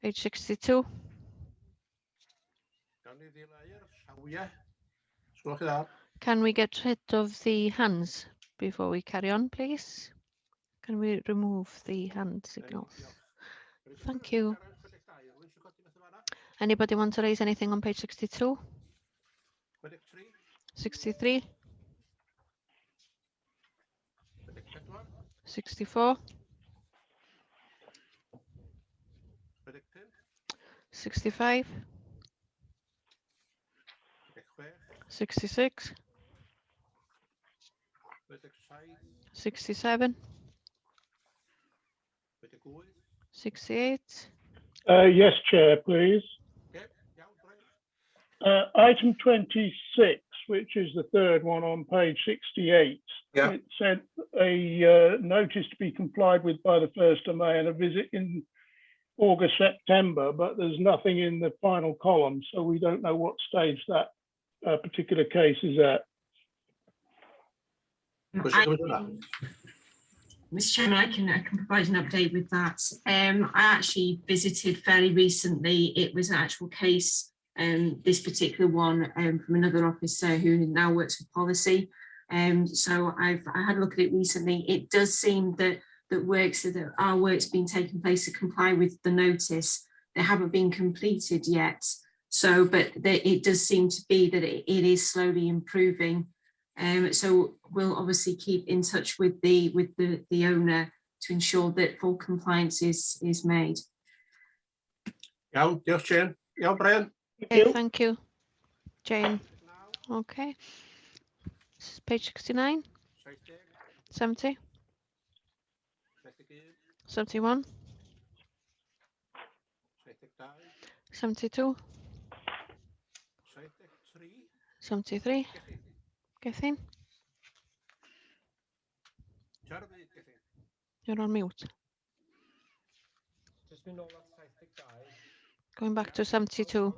Page 62. Can we get rid of the hands before we carry on, please? Can we remove the hand signals? Thank you. Anybody want to raise anything on page 62? 63? 64? 65? 66? 67? 68? Yes, Chair, please. Item 26, which is the third one on page 68. Yeah. It said a notice to be complied with by the 1st of May and a visit in August, September, but there's nothing in the final column, so we don't know what stage that particular case is at. Mr. Chairman, I can provide an update with that. I actually visited fairly recently. It was an actual case, this particular one from another officer who now works with policy. So I had a look at it recently. It does seem that our work's been taking place to comply with the notice. They haven't been completed yet. So, but it does seem to be that it is slowly improving. So we'll obviously keep in touch with the owner to ensure that full compliance is made. Iawn, diolch Jane. Iawn, Brian. Okay, thank you, Jane. Okay. This is page 69. 70. 71. 72. 73. Gethin. You're on mute. Going back to 72.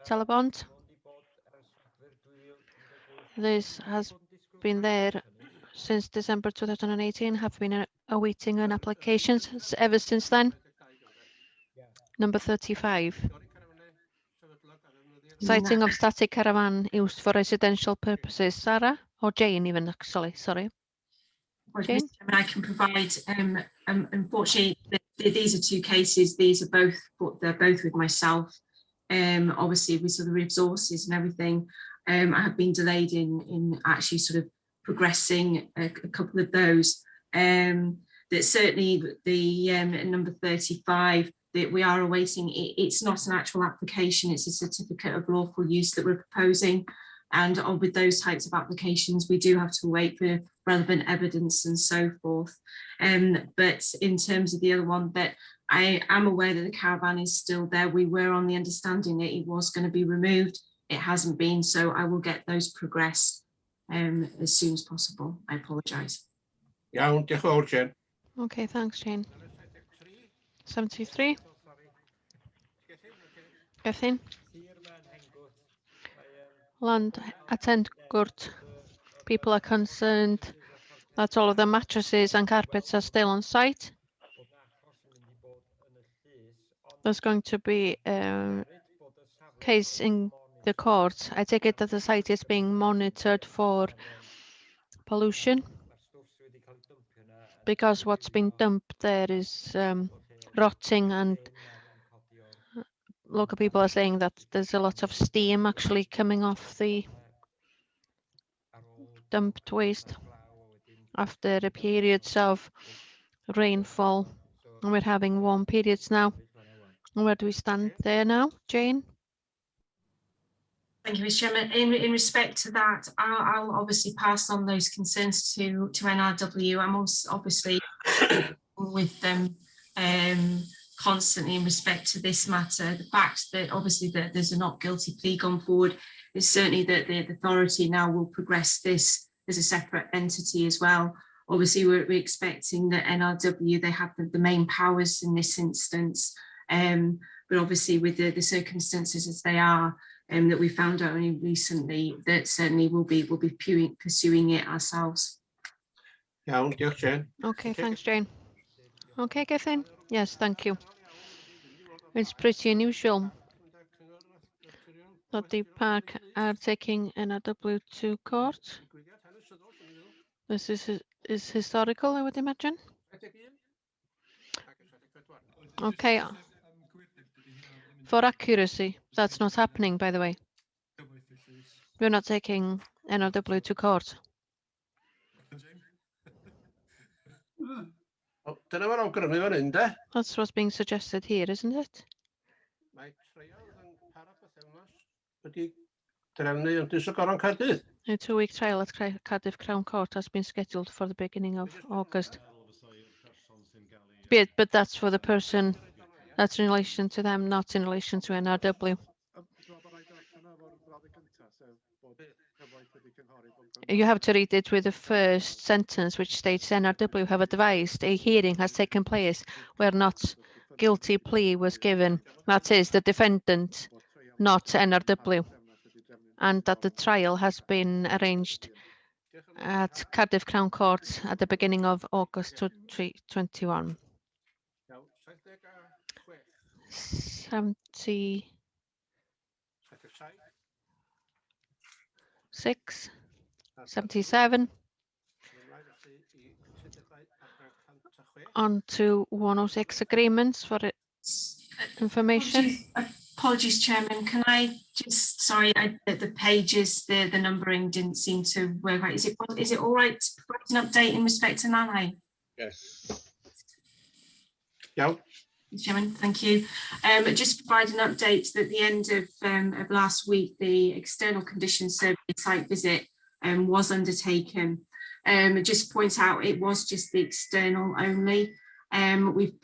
Telebond. This has been there since December 2018, have been awaiting an application ever since then. Number 35. Sighting of static caravan used for residential purposes. Sarah or Jane even actually, sorry. Jane? I can provide, unfortunately, these are two cases. These are both, they're both with myself. Obviously with sort of resources and everything, I have been delayed in actually sort of progressing a couple of those. that certainly the number 35 that we are awaiting, it's not an actual application, it's a certificate of lawful use that we're proposing. And with those types of applications, we do have to wait for relevant evidence and so forth. But in terms of the other one, that I am aware that the caravan is still there. We were on the understanding that it was going to be removed. It hasn't been, so I will get those progressed as soon as possible. I apologise. Iawn, diolch yn fawr, Jane. Okay, thanks, Jane. 73. Gethin. Land at Endgurt. People are concerned that all of the mattresses and carpets are still on site. There's going to be a case in the court. I take it that the site is being monitored for pollution because what's been dumped there is rotting, and local people are saying that there's a lot of steam actually coming off the dumped waste after the periods of rainfall, and we're having warm periods now. Where do we stand there now, Jane? Thank you, Mr. Chairman. In respect to that, I'll obviously pass on those concerns to NRW. I'm also obviously with them constantly in respect to this matter. The fact that obviously that there's a not guilty plea gone forward is certainly that the authority now will progress this as a separate entity as well. Obviously, we're expecting that NRW, they have the main powers in this instance, but obviously with the circumstances as they are, that we found out only recently, that certainly we'll be pursuing it ourselves. Iawn, diolch, Jane. Okay, thanks, Jane. Okay, Gethin? Yes, thank you. It's pretty unusual that the park are taking NRW to court. This is historical, I would imagine. Okay. For accuracy, that's not happening, by the way. We're not taking NRW to court. Dyna mae'r awgrymu fan hyn, de? That's what's being suggested here, isn't it? Mae trial yn para bythefnos wedi drefnu yn Dysogoron Caerdydd. A 2-week trial at Cardiff Crown Court has been scheduled for the beginning of August. But that's for the person, that's in relation to them, not in relation to NRW. You have to read it with the first sentence, which states NRW have advised a hearing has taken place where not guilty plea was given. That is the defendant, not NRW, and that the trial has been arranged at Cardiff Crown Court at the beginning of August 2021. 76, 77, on to 106 agreements for information. Apologies, Chairman. Can I just, sorry, the pages, the numbering didn't seem to work right. Is it all right to provide an update in respect to Nanai? Yes. Yeah. Chairman, thank you. Just provide an update that at the end of last week, the external conditions survey site visit was undertaken. Just point out it was just the external only. We've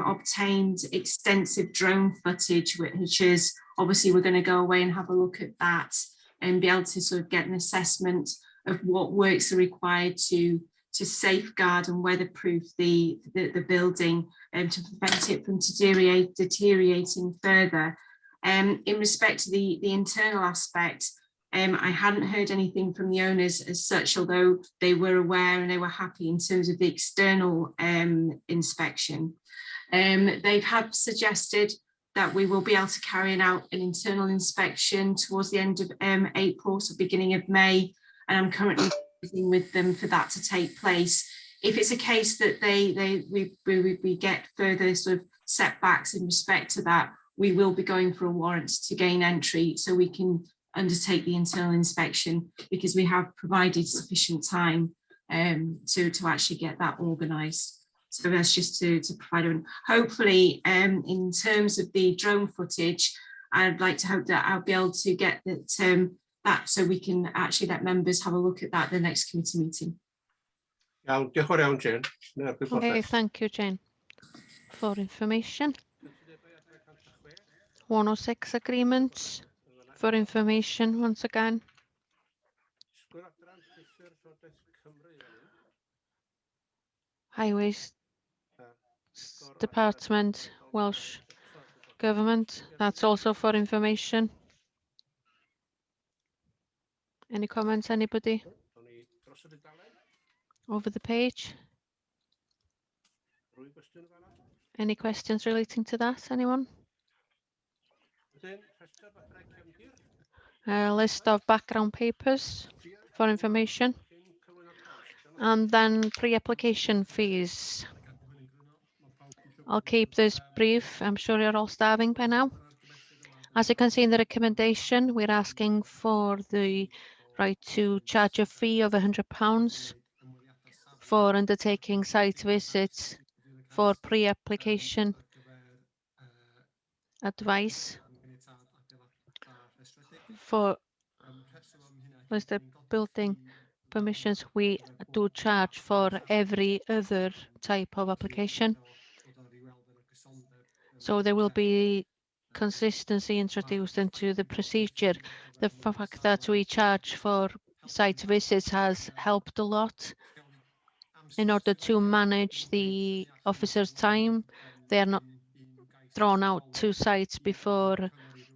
obtained extensive drone footage, which is obviously we're going to go away and have a look at that and be able to sort of get an assessment of what works are required to safeguard and weatherproof the building to prevent it from deteriorating further. In respect to the internal aspect, I hadn't heard anything from the owners as such, although they were aware and they were happy in terms of the external inspection. They have suggested that we will be able to carry out an internal inspection towards the end of April, so beginning of May, and I'm currently working with them for that to take place. If it's a case that we get further sort of setbacks in respect to that, we will be going for a warrant to gain entry so we can undertake the internal inspection, because we have provided sufficient time to actually get that organised. So that's just to provide them. Hopefully, in terms of the drone footage, I'd like to hope that I'll be able to get that so we can actually let members have a look at that at the next committee meeting. Iawn, diolch yn fawr iawn, Jane. Okay, thank you, Jane, for information. 106 agreements for information once again. Highways Department, Welsh Government, that's also for information. Any comments, anybody? Over the page? Any questions relating to that, anyone? A list of background papers for information. And then pre-application fees. I'll keep this brief. I'm sure you're all starving by now. As you can see in the recommendation, we're asking for the right to charge a fee of £100 for undertaking site visits for pre-application advice for listed building permissions. We do charge for every other type of application. So there will be consistency introduced into the procedure. The fact that we charge for site visits has helped a lot in order to manage the officers' time. They are not thrown out to sites before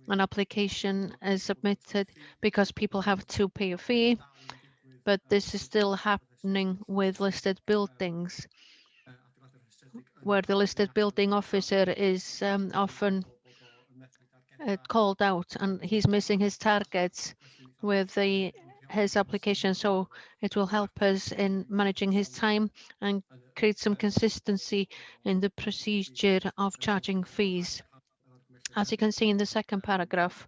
an application is submitted because people have to pay a fee, but this is still happening with listed buildings, where the listed building officer is often called out and he's missing his targets with his application. So it will help us in managing his time and create some consistency in the procedure of charging fees. As you can see in the second paragraph,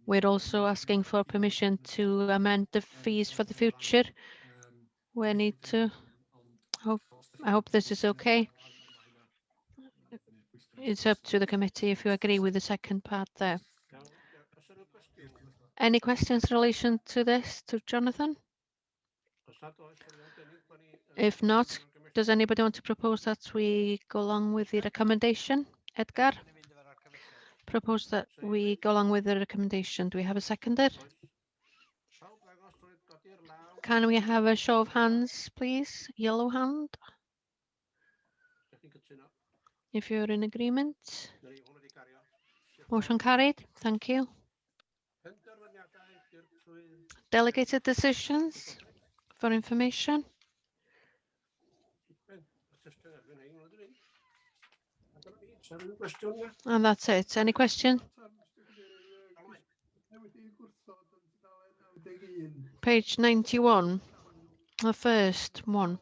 we're also asking for permission to amend the fees for the future. We need to, I hope this is okay. It's up to the committee if you agree with the second part there. Any questions in relation to this, to Jonathan? If not, does anybody want to propose that we go along with the recommendation? Edgar? Propose that we go along with the recommendation. Do we have a seconder? Can we have a show of hands, please? Yellow hand. If you're in agreement. Motion carried. Thank you. Delegated decisions for information. And that's it. Any question? Page 91, the first one.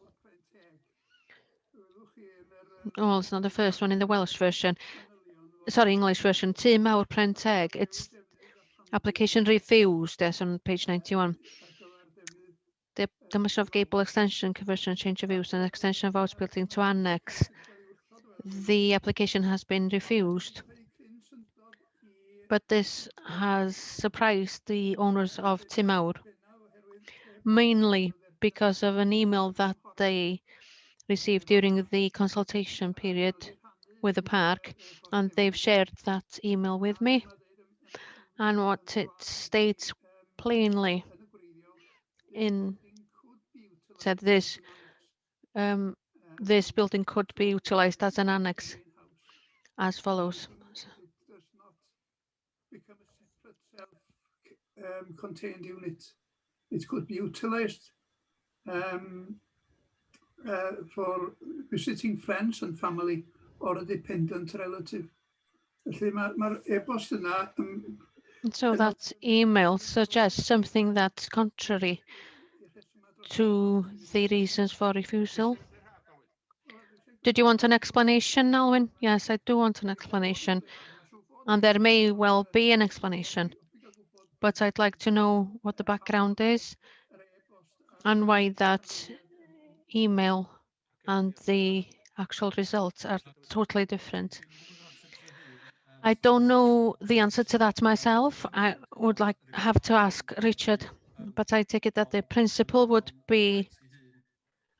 Oh, it's not the first one in the Welsh version. Sorry, English version. Tŷ Mawr Prenteg. It's application refused. That's on page 91. The demolition of gable extension, conversion, change of use, and extension of house building to annex. The application has been refused. But this has surprised the owners of Tŷ Mawr, mainly because of an email that they received during the consultation period with the park, and they've shared that email with me. And what it states plainly said this, this building could be utilized as an annex as follows. Become a separate self-contained unit. It could be utilised for visiting friends and family or a dependent relative. So that email suggests something that's contrary to the reasons for refusal. Did you want an explanation, Alwyn? Yes, I do want an explanation. And there may well be an explanation, but I'd like to know what the background is and why that email and the actual results are totally different. I don't know the answer to that myself. I would have to ask Richard, but I take it that the principle would be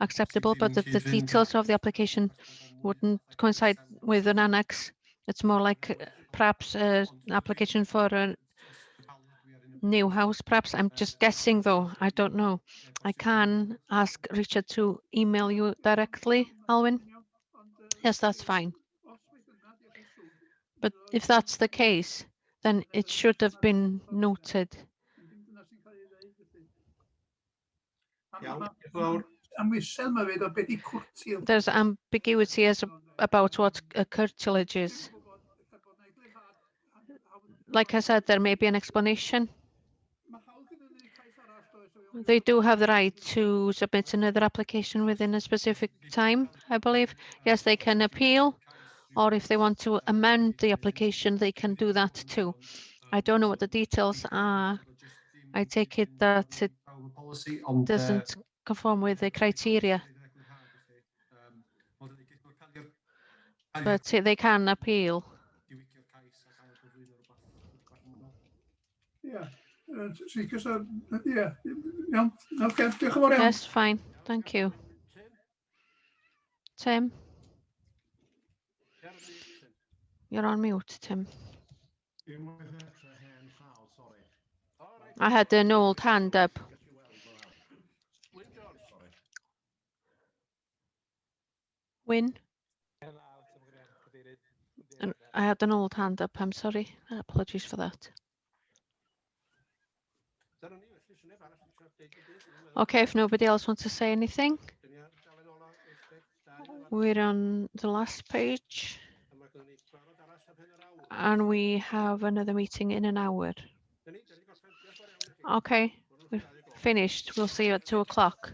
acceptable, but that the details of the application wouldn't coincide with an annex. It's more like perhaps an application for a new house, perhaps. I'm just guessing though, I don't know. I can ask Richard to email you directly, Alwyn. Yes, that's fine. But if that's the case, then it should have been noted. There's ambiguity about what a curtilage is. Like I said, there may be an explanation. They do have the right to submit another application within a specific time, I believe. Yes, they can appeal, or if they want to amend the application, they can do that too. I don't know what the details are. I take it that it doesn't conform with the criteria. But they can appeal. Yeah. Yeah. Okay. Yes, fine. Thank you. Tim? You're on mute, Tim. I had an old hand up. Win? And I had an old hand up, I'm sorry. Apologies for that. Okay, if nobody else wants to say anything. We're on the last page. And we have another meeting in an hour. Okay, we're finished. We'll see you at 2 o'clock.